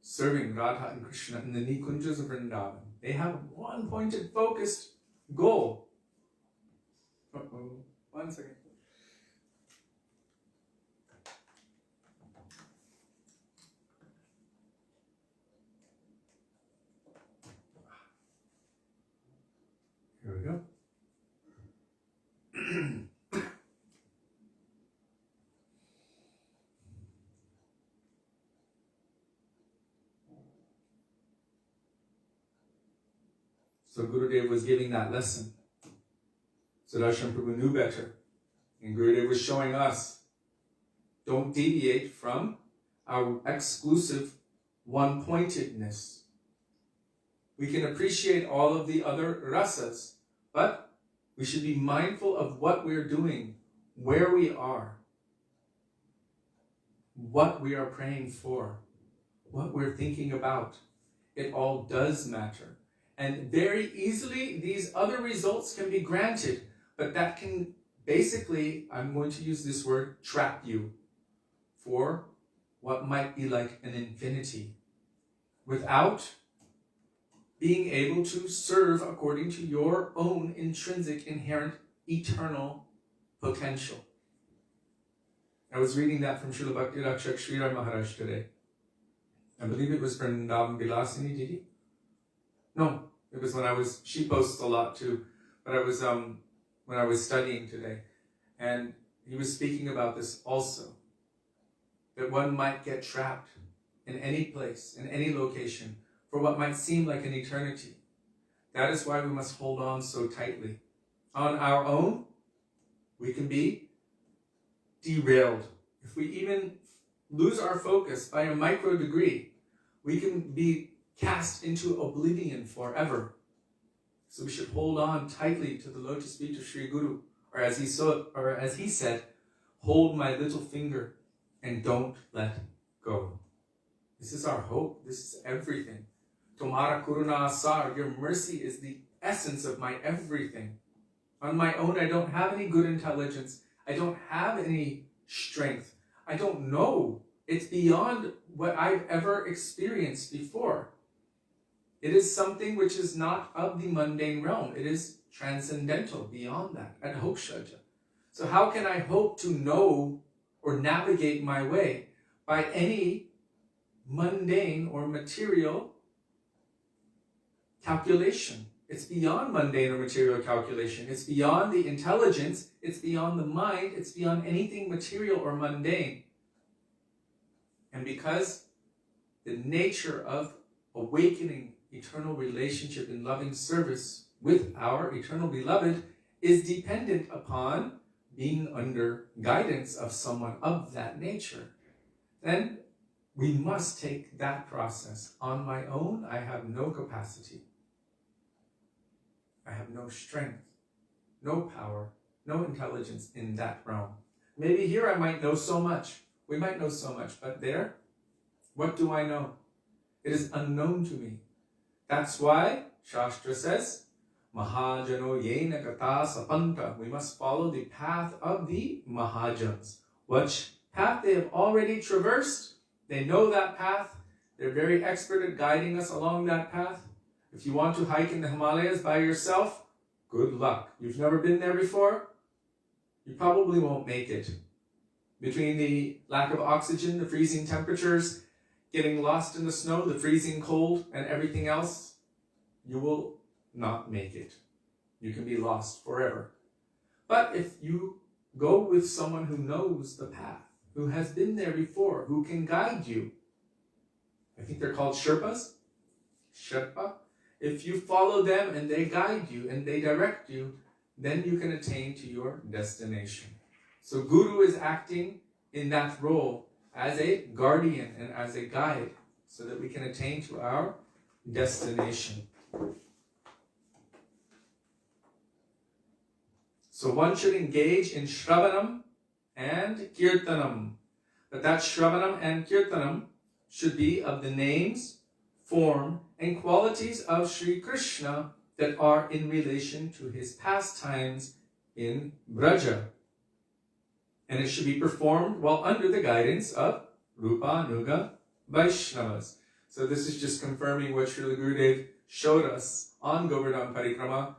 Serving Radha and Krishna in the Nikunjas of Vrindavan. They have one pointed, focused goal. One second. Here we go. So Gurudev was giving that lesson. Sudarshan Prabhu knew better. And Gurudev was showing us, don't deviate from our exclusive one-pointedness. We can appreciate all of the other rasas, but we should be mindful of what we're doing, where we are, what we are praying for, what we're thinking about. It all does matter. And very easily, these other results can be granted, but that can basically, I'm going to use this word, trap you for what might be like an infinity without being able to serve according to your own intrinsic, inherent, eternal potential. I was reading that from Srila Bhaktivedānta Śrī Mahārāja today. I believe it was from Śrī Didi. No, it was when she posts a lot too, but I was, when I was studying today, and he was speaking about this also, that one might get trapped in any place, in any location, for what might seem like an eternity. That is why we must hold on so tightly. On our own, we can be derailed. If we even lose our focus by a micro degree, we can be cast into oblivion forever. So we should hold on tightly to the lotus feet of Sri Guru, or as he said, hold my little finger and don't let go. This is our hope. This is everything. Tomara Kuruna Asar, your mercy is the essence of my everything. On my own, I don't have any good intelligence. I don't have any strength. I don't know. It's beyond what I've ever experienced before. It is something which is not of the mundane realm. It is transcendental, beyond that, adhokshaja. So how can I hope to know or navigate my way by any mundane or material calculation? It's beyond mundane or material calculation. It's beyond the intelligence. It's beyond the mind. It's beyond anything material or mundane. And because the nature of awakening eternal relationship in loving service with our eternal beloved is dependent upon being under guidance of someone of that nature, then we must take that process. On my own, I have no capacity. I have no strength, no power, no intelligence in that realm. Maybe here I might know so much. We might know so much, but there, what do I know? It is unknown to me. That's why Shastra says, Mahajano yena kata sapanta. We must follow the path of the Mahajans. Which path they have already traversed. They know that path. They're very expert at guiding us along that path. If you want to hike in the Himalayas by yourself, good luck. You've never been there before? You probably won't make it. Between the lack of oxygen, the freezing temperatures, getting lost in the snow, the freezing cold, and everything else, you will not make it. You can be lost forever. But if you go with someone who knows the path, who has been there before, who can guide you, I think they're called Sherpas, Sherpa. If you follow them and they guide you and they direct you, then you can attain to your destination. So Guru is acting in that role as a guardian and as a guide so that we can attain to our destination. So one should engage in Shravanam and Kirtanam. But that Shravanam and Kirtanam should be of the names, form, and qualities of Sri Krishna that are in relation to his pastimes in Braja. And it should be performed while under the guidance of Rupa Nuga Vaishnavas. So this is just confirming what Srila Gurudev showed us on Govardhan Parikrama.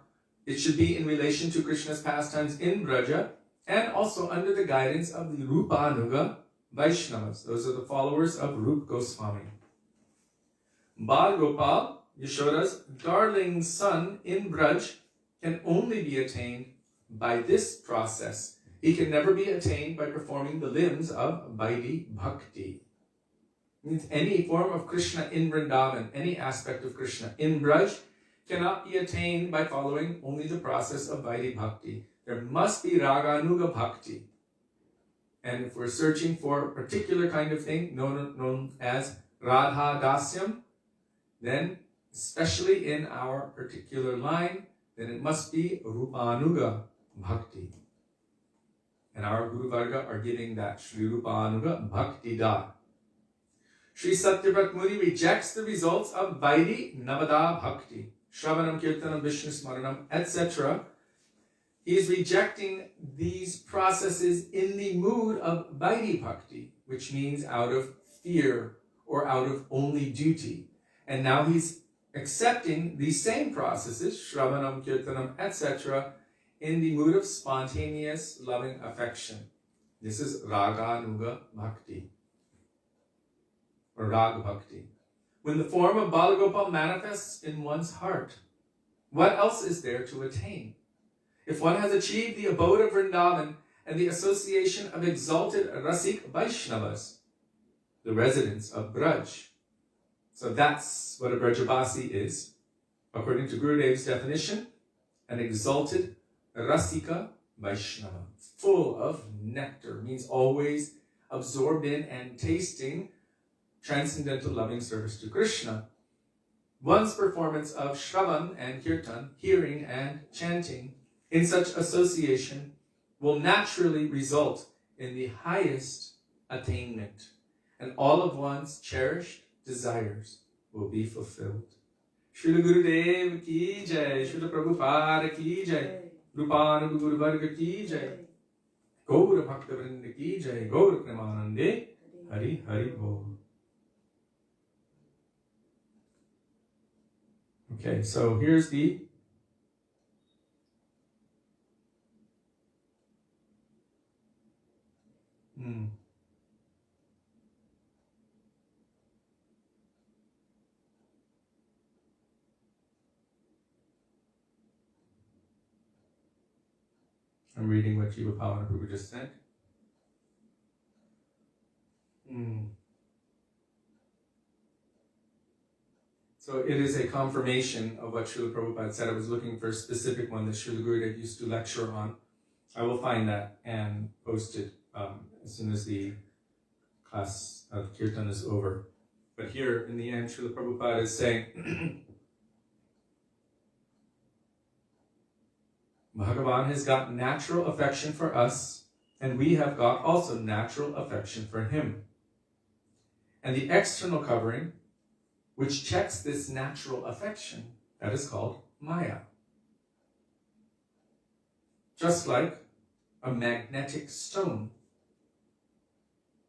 It should be in relation to Krishna's pastimes in Braja and also under the guidance of the Rupa Nuga Vaishnavas. Those are the followers of Rup Goswami. Bal Gopal, Yashoda's darling son in Braj, can only be attained by this process. He can never be attained by performing the limbs of Vaidhi Bhakti. It means any form of Krishna in Vrindavan, any aspect of Krishna in Braj, cannot be attained by following only the process of Vaidhi Bhakti. There must be Raganuga Bhakti. And if we're searching for a particular kind of thing known as Radha Dasyam, then, especially in our particular line, then it must be Rupanuga Bhakti. And our Guru Varga are giving that Shri Rupanuga Bhakti Da. Śrī Satyavrata Muni rejects the results of Vaidhi Navada Bhakti, Shravanam, Kirtanam, Vishnu Smaranam, etc. He is rejecting these processes in the mood of Vaidhi Bhakti, which means out of fear or out of only duty. And now he's accepting these same processes, Shravanam, Kirtanam, etc., in the mood of spontaneous loving affection. This is Raganuga Bhakti, or Rag Bhakti. When the form of Balagopal manifests in one's heart, what else is there to attain? If one has achieved the abode of Vrindavan and the association of exalted Rasik Vaishnavas, the residents of Braj, so that's what a Brajabasi is. According to Gurudev's definition, an exalted Rasika Vaishnava, full of nectar, means always absorbed in and tasting transcendental loving service to Krishna. One's performance of Shravan and Kirtan, hearing and chanting, in such association will naturally result in the highest attainment, and all of one's cherished desires will be fulfilled. Srila Gurudev ki jai, Srila Prabhupada ki jai, Rupanuga Guru Varga ki jai, Gaura Bhaktivinoda ki jai, Gaura Premanande, Hari Hari Bol. Okay, so here's the I'm reading what Jiva Pavana Prabhu just sent. So it is a confirmation of what Srila Prabhupada said. I was looking for a specific one that Srila Gurudev used to lecture on. I will find that and post it as soon as the class of Kirtan is over. But here, in the end, Srila Prabhupada is saying, Bhagavan has got natural affection for us, and we have got also natural affection for him. And the external covering, which checks this natural affection, that is called Maya. Just like a magnetic stone.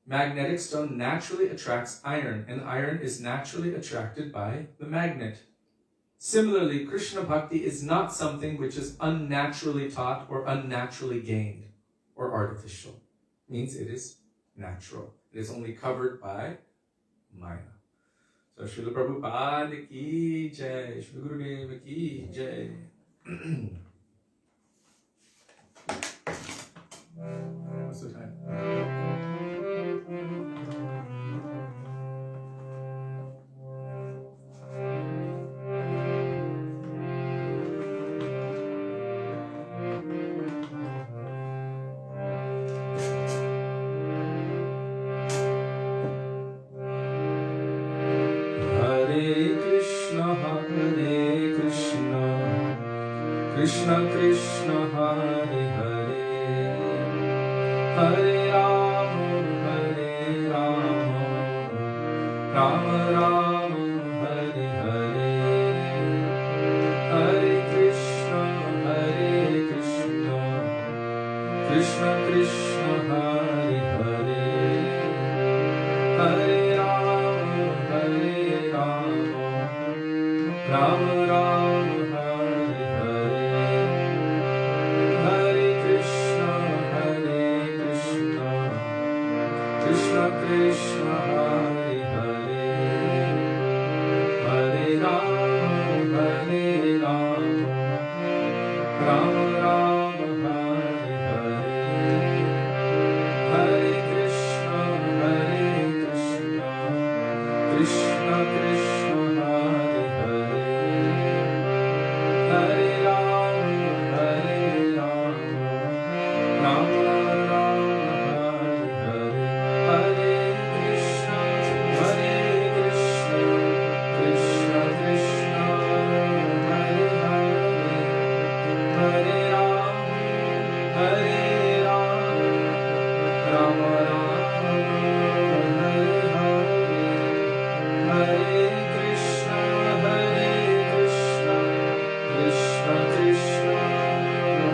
Magnetic stone naturally attracts iron, and iron is naturally attracted by the magnet. Similarly, Krishna Bhakti is not something which is unnaturally taught or unnaturally gained or artificial. It means it is natural. It is only covered by Maya. So So Srila Prabhupada ki jai, Srila Gurudeva ki jai. What's the time? Krishna Krishna Hare Hare Hare Rama Rama Rama Hare Hare Hare Krishna Krishna Krishna Hare Hare Hare Rama Rama Rama Hare Hare Hare Krishna Krishna Krishna Hare Hare Hare Rama Rama Rama Hare Hare Hare Krishna Krishna Krishna Hare Hare Hare Rama Rama Rama Hare Hare Krishna Krishna Krishna Hare Hare Hare Rama Rama Rama Hare Hare Hare Krishna Krishna Krishna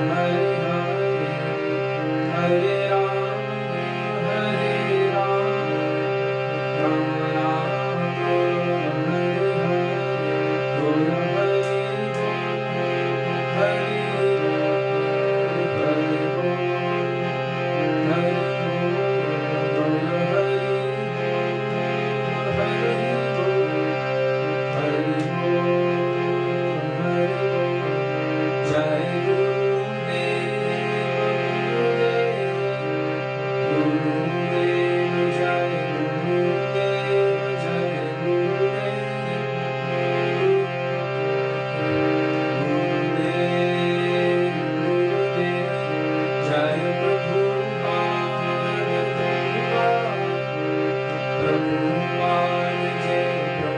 Hare Hare Hare Rama Rama Rama Hare Hare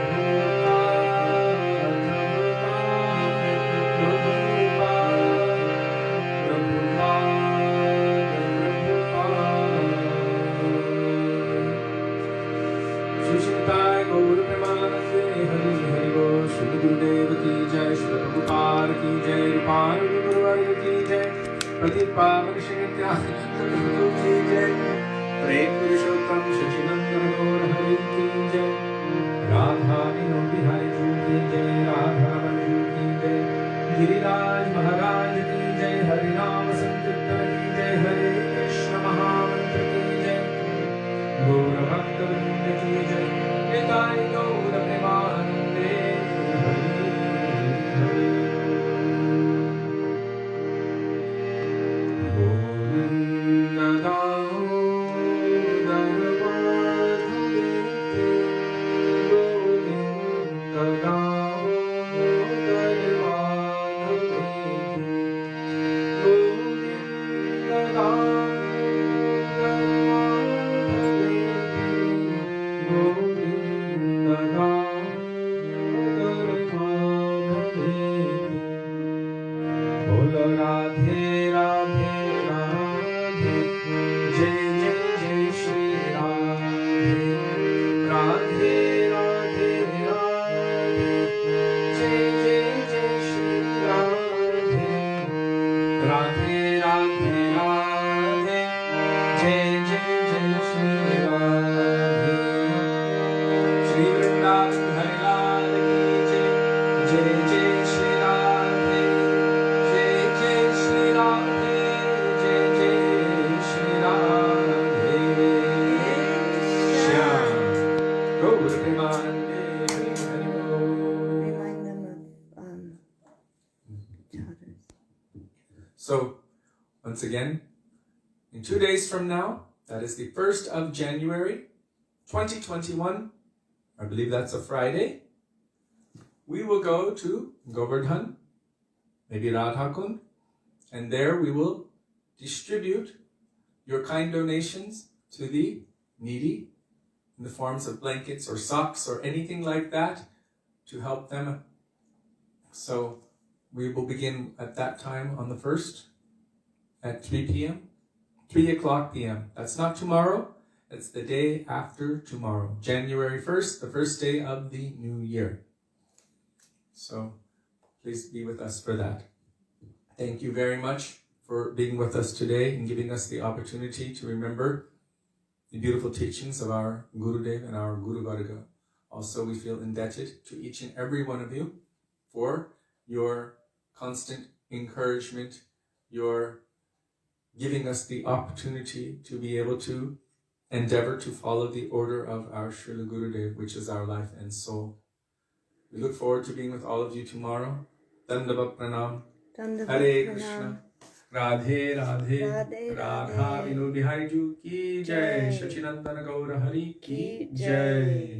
Giriraj महाराज की जय, हरि नाम संकीर्तन की जय, हरे कृष्ण महामंत्र की जय, गौर भक्त वृंद की जय, निताय गौर प्रेमानंदे हरि हरि। गोविंद दामोदर माधव गोविंद दामोदर माधव गोविंद दामोदर माधव गोविंद दामोदर माधव। बोलो राधे राधे राधे, जय जय जय श्री राधे, राधे राधे राधे, जय जय जय श्री राधे, राधे राधे राधे, जय जय जय श्री राधे। श्री वृंदावन हरि लाल की जय, जय जय श्री राधे, जय जय श्री राधे, जय जय श्री राधे। श्याम गौर प्रेमानंदे Hari once again, in 2 days from now, that is the 1st of January, 2021, I believe that's a Friday, we will go to Govardhan, maybe Radhakund, and there we will distribute your kind donations to the needy in the forms of blankets or socks or anything like that to help them. So we will begin at that time on the 1st at 3 p.m., 3 o'clock p.m. That's not tomorrow, it's the day after tomorrow, January 1st, the first day of the new year. So please be with us for that. Thank you very much for being with us today and giving us the opportunity to remember the beautiful teachings of our Gurudev and our Guru Varga. Also, we feel indebted to each and every one of you for your constant encouragement, your giving us the opportunity to be able to endeavor to follow the order of our Srila Gurudev, which is our life and soul. We look forward to being with all of you tomorrow. Dandava Pranam. Hare Krishna. Radhe Radhe. Radha Vinod Bihari Ju ki jai. Shachinandana Gaura Hari ki jai.